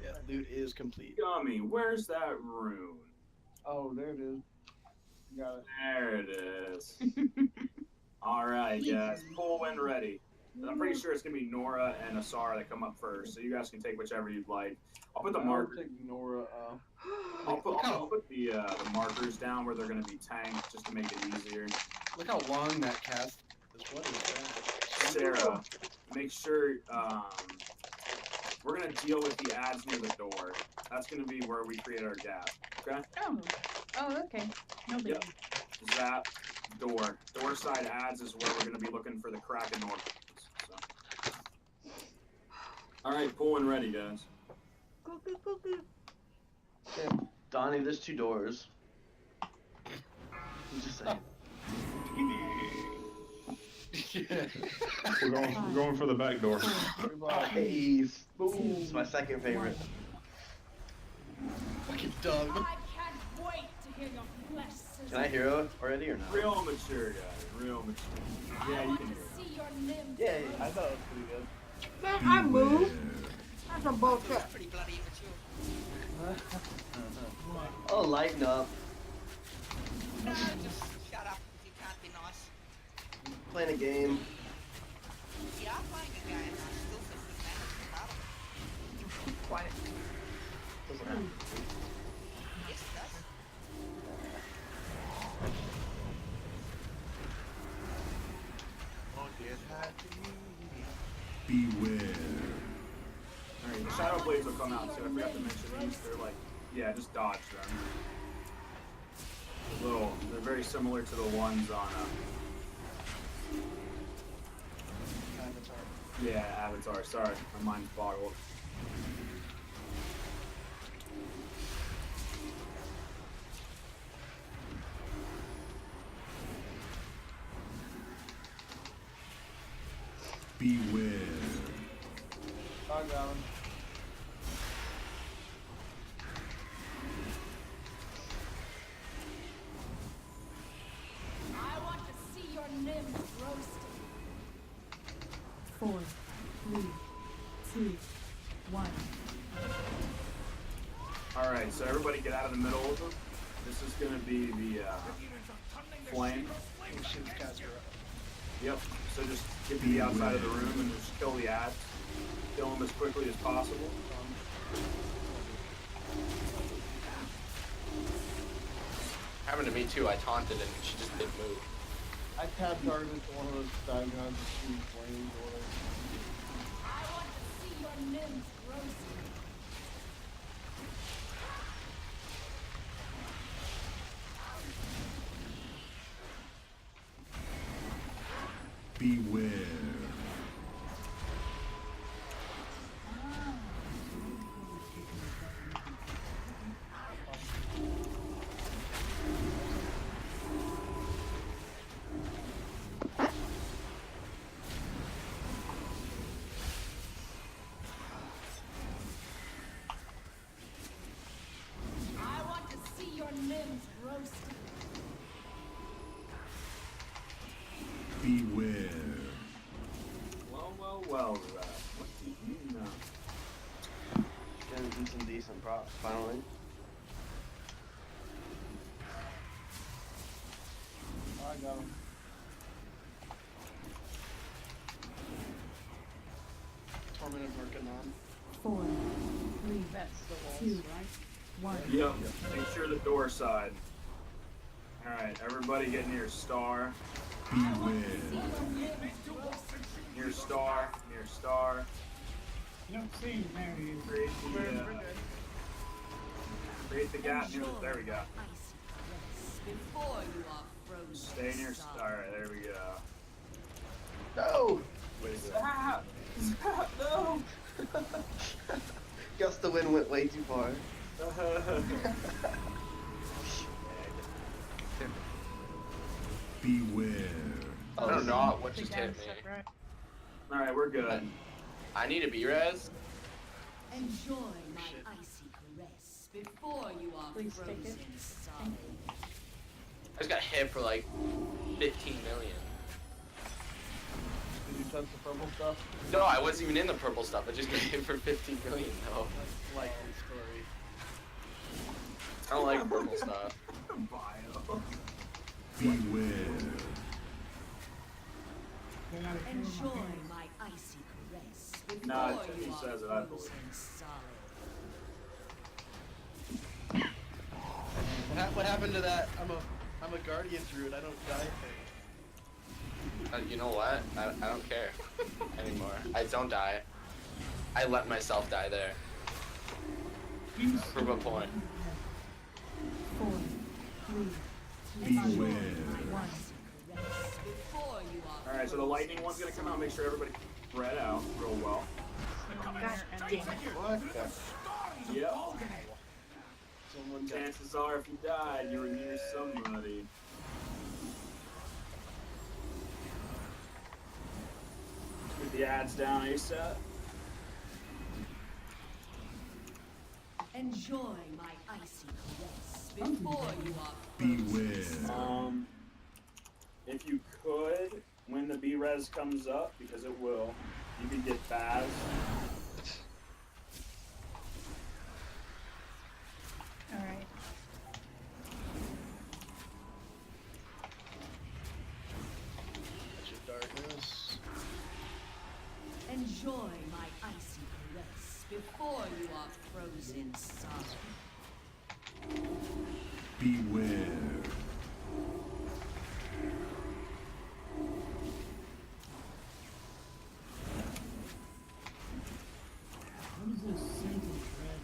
Yeah, loot is complete. Gummy, where's that rune? Oh, there it is. Got it. There it is. Alright, guys. Pull when ready. I'm pretty sure it's going to be Nora and Asara that come up first, so you guys can take whichever you'd like. I'll put the markers. I'll take Nora. I'll put the markers down where they're going to be tanked just to make it easier. Look how long that cast is. What is that? Sarah, make sure we're going to deal with the ads near the door. That's going to be where we create our gap. Okay? Oh, okay. No big. Yep. Zap, door. Door side ads is where we're going to be looking for the Kraken orb. So. Alright, pull and ready, guys. Okay, Donnie, there's 2 doors. I'm just saying. We're going for the back door. Nice. Boom. It's my second favorite. Fucking dumb. I can't wait to hear your flesh sizzle. Can I hero already or not? Real mature, guys. Real mature. Yeah, you can hear it. See your limbs. Yeah, I thought it was pretty good. Man, I moved. That's some bullshit. That's pretty bloody immature. Oh, lighten up. No, just shut up if you can't be nice. Playing a game. We are playing a game. I still think we managed the battle. Quiet. Doesn't matter. Yes, it does. Beware. Alright, the Shadow Blades will come out too. I forgot to mention these. They're like, yeah, just dodge them. They're very similar to the ones on Avatar. yeah, Avatar. Sorry, my mind's boggled. Beware. I got him. I want to see your limbs roasted. 4, 3, 2, 1. Alright, so everybody get out of the middle of them. This is going to be the flame. Yep, so just get to the outside of the room and just kill the ads. Kill them as quickly as possible. Happened to me too. I taunted and she just didn't move. I tapped targeted to one of those diagonals and shoot flames or whatever. I want to see your limbs roasted. Beware. I want to see your limbs roasted. Beware. Well, what do you know? Gonna do some decent props, finally. I got him. Torment of Mercanon. 4, 3, That's the walls, 2, right? 1. Yep, make sure the door side. Alright, everybody get near star. Beware. Near star. Near star. You don't see him. There he is. Create the gap near the, there we go. Before you are frozen. Stay near star. Alright, there we go. No! Wait a second. Stop! No! Gust the wind went way too far. Beware. I don't know what just hit me. Alright, we're good. I need a B-res. Enjoy my icy caress before you are frozen solid. I just got hit for like 15 million. Did you touch the purple stuff? No, I wasn't even in the purple stuff. I just got hit for 15 million though. That's likely story. I don't like purple stuff. Bio. Beware. Enjoy my icy caress before Nah, you he are says it, I believe. frozen solid. What happened to that? I'm a guardian druid. I don't die thing. You know what? I don't care anymore. I don't die. I let myself die there. Prove a point. 4, 3, 2, Beware. 1. Alright, so the lightning one's gonna come out, make sure everybody spread out real well. Yep. Chances are if you died, you were near somebody. Get the ads down ASAP. Enjoy my icy caress before you are Beware. If you could, when the B-res comes up, because it will, you could get Baz. Alright. Darkness. Enjoy my icy caress before you are frozen solid. Beware. What is this scent of dread?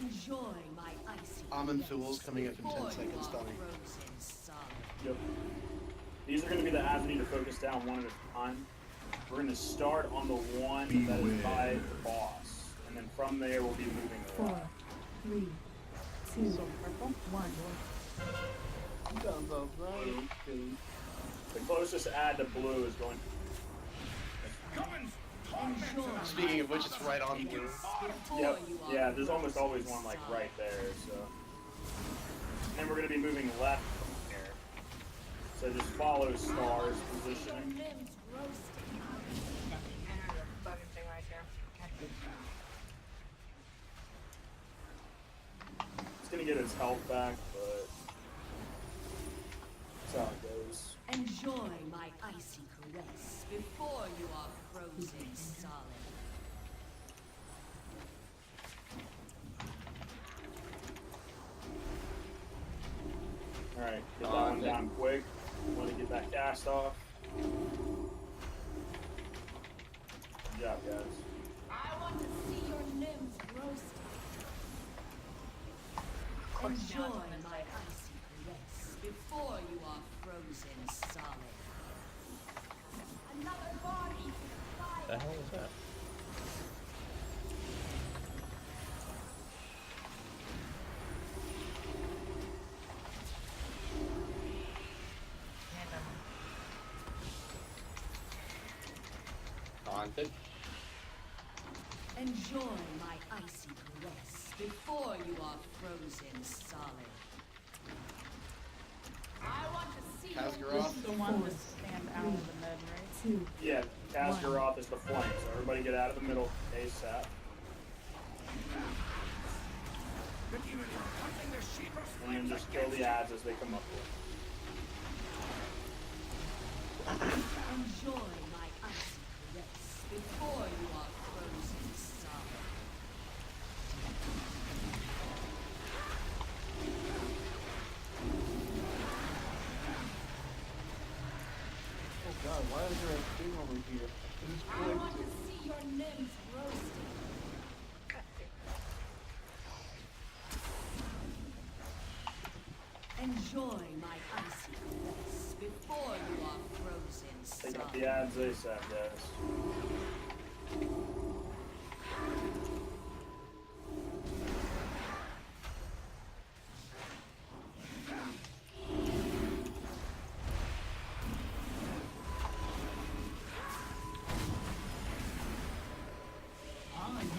Enjoy my icy Almond caress Fools coming up in 10 before you seconds, are Donnie. frozen solid. Yep. These are going to be the ads we need to focus down one at a time. We're going to start on the one that is by the boss, and then from there we'll be moving 4, around. 3, 2, 1. Sounds about right. The closest ad to blue is going. Speaking of which, it's right on blue. Yep. Yeah, there's almost always one like right there. So, and we're going to be moving left from here. So just follow Star's positioning. It's going to get its health back, but that's how it goes. Enjoy my icy caress before you are frozen solid. Alright, get that one down quick. Want to get that cast off. Good job, guys. I want to see your limbs roasted. Enjoy my icy caress before you are frozen solid. Another body. The hell is that? Haunted. Enjoy my icy caress before you are frozen solid. I want to see Hasgaroth. This is the one to stand out of the mid, right? 2. Yeah, Hasgaroth is the flank, so everybody get out of the middle ASAP. And then just kill the ads as they come up with. Enjoy my icy caress before you are frozen solid. Oh god, why is there a thing over here? It's I want to see your limbs roasted. Enjoy my icy caress before you are frozen solid. The ads they said, guys.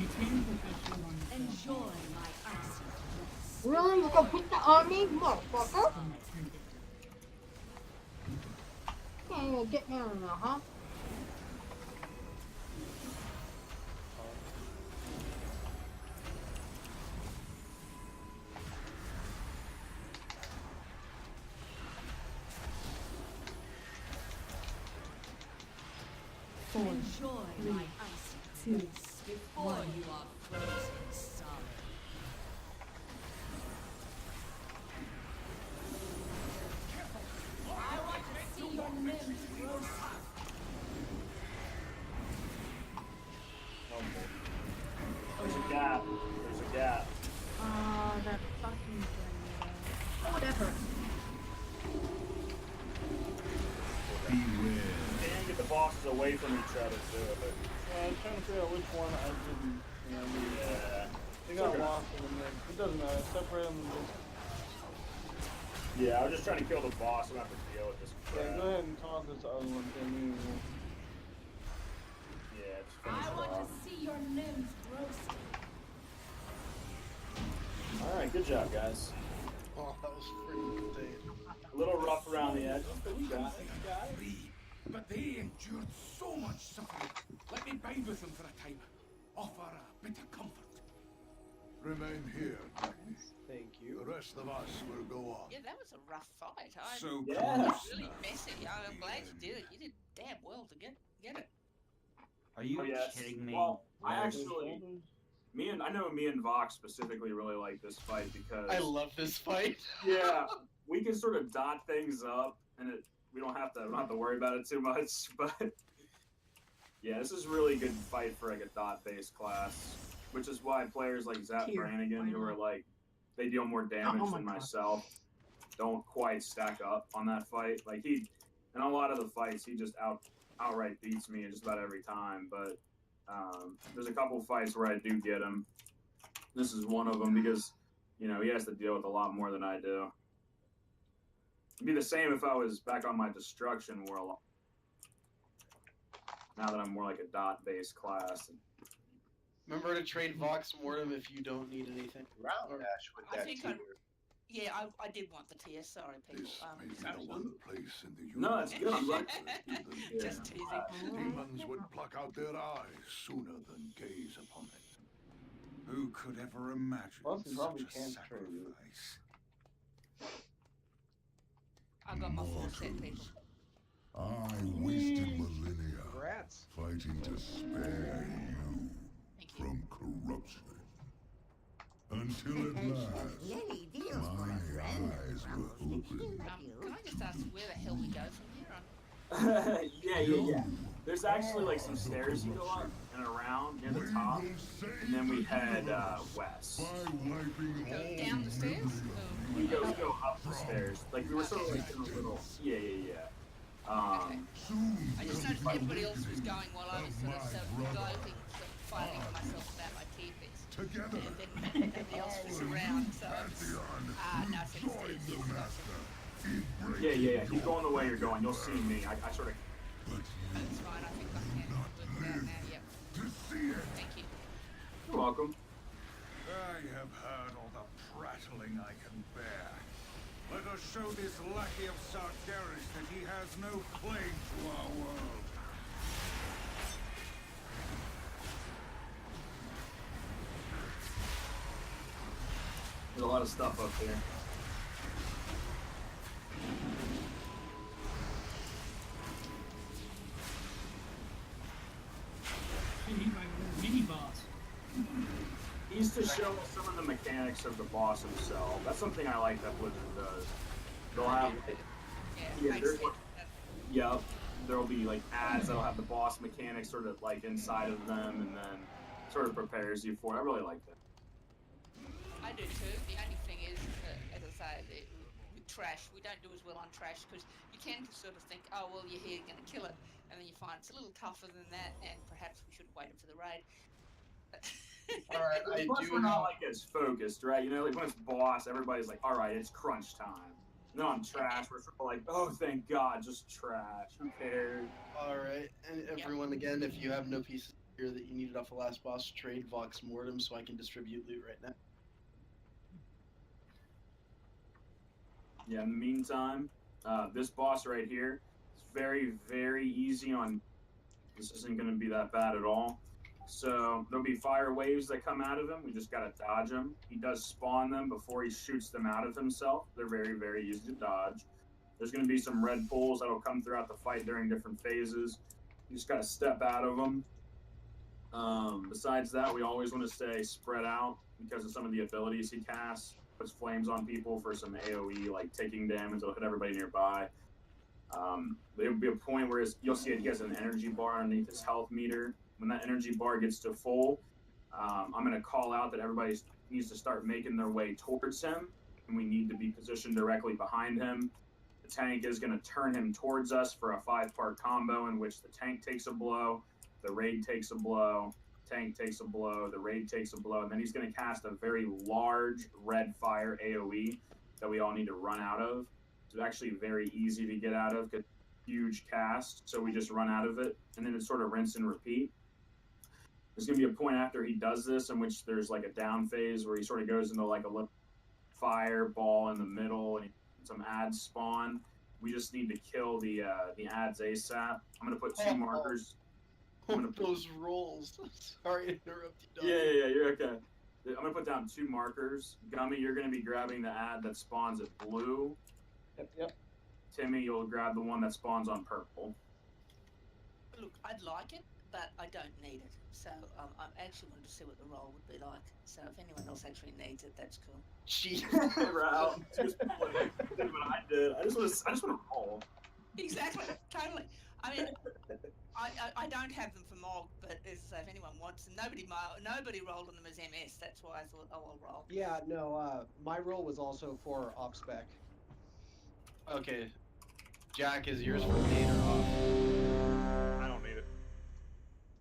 You can put that shit on yourself. Enjoy my icy caress. Really? We're gonna put that on me, motherfucker? Can't even get me on now, huh? Enjoy my icy caress before you are frozen solid. I want to see your limbs grow solid. There's a gap. There's a gap. That fucking thing. Oh, whatever. Beware. And get the bosses away from each other too. But I was trying to figure out which one I didn't. yeah. They got lost in the mix. It doesn't matter. Separate them. Yeah, I was just trying to kill the boss. I'm not going to deal with this crap. Yeah, go ahead and toss this other one to me. Yeah, just finish I it want off. to see your limbs grow solid. Alright, good job, guys. Oh, that was pretty contained. A little rough around the edges, but we got it. We got it. Free, but they endured so much suffering. Let me bide with them for a time. Offer a bit of comfort. Remain here, Agnes. Thank you. The rest of us will go on. Yeah, that was a rough fight. So Yeah. close Really now. messy. I'm glad you did it. You did damn well to get it. Are you Oh, yes. kidding me? Well, I Larry? actually, me and Vox specifically really like this fight because I love this fight. yeah, we can sort of dot things up, and we don't have to worry about it too much. But yeah, this is really good fight for like a dot-based class, which is why players like Zap Here, Brannigan, why who are not? like they deal more damage Oh my than God. myself, don't quite stack up on that fight. Like in a lot of the fights, he just outright beats me just about every time. But there's a couple fights where I do get him. This is one of them because, he has to deal with a lot more than I do. It'd be the same if I was back on my destruction world. Now that I'm more like a dot-based class. Remember to trade Vox Mortem if you don't need anything. Round dash with I that think tier. Yeah, I did want the tier. Sorry, people. This may be the one place in the No, it's good. I'm glad. Just teasing. Demons would pluck out their eyes sooner than gaze upon it. Who could ever imagine Plus, you probably such a can't trade it. sacrifice? I got my full set, people. I wasted millennia Congrats. fighting to spare you Thank you. from corruption. Until at last, my eyes were opened. Can I just ask where the hell we go from here on? Yeah. There's actually like some stairs you go up and around near the top, and then we head west. By wiping Go all down the stairs? memory We go up the stairs. Like we were sort of like in a little. Yeah. I just noticed everybody else was going while I was sort of self-gloating, fighting with myself about my tear piece. together. And then nobody else was around, so no, I said Join the master. Yeah. Keep going the way you're going. You'll see me. I sort of. That's fine, I think I can work it out now, yep. To see it. Thank you. You're welcome. I have heard all the prattling I can bear. Let us show this lackey of Sargeras that he has no claim to our world. There's a lot of stuff up here. He's like a mini boss. He used to show us some of the mechanics of the boss himself. That's something I like that Blizzard does. They'll have like, there'll be like ads that'll have the boss mechanics sort of like inside of them, and then sort of prepares you for it. I really like that. I do too. The only thing is, as I say, trash. We don't do as well on trash because you can sort of think, oh well, you're here, you're going to kill it, and then you find it's a little tougher than that, and perhaps we should have waited for the raid. All right, Plus, we're not like as focused, right? You know, like when it's boss, everybody's like, all right, it's crunch time. And then on trash, we're sort of like, oh, thank God, just trash. Who cares? All right, and everyone, again, if you have no pieces here that you needed off the last boss, trade Vox Mortem so I can distribute loot right now. Yeah, in the meantime, this boss right here is very, very easy on. This isn't going to be that bad at all. So there'll be fire waves that come out of him. We just got to dodge them. He does spawn them before he shoots them out of himself. They're very, very easy to dodge. There's going to be some red pools that'll come throughout the fight during different phases. You just got to step out of them. Besides that, we always want to stay spread out because of some of the abilities he casts. Puts flames on people for some AoE, like taking damage. It'll hit everybody nearby. There'll be a point where you'll see he has an energy bar underneath his health meter. When that energy bar gets to full, I'm going to call out that everybody needs to start making their way towards him, and we need to be positioned directly behind him. The tank is going to turn him towards us for a 5-part combo in which the tank takes a blow, the raid takes a blow, tank takes a blow, the raid takes a blow, and then he's going to cast a very large red fire AoE that we all need to run out of. It's actually very easy to get out of because huge cast, so we just run out of it, and then it's sort of rinse and repeat. There's going to be a point after he does this in which there's like a down phase where he sort of goes into like a little fireball in the middle and some ads spawn. We just need to kill the ads ASAP. I'm going to put 2 markers. Those rolls. Sorry to interrupt you, Doc. Yeah, you're okay. I'm going to put down 2 markers. Gummy, you're going to be grabbing the ad that spawns at blue. Yep. Timmy, you'll grab the one that spawns on purple. Look, I'd like it, but I don't need it. So I actually wanted to see what the roll would be like. So if anyone else actually needs it, that's cool. Jeez, we're out. Just what I did. I just want to roll. Exactly, totally. I mean, I don't have them for Mog, but if anyone wants them, nobody rolled on them as MS. That's why I thought, oh, I'll roll. Yeah, no. My roll was also for op spec. Okay, Jack, is yours for main or off? I don't need it.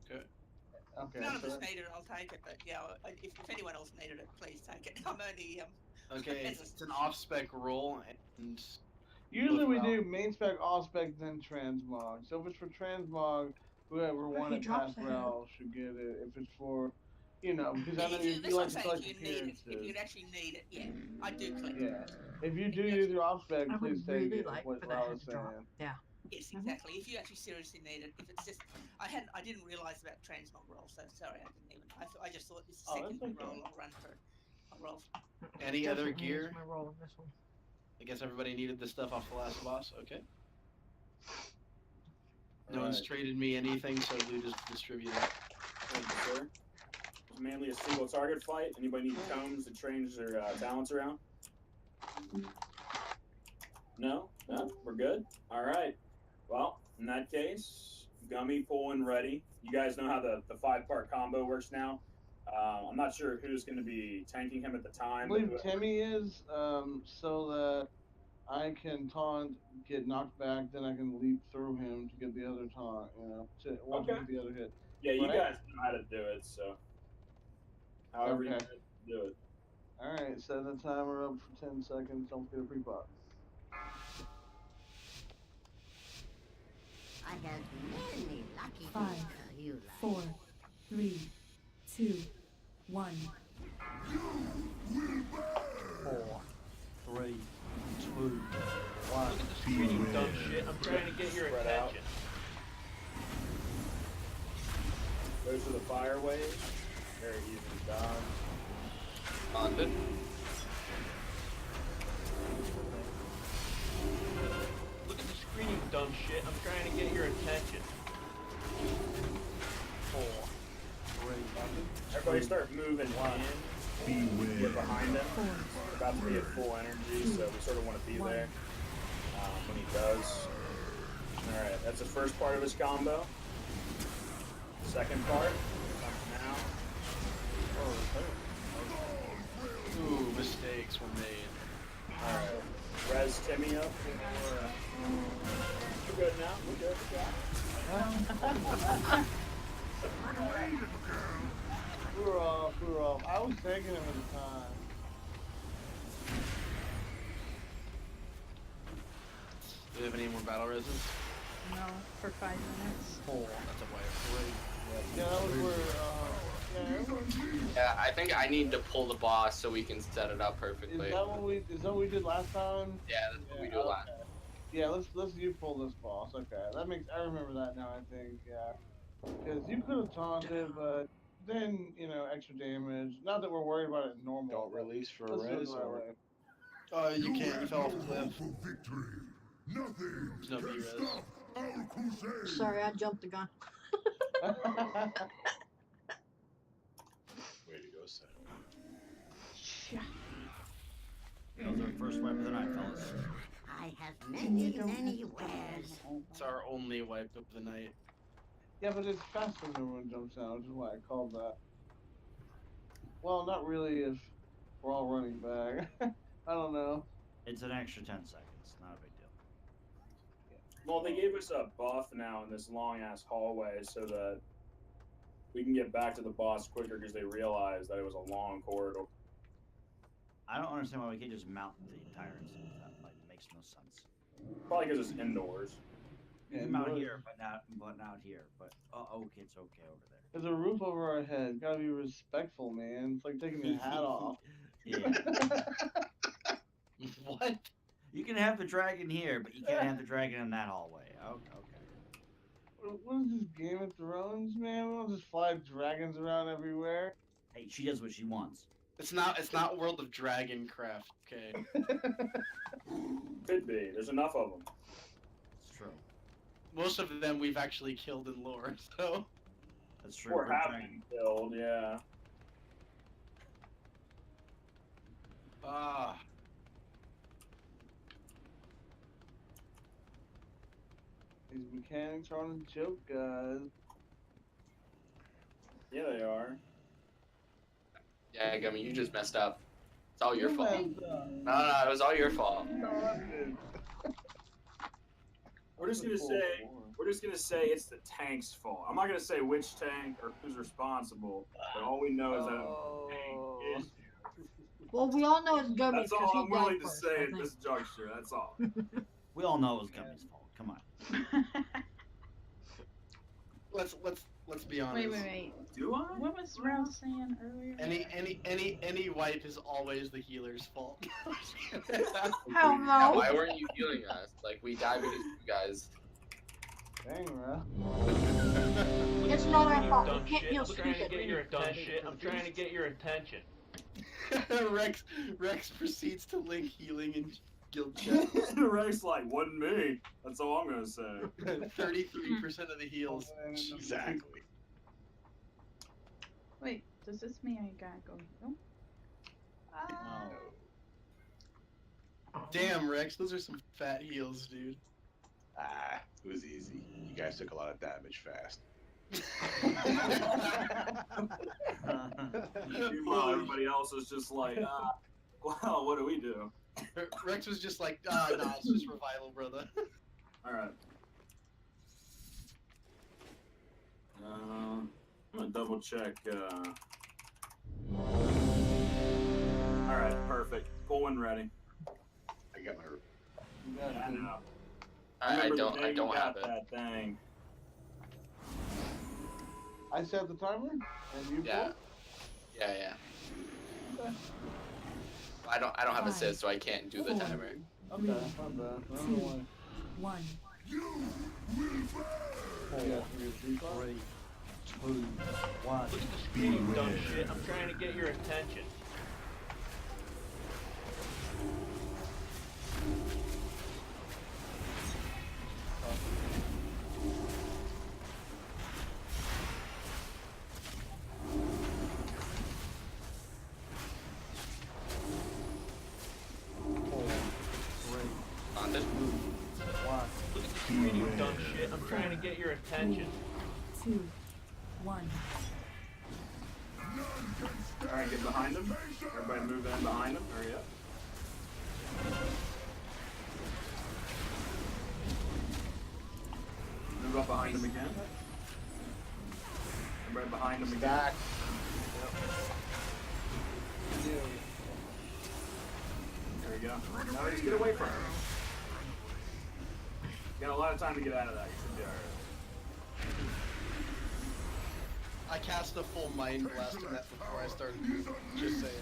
Good. Okay. None of us need it. I'll take it. But yeah, if anyone else needed it, please take it. I'm only Okay, it's an off spec roll, and usually we do main spec, off spec, then transmog. So if it's for transmog, whoever won it past Rel should get it. If it's for, because I know you like to collect appearances. If you actually need it, yeah, I do collect. Yeah. If you do use your off spec, please take it. What Rel is saying. Yeah. Yes, exactly. If you actually seriously need it, if it's just, I didn't realize about transmog roll, so sorry, I didn't even. I just thought this is secondary roll. I'll run for it. I'll roll. Any other gear? My roll on this one. I guess everybody needed the stuff off the last boss. Okay. No one's traded me anything, so loot is distributed. Thank you, sir. It's mainly a single target fight. Anybody need combs to change their talents around? No, we're good. All right. Well, in that case, Gummy, pull and ready. You guys know how the 5-part combo works now. I'm not sure who's going to be tanking him at the time. I believe Timmy is, so that I can taunt, get knocked back, then I can leap through him to get the other taunt, once I get the other hit. Yeah, you guys know how to do it, so however you do it. Alright, set the timer up for 10 seconds, don't forget a pre-pop. I have many lucky 5, you 4, 3, 2, 1. 4, 3, 2, 1. Look at the screen, you dumb shit. I'm trying to get your attention. Those are the fire waves. Very easy to dodge. Bonded. Look at the screen, you dumb shit. I'm trying to get your attention. 4, 3, Everybody start moving in. Get behind him. We're about to be at full energy, so we sort of want to be there when he does. Alright, that's the first part of his combo. Second part comes now. Ooh, mistakes were made. Alright. res Timmy up for. We're good now. We're good. We're off. I was taking him at the time. Do we have any more battle reses? No, for 5 minutes. Oh, that's a wipe. Yeah, that was where. Yeah, I think I need to pull the boss so we can set it up perfectly. Is that what we did last time? Yeah, that's what we do last. Yeah, let's you pull this boss. Okay, that makes I remember that now. I think because you could have taunted, but then extra damage. Not that we're worried about it normal. Don't release for a res or. You can't. You fell off a cliff. Nothing. No B-res. Sorry, I jumped the gun. Way to go, Sam. That was our first wipe of the night, fellas. I have many wares. It's our only wipe of the night. Yeah, but it's faster when everyone jumps out, which is why I called that. Well, not really if we're all running back. I don't know. It's an extra 10 seconds. Not a big deal. Well, they gave us a buff now in this long-ass hallway so that we can get back to the boss quicker because they realized that it was a long corridor. I don't understand why we can't just mount the entire instance. That makes no sense. Probably because it's indoors. You can mount here, but not here. But okay, it's okay over there. There's a roof over our head. Gotta be respectful, man. It's like taking your hat off. Yeah. What? You can have the dragon here, but you can't have the dragon in that hallway. Okay. What is this, Game of Thrones, man? We don't just fly dragons around everywhere. Hey, she does what she wants. It's not World of Dragoncraft, okay? Could be. There's enough of them. It's true. Most of them we've actually killed in lore, so. That's true. Or have been killed, yeah. These mechanics are on a joke, guys. Yeah, they are. Yeah, Gummy, you just messed up. It's all your fault. No, it was all your fault. We're just gonna say it's the tank's fault. I'm not gonna say which tank or who's responsible, but all we know is that the tank is. Well, we all know it's Gummy. That's all I'm willing to say at this juncture. That's all. We all know it was Gummy's fault. Come on. Let's be honest. Wait. Do I? What was Ralph saying earlier? Any wipe is always the healer's fault. Hell no. Yeah, why weren't you healing us? Like, we died because you guys. Dang, bro. It's not our fault. Dumb We can't shit. heal I'm trying to stupid. get your attention. I'm trying to get your attention. Rex proceeds to link healing in guild chat. Rex like, wasn't me. That's all I'm gonna say. 33% of the heals. Exactly. Wait, does this mean I gotta go? No. Damn, Rex, those are some fat heals, dude. It was easy. You guys took a lot of damage fast. Meanwhile, everybody else is just like, well, what do we do? Rex was just like, nah, it's just revival, brother. Alright. I'm gonna double check. Alright, perfect. Full one ready. I got my. Yeah, I know. I don't have it. That thing. I set the timer, and you Yeah. Yeah. I don't have assist, so I can't do the timer. Okay, my bad. One. Yeah, 3, 2, 1. Look at the screen, you dumb shit. I'm trying to get your attention. Look at the screen, you dumb shit. I'm trying to get your attention. 2, 1. Alright, get behind him. Everybody move in behind him. Hurry up. behind him again. Everybody behind him again. Back. There we go. Now just get away from him. You got a lot of time to get out of that. You should be alright. I cast a full mind blast on that before I started. Just saying.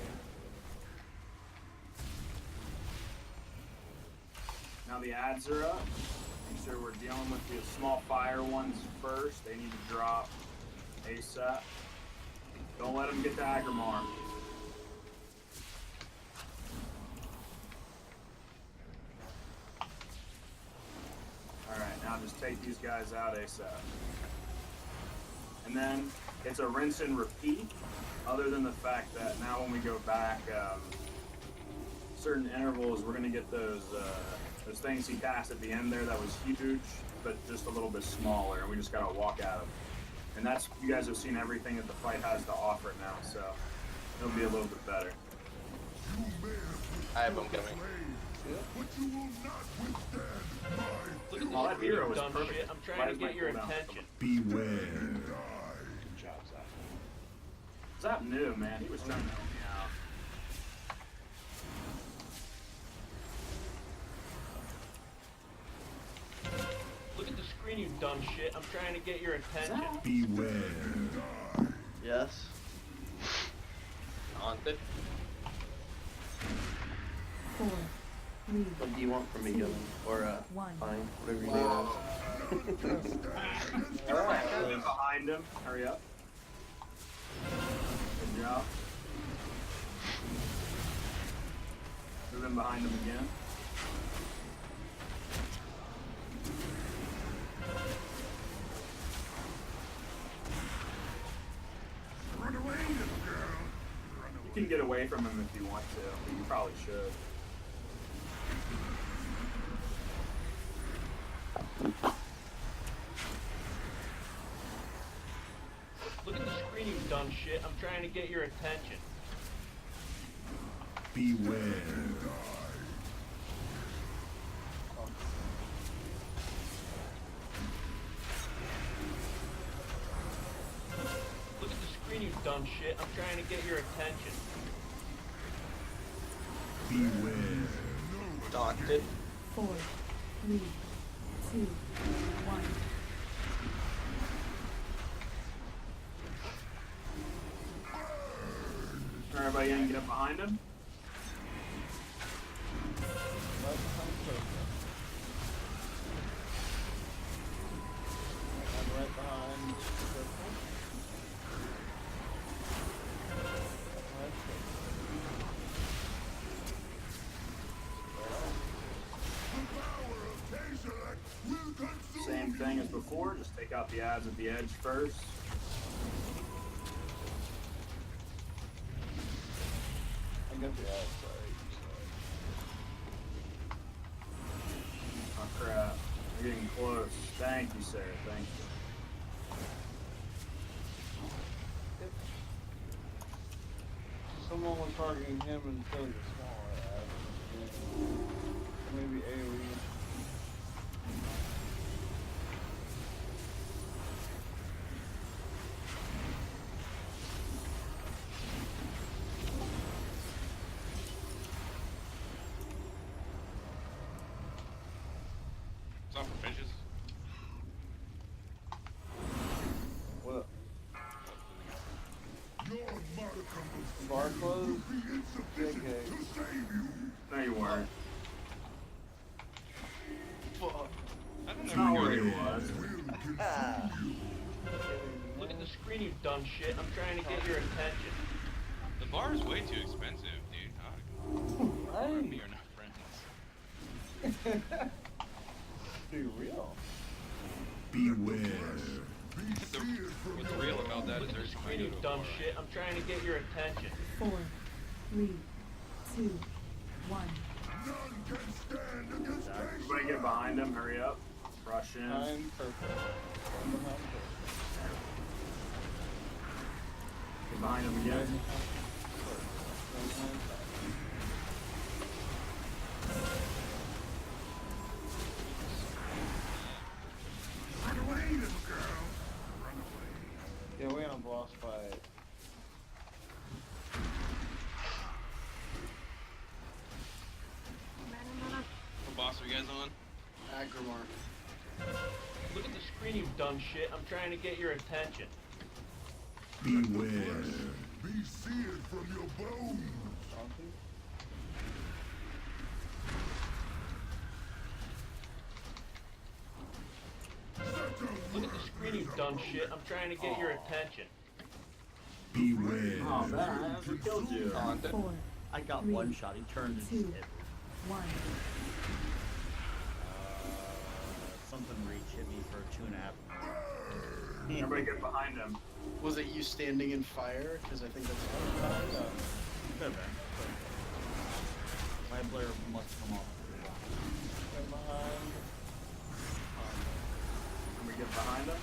Now the ads are up. Make sure we're dealing with the small fire ones first. They need to drop ASAP. Don't let them get to Aggramar. Alright, now just take these guys out ASAP. And then it's a rinse and repeat, other than the fact that now when we go back, certain intervals, we're going to get those things he cast at the end there that was huge, but just a little bit smaller, and we just got to walk at them. And that's, you guys have seen everything that the fight has to offer now, so it'll be a little bit better. I have them coming. Look at Oh, that hero was dumb perfect. shit. I'm trying to get your attention. Beware. Good job, Zach. Zap knew, man. He was trying to help me out. Look at the screen, you dumb shit. I'm trying to get your attention. Beware. Yes. Haunted. 4, 3, What do you want from me, Gillen? Or, 1. fine, whatever your name is. Alright, move in behind him. Hurry up. Good job. Move in behind him again. Run away, little girl. You can get away from him if you want to, but you probably should. Look at the screen, you dumb shit. I'm trying to get your attention. Beware. Look at the screen, you dumb shit. I'm trying to get your attention. Beware. Daunted. 4, 3, 2, 1. Everybody in, get up behind him. I'm right behind the circle. Same thing as before, just take out the ads at the edge first. I got the outside. Oh crap, we're getting close. Thank you, Sarah, thank you. Someone was targeting him instead of the smaller ad. Maybe AoE. It's not for fishes. What? Bar closed? JK. No, you weren't. Fuck. I don't That's know not where where he he was. was. Look at the screen, you dumb shit. I'm trying to get your attention. The bar is way too expensive, dude. We are not friends. Be real. Beware. What's real about that is Look at the there's screen, you dumb shit. I'm trying to get your attention. 4, 3, 2, 1. Everybody get behind him, hurry up. Rush in. I'm purple. I'm behind purple. Get behind him again. Run away, little Aggramar. Look at the screen, you dumb shit. I'm trying to get your attention. Beware. Be seared from your bones. Look at the screen, you dumb shit. I'm trying to get your attention. Beware. Oh, man, I haven't killed you. I got one shot. He turned and hit. Something reach hit me for 2.5. Everybody get behind him. Was it you standing in fire? Because I think that's Could have been. My player must come off. Get behind. Can we get behind him?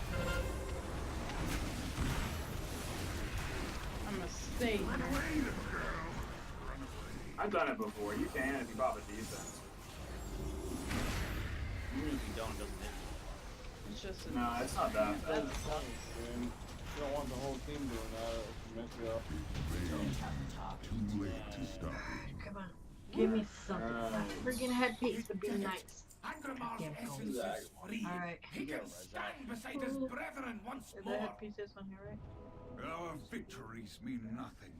I'm gonna stay here. I've done it before. You can if you pop a defense. Even if you don't, it doesn't hit It's just a, No, it's not that bad. You don't want the whole team doing that. It mess you up. Too late to stop it. Come on. Give me something. Freaking headpiece to be nice. Aggrammar's Damn essence is free. Alright. He can stand beside his brethren once Is the more. headpiece this one here, right? Our victories mean nothing.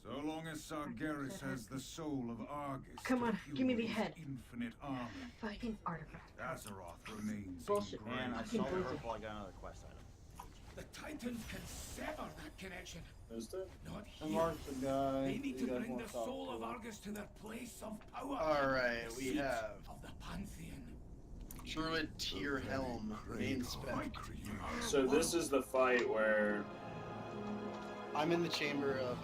So long as Sargeras has the soul of Argus. Come on, to give me fuel the his head. Infinite army. Fucking artifact. Azeroth remains Bullshit. in Man, I grace. saw the purple. I got another quest item. The Titans can sever that connection. Is there? Not And here. Mark's the guy. They need to you guys bring want the to talk soul to. of Argus to their place of power. Alright, The we seat have of the Pantheon. Druid Tier Helm, main spec. So this is the fight where, I'm in the chamber of.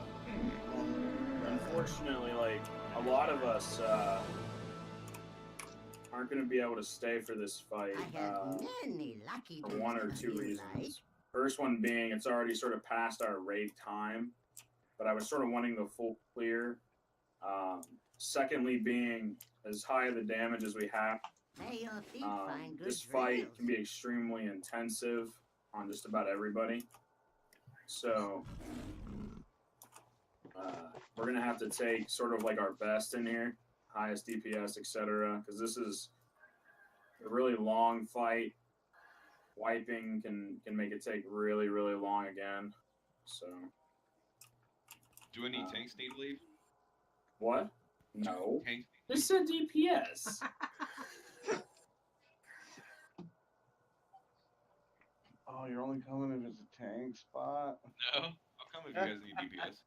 unfortunately, like, a lot of us aren't going to be able to stay for this fight I have many lucky for one or days two in life. reasons. First one being it's already sort of past our raid time, but I was sort of wanting the full clear. Secondly being as high of the damage as we have, May your feet find good this fight trails. can be extremely intensive on just about everybody. So we're going to have to take sort of like our best in here, highest DPS, etc., because this is a really long fight. Wiping can make it take really, really long again. So. Do any tanks need to leave? What? No. Tanks. This said DPS. Oh, you're only coming if it's a tank spot? No. I'll come if you guys need DPS.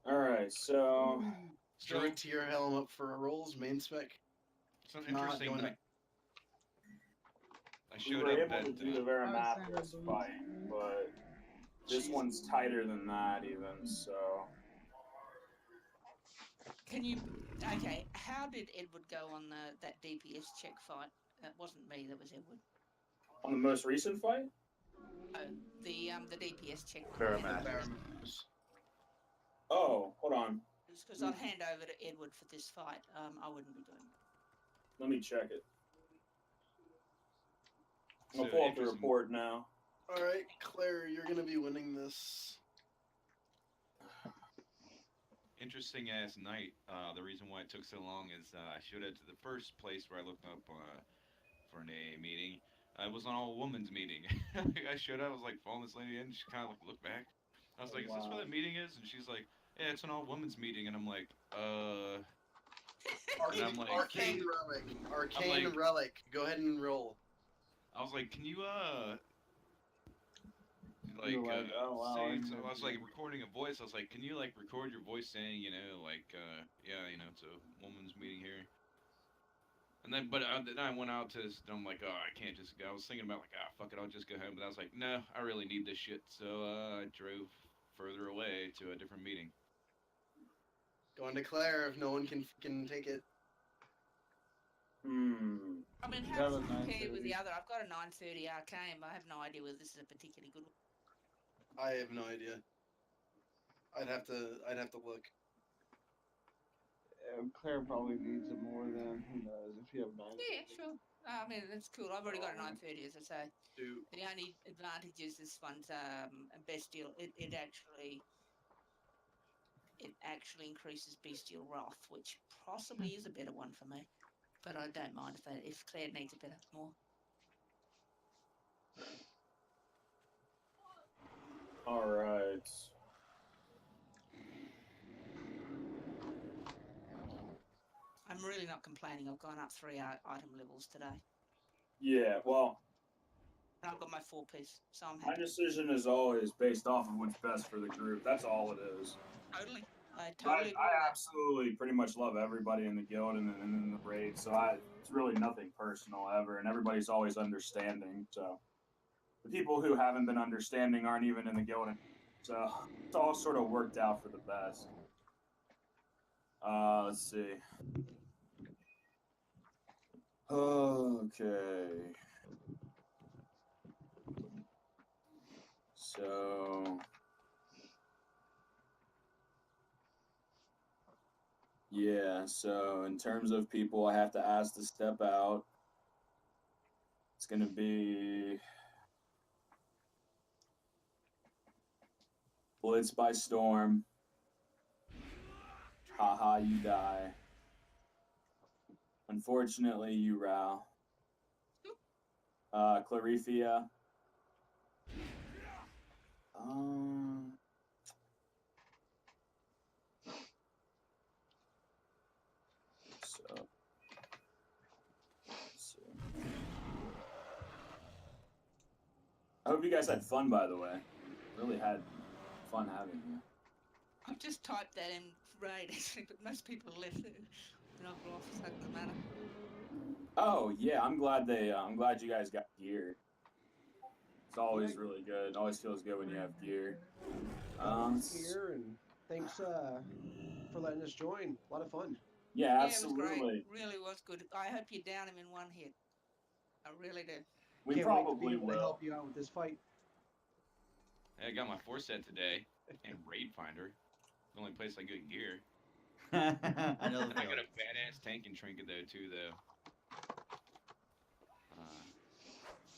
Alright, so. Druid Tier Helm up for rolls, main spec. It's an Not interesting going night. I We showed were up able at to do the Varimathras fight, but this one's tighter than that even, so. Can you? Okay, how did Edward go on that DPS check fight? That wasn't me. That was Edward. On the most recent fight? The DPS check. Varimathras. Oh, hold on. Because I'd hand over to Edward for this fight. I wouldn't be doing it. Let me check it. I'll So pull up the interesting. report now. Alright, Claire, you're gonna be winning this. Interesting ass night. The reason why it took so long is I showed up to the first place where I looked up for an AA meeting. It was an all women's meeting. I showed up, I was like following this lady in, she kind of like looked back. I was like, is this where the meeting is? And she's like, yeah, it's an all women's meeting. And I'm like, and I'm like, Arcane Relic. Arcane like- Relic. Go ahead and roll. I was like, can you You're like, oh, wow, say, I'm so I gonna was do like it. recording a voice. I was like, can you like record your voice saying, you know, like, yeah, you know, it's a woman's meeting here. And then, but then I went out to, I'm like, oh, I can't just go. I was thinking about like, fuck it, I'll just go home. But I was like, no, I really need this shit. So I drove further away to a different meeting. Going to Claire if no one can take it. I mean, You how have does a it compare with 930. the other? I've got a 930 arcane, but I have no idea whether this is a particularly good one. I have no idea. I'd have to look. Claire probably needs it more than he does if you have 9. Yeah, sure. I mean, that's cool. I've already got a 930, as I say. Do The only advantage is this one's bestial. It actually increases bestial wrath, which possibly is a better one for me. but I don't mind if Claire needs a bit more. All right. I'm really not complaining. I've gone up 3 item levels today. Yeah, well, And I've got my 4-piece, so I'm my happy. decision is always based off of what's best for the group. That's all it is. Totally. I I totally agree with that. absolutely pretty much love everybody in the guild and in the raid, so it's really nothing personal ever, and everybody's always understanding. So the people who haven't been understanding aren't even in the guild, so it's all sort of worked out for the best. Let's see. Okay. So yeah, so in terms of people I have to ask to step out, it's gonna be Blitz by Storm. Haha, you die. Unfortunately, you Rao. Clarifia. So, let's see. I hope you guys had fun, by the way. Really had fun having you. I've just typed that in raid, actually, but most people left it. And I've lost, so it doesn't matter. Oh yeah, I'm glad you guys got gear. It's always really good. It always feels good when you have gear. Here, and thanks for letting us join. A lot of fun. Yeah, Yeah, it was great. absolutely. Really was good. I hope you down him in one hit. I really do. We Can't probably wait to be able will. to help you out with this fight. I got my 4-set today and Raid Finder. The only place I get gear. I know the And I got feeling. a badass tanking trinket though too though.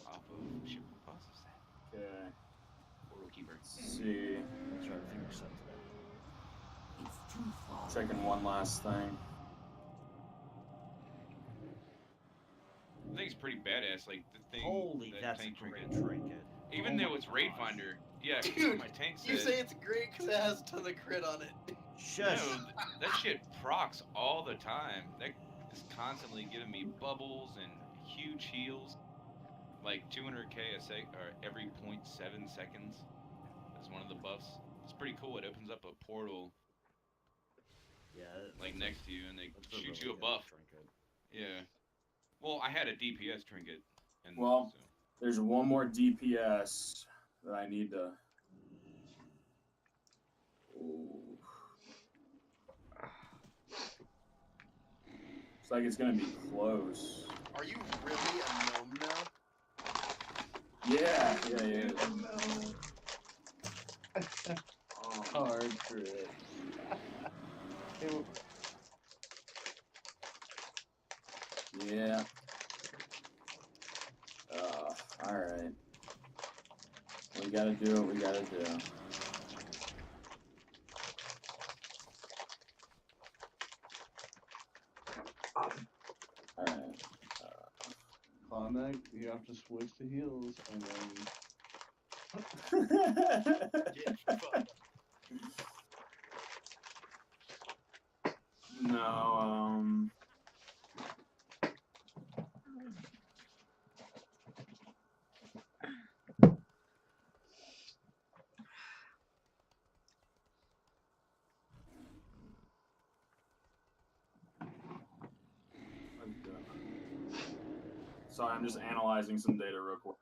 Off of ship. What else is that? Okay. Portal Keeper. Let's see. Let's try to figure something out. It's too far. Checking one last thing. The thing's pretty badass. Like the thing. Holy, that that's a tank great trinket. trinket. Even Oh though my it's Raid gosh. Finder, yeah. Dude, my tank you says. say it's great because it has a ton of crit on it. Shush. No, that shit procs all the time. That is constantly giving me bubbles and huge heals. Like 200k a sec or every 0.7 seconds is one of the buffs. It's pretty cool. It opens up a portal Yeah. like next to you and they that's a shoot really you a good buff. trinket. Yeah. Well, I had a DPS trinket. And Well, so. there's one more DPS that I need to. Ooh. Looks like it's gonna be close. Are you really a gnome now? Yeah. Hard crit. Yeah. Alright. We gotta do what we gotta do. Alright. Climax, you have to switch to heals and Get fucked. No, sorry, I'm just analyzing some data real quick.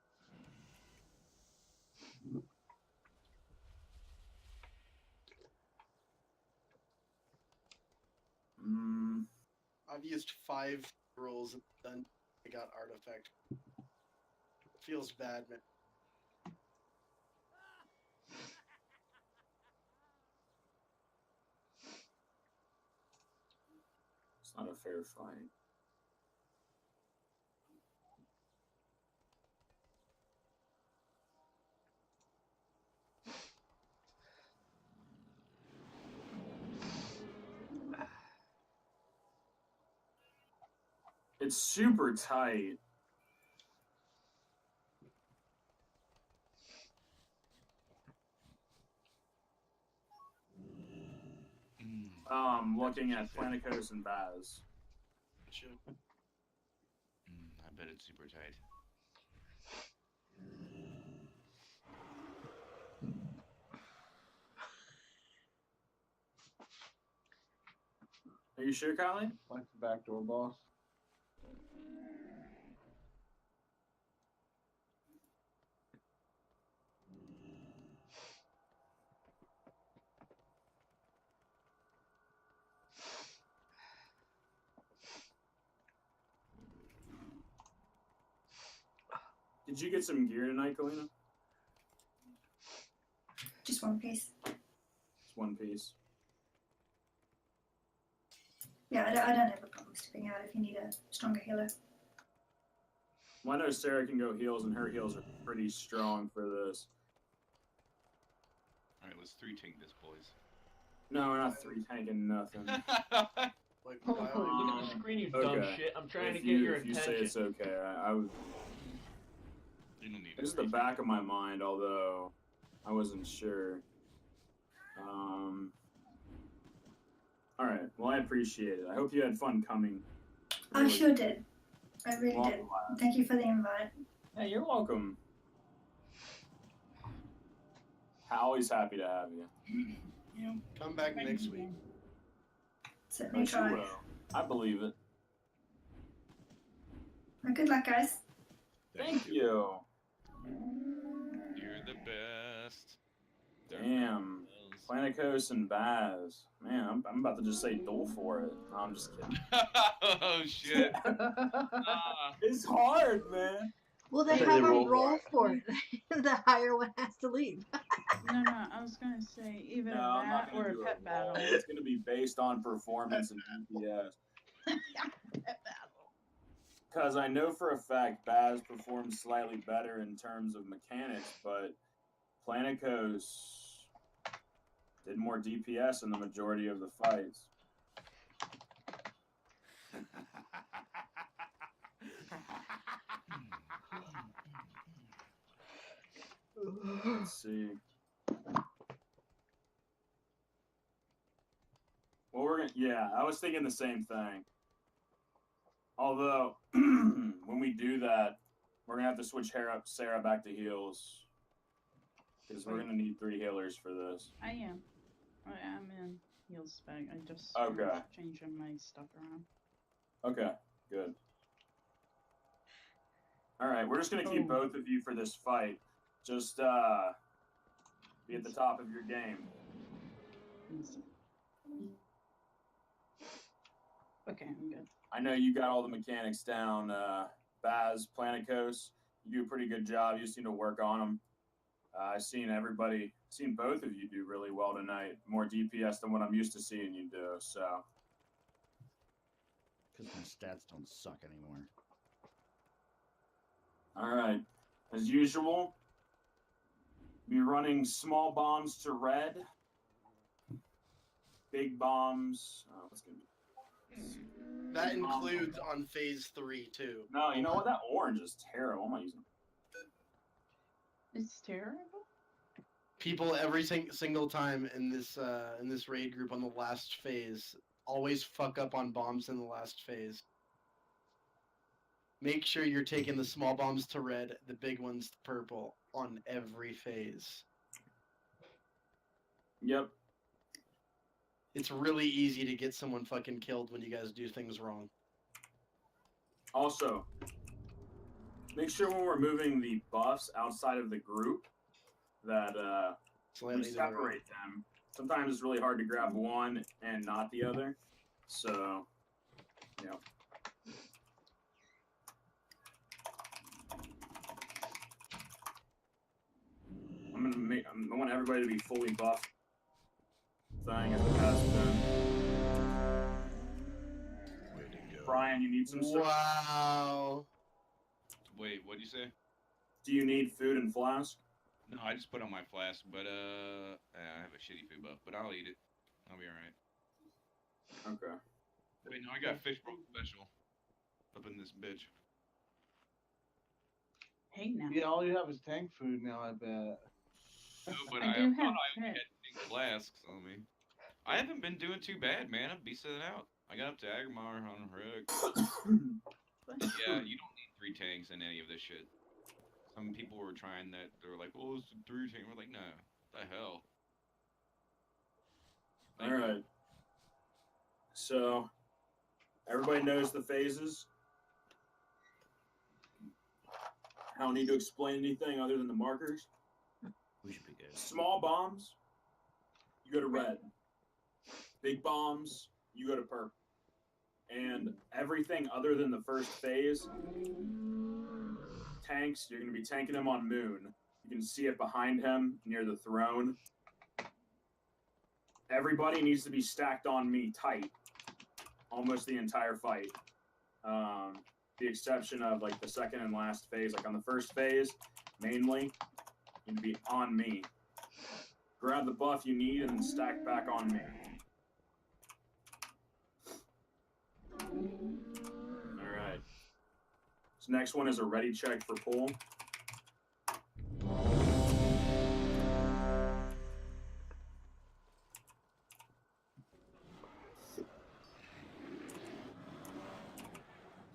I've used 5 rolls and then I got artifact. Feels bad, man. It's not a fair fight. It's super tight. Looking at Planicos and Baz. I bet it's super tight. Are you sure, Kylie? Like the backdoor boss. Did you get some gear tonight, Kalina? Just one piece. Just one piece. Yeah, I don't have a problem stepping out if you need a stronger healer. Well, I know Sarah can go heals, and her heals are pretty strong for this. Alright, let's 3-tank this, boys. No, we're not 3-tanking nothing. Look at the screen, you dumb Okay. shit. I'm trying If to get your If you attention. say it's okay, I would. You don't need It's the back of my mind, although I wasn't sure. All right. Well, I appreciate it. I hope you had fun coming. I sure did. I really Well, did. Thank you for the invite. Yeah, you're welcome. Always happy to have you. Yeah. Come back next week. Certainly I sure try. will. I believe it. Well, good luck, guys. Thank you. You're the best. Damn. Planicos and Baz. Man, I'm about to just say duel for it. No, I'm just kidding. Oh, shit. It's hard, man. Well, they They have a roll roll for it. The higher one has to leave. No, I was gonna say either No, I'm not that gonna or do a pet a roll. battle. It's gonna be based on performance and DPS. Because I know for a fact Baz performs slightly better in terms of mechanics, but Planicos did more DPS in the majority of the fights. Let's see. Well, yeah, I was thinking the same thing. Although, when we do that, we're going to have to switch Sarah back to heals. Because we're going to need 3 healers for this. I am. I'm in heal spec. I just Okay. changing my stuff around. Okay, good. Alright, we're just going to keep both of you for this fight. Just, be at the top of your game. Okay, I'm good. I know you got all the mechanics down. Baz, Planicos, you do a pretty good job. You just need to work on them. I've seen both of you do really well tonight. More DPS than what I'm used to seeing you do, so. Because my stats don't suck anymore. Alright. As usual, be running small bombs to red. Big bombs. Oh, what's going to be? That includes on phase 3 too. No, you know what? That orange is terrible. What am I using? It's terrible. People every single time in this raid group on the last phase always fuck up on bombs in the last phase. Make sure you're taking the small bombs to red, the big ones to purple on every phase. Yep. It's really easy to get someone fucking killed when you guys do things wrong. Also, make sure when we're moving the buffs outside of the group that we separate them. Sometimes it's really hard to grab one and not the other. So, yeah. I want everybody to be fully buffed. Thing as the past Brian, you need some stuff? Wow. Wait, what'd you say? Do you need food and flask? No, I just put on my flask, but I have a shitty food buff, but I'll eat it. I'll be alright. Okay. Wait, no, I got fish roll special. up in this bitch. Hey now. Yeah, all you have is tank food now, I bet. No, but I I do thought have I only pets. had 10 flasks on me. I haven't been doing too bad, man. I'm beasting it out. I got up to Aggramar on Hook. Yeah, you don't need 3 tanks in any of this shit. Some people were trying that. They were like, "Oh, it's a 3 tank." We're like, "No, what the hell." All right. So, everybody knows the phases. I don't need to explain anything other than the markers. We should be good. Small bombs, you go to red. Big bombs, you go to purple. And everything other than the first phase, tanks, you're going to be tanking him on Moon. You can see it behind him near the throne. Everybody needs to be stacked on me tight almost the entire fight. The exception of like the second and last phase. Like on the first phase, mainly, you need to be on me. Grab the buff you need and then stack back on me. Alright. This next one is a ready check for pull.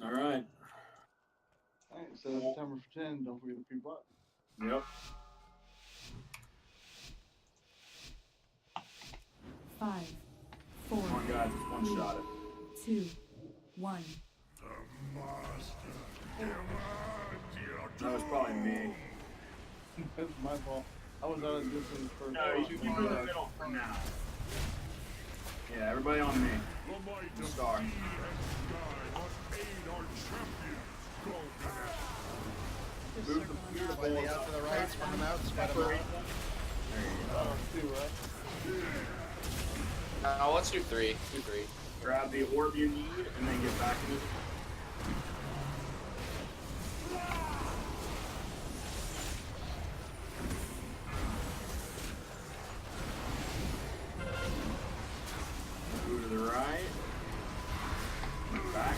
Alright. Alright, set up a timer for 10. Don't forget to pre-block. Yep. 5, 4, Come on, guys, just one 3, shot it. 2, 1. That was probably me. That's my fault. I was out of distance for No, you keep it in the middle for now. Yeah, everybody on me. Star. Move the Slightly out to the right, spread them out, spread them out. There you go. Let's do 3. Do 3. Grab the orb you need and then get back into the... Move to the right. Move back.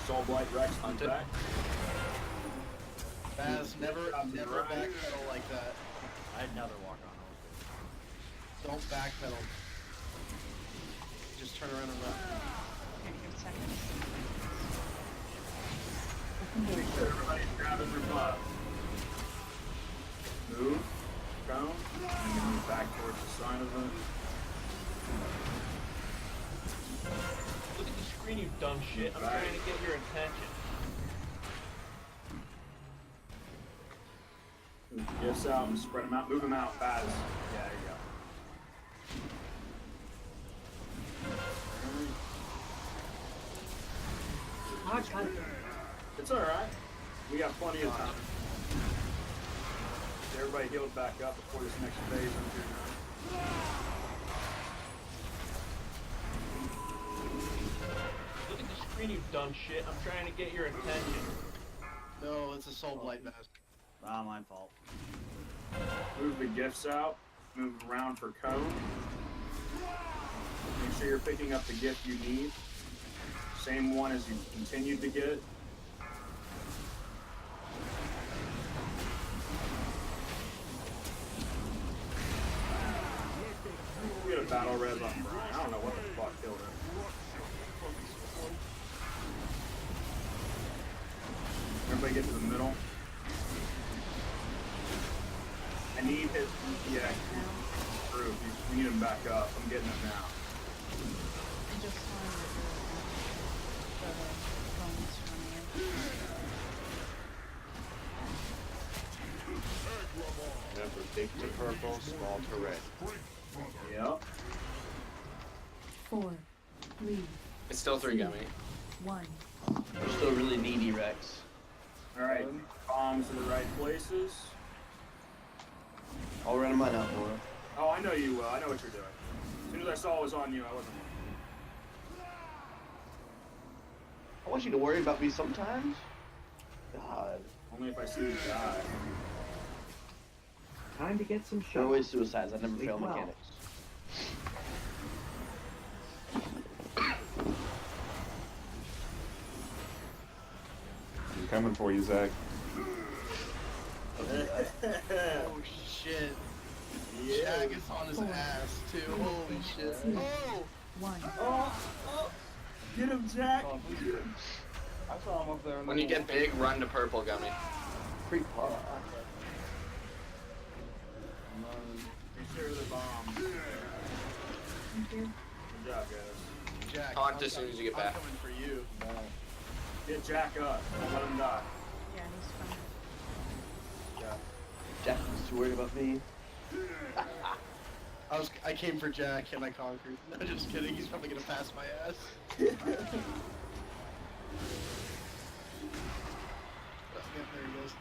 Soul Blight Rex, hunt back. Baz, never backpedal like that. I had another walk on. Don't backpedal. Just turn around and run. Make sure everybody's grabbing their buff. Move. Cone. And then move back towards the sign of them. Look at the screen, you dumb shit. I'm trying to get your attention. Move the gifts out and spread them out. Move them out fast. Yeah, there you go. It's alright. We got plenty of time. Get everybody healed back up before this next phase comes here. Look at the screen, you dumb shit. I'm trying to get your attention. No, it's a Soul Blight, Baz. Ah, my fault. Move the gifts out. Move around for cone. Make sure you're picking up the gift you need. Same one as you continued to get. We had a battle res on Brian. I don't know what the fuck killed him. Everybody get to the middle. I need his EPX proof. We need him back up. I'm getting him now. I just wanted the phones from you. Remember, big to purple, small to red. Yep. 4, 3. It's still 3 gummy. 1. We're still really needy, Rex. Alright, bombs in the right places. I'll run mine out, Laura. Oh, I know you will. I know what you're doing. As soon as I saw it was on you, I wasn't. I want you to worry about me sometimes. God. Only if I see you die. Time to get some shots. Always suicides. I never fail mechanics. coming for you, Zach. Oh shit. Jack is on his ass too. Holy shit. Oh! Oh! Get him, Jack! Oh, I saw him up there. When you get big, run to purple, Gummy. Free paw. Be sure of the bomb. Thank you. Good job, guys. Jack, Taunt as soon as you get back. I'm coming for you. Get Jack up. Don't let him die. Yeah, he's fine. Yeah. Jack was too worried about me. I came for Jack and I conquered. No, just kidding. He's probably gonna pass my ass. There he goes.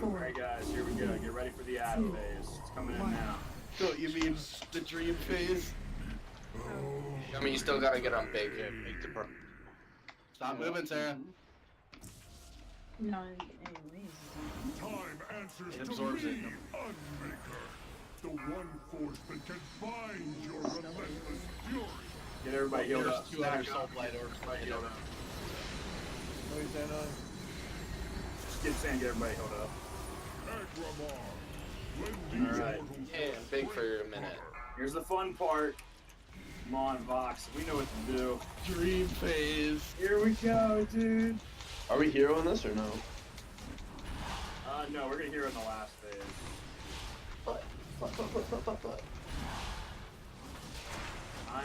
Alright, guys, here we go. Get ready for the ad phase. It's coming in now. So you mean the dream phase? I mean, you still gotta get on big. Make the purple. Stop moving, Sarah. No, anyways. Time answers It to absorbs me, it. Unmaker. The one force that can bind your relentless fury. Get everybody healed There's up. 2 other Stack soul up. blight orbs. Everybody healed up. What are you saying, Just get saying, get everybody healed up. Aggramar. When these Alright. mortals Yeah, big for a minute. Here's the fun part. Come on, Vox. We know what to do. Dream phase. Here we go, dude. Are we heroing this or no? No, we're gonna hear it in the last phase. But. I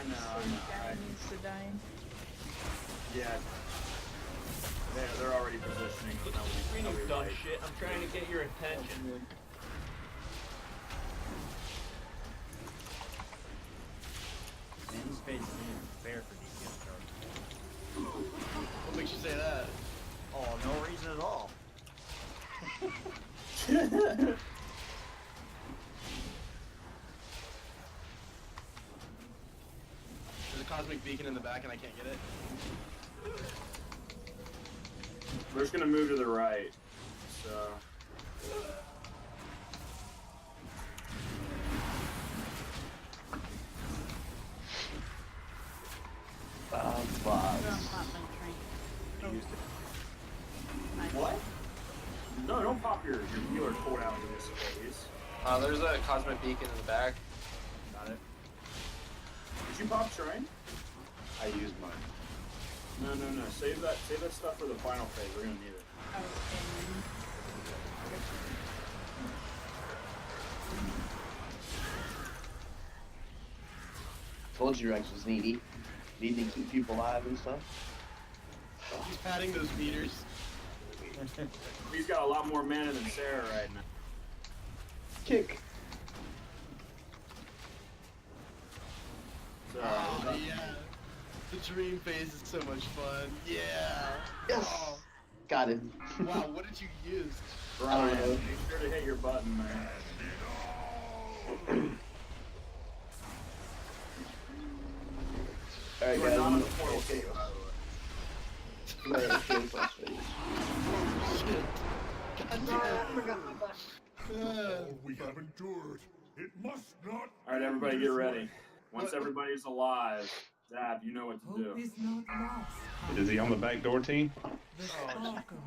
know. Guy needs to die. Yeah. They're already positioning. It's screen of dumb shit. I'm trying to get your attention. Man, this phase isn't even fair for DPS charges. What makes you say that? Oh, no reason at all. There's a cosmic beacon in the back and I can't get it. We're just gonna move to the right. So. What? No, don't pop your healer cooldown in this phase. There's a cosmic beacon in the back. Got it. Did you pop shrine? I used mine. No. Save that stuff for the final phase. We're gonna need it. Told you Rex was needy. Need to keep people alive and stuff. He's patting those meters. He's got a lot more mana than Sarah right now. Kick. So, Oh, yeah. The dream phase is so much fun. Yeah. Yes. Oh. Got him. Wow, what did you use? Brian, make sure to hit your button, man. Alright, We're guys. not I'm on gonna the portal okay. gate, by the way. I'm gonna change my space. Shit. I forgot my button. All we have endured. It must not. Alright, everybody get ready. Once everybody's alive, Zab, you know what to do. Is he on the back door, team?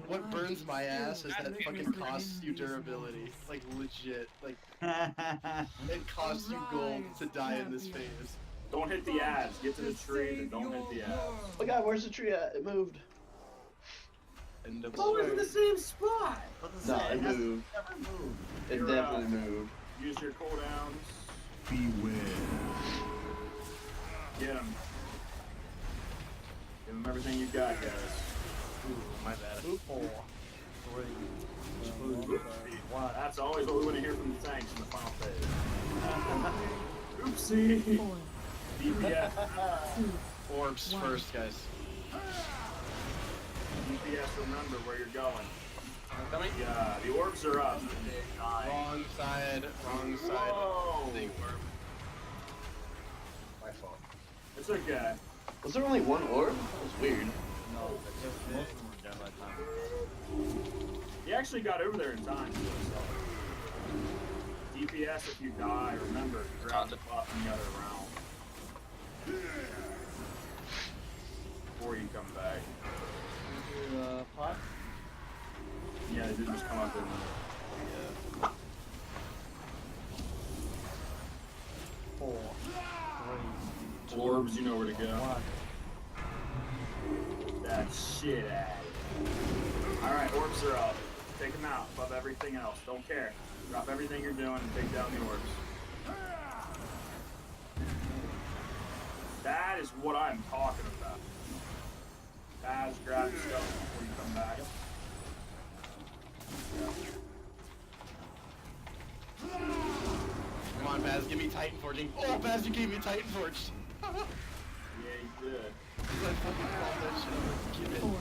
What burns my ass is that fucking costs you durability. Like, legit. Like, it costs you gold to die in this phase. Don't hit the ads. Get to the tree, and don't hit the ads. Oh god, where's the tree at? It moved. End of Always in the same spot. No, it moved. It You're, definitely moved. Use your cooldowns. Beware. Get him. Give him everything you got, guys. Ooh, my bad. 4, 3, 2, 1. That's always what we want to hear from the tanks in the final phase. Oopsie. DPS. Orbs first, guys. DPS, remember where you're going. Coming? Yeah, the orbs are up. Wrong side, wrong side. Whoa. Big orb. My fault. It's okay. Was there only one orb? That was weird. No, most of them were done by the time. He actually got over there in time. So. DPS if you die, remember, grab the buff in the other round. Before you come back. Pot? up in there. 4, 3, Orbs, you know where to go. That shit out. Alright, orbs are up. Take them out above everything else. Don't care. Drop everything you're doing and take down the orbs. That is what I'm talking about. Guys, grab your stuff before you come back. Come on, Baz, give me Titan Forging. Oh, Baz, you gave me Titan Forge. Yeah, you did. I fucking called that shit over. Give it. 4,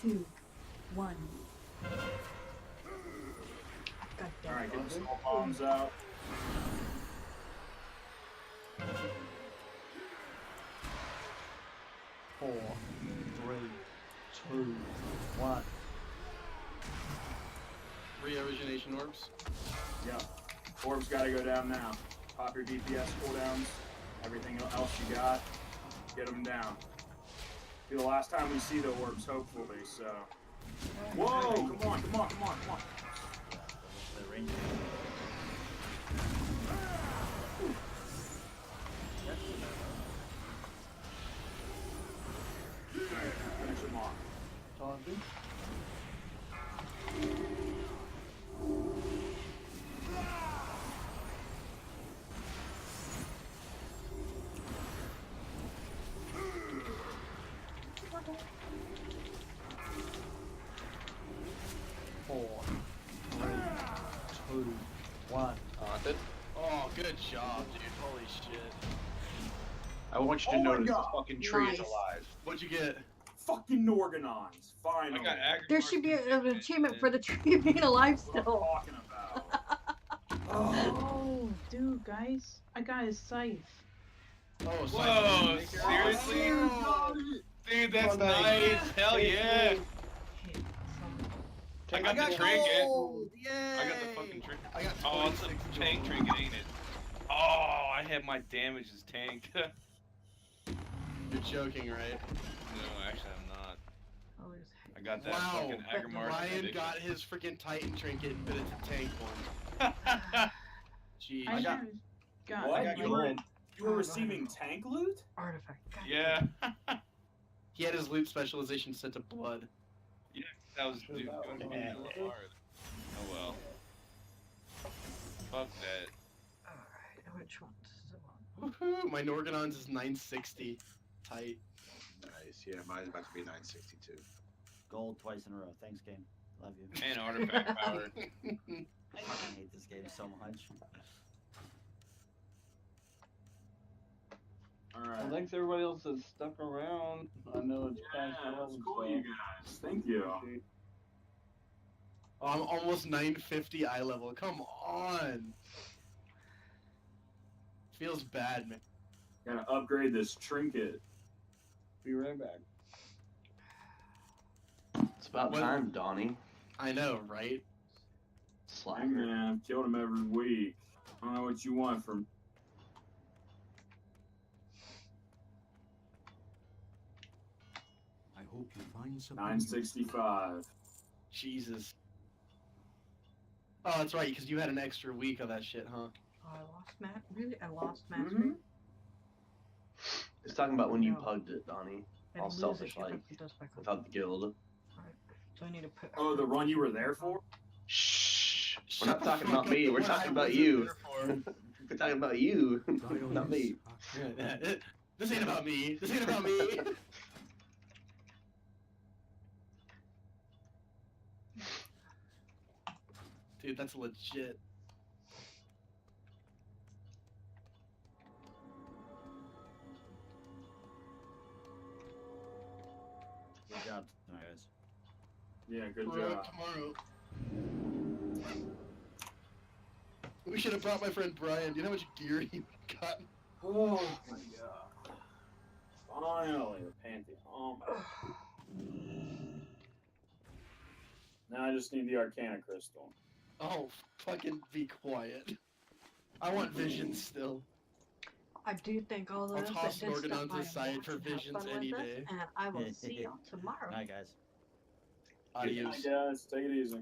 3, 2, 1. Alright, get the small bombs out. Four, 3, 2, 1. Re-origination orbs. Yeah. Orbs gotta go down now. Pop your DPS cooldowns. Everything else you got, get them down. Be the last time we see the orbs, hopefully, so. Whoa! Come on, come on, come on, come on. The range. Finish them off. Taunting. Four, 3, 2, 1. Haunted. Oh, good job, dude. Holy shit. I want you to notice the fucking tree is alive. What'd you get? Fucking Norganons. Finally. I got Aggramar. There should be an achievement for the tree being alive What I'm still. talking about. Oh, dude, guys, I got his scythe. Oh, Whoa, seriously? Dude, that's nice. Hell yeah. I got the trinket. I got the fucking trinket. I got Oh, it's a tank trinket, ain't it? Oh, I have my damage as tank. You're joking, right? No, actually, I'm not. Oh, I got that Wow, fucking Aggramar. Ryan got his freaking Titan trinket, but it's a tank one. Jeez. I got What? got You were receiving tank loot? Artifact. Yeah. He had his loot specialization set to blood. Yeah, that was dude, going hard. Oh well. Fuck that. Alright, which one does it want? Woohoo! My Norganons is 960. Tight. Nice. Yeah, mine's about to be 962. Gold twice in a row. Thanks, game. Love you. And artifact power. I fucking hate this game so much. Alright. Thanks everybody else that's stuck around. I know it's past Yeah, 12 that's cool, you guys. Thank you. Oh, I'm almost 950 eye level. Come on. Feels bad, man. Gotta upgrade this trinket. Be right back. It's about time, Donnie. I know, right? Slacker. Man, I've killed him every week. I don't know what you want from. I hope you find something. 965. Jesus. Oh, that's right, because you had an extra week of that shit, huh? Oh, I lost Matt. Really? I lost Mastery? It's talking about when you No. pugged it, Donnie. I All lose it, selfish get like, up the dust back on. without the guild. Alright. So I need to put. Oh, the run you were there for? Shh. We're not talking about me. We're talking about you. We're talking about you, not me. This ain't about me. This ain't about me. Dude, that's legit. Good job tonight, guys. Yeah, good We're job. out tomorrow. We should have brought my friend Brian. Do you know how much gear he got? Oh my god. Finally, the Pantheon. Oh my god. Now I just need the Arcana Crystal. Oh, fucking be quiet. I want visions still. I do thank all I'll those toss that did Norganons stop by aside and for watch and have visions fun any with us, day. and I will see y'all tomorrow. Night, guys. Adios. Guys, take it easy.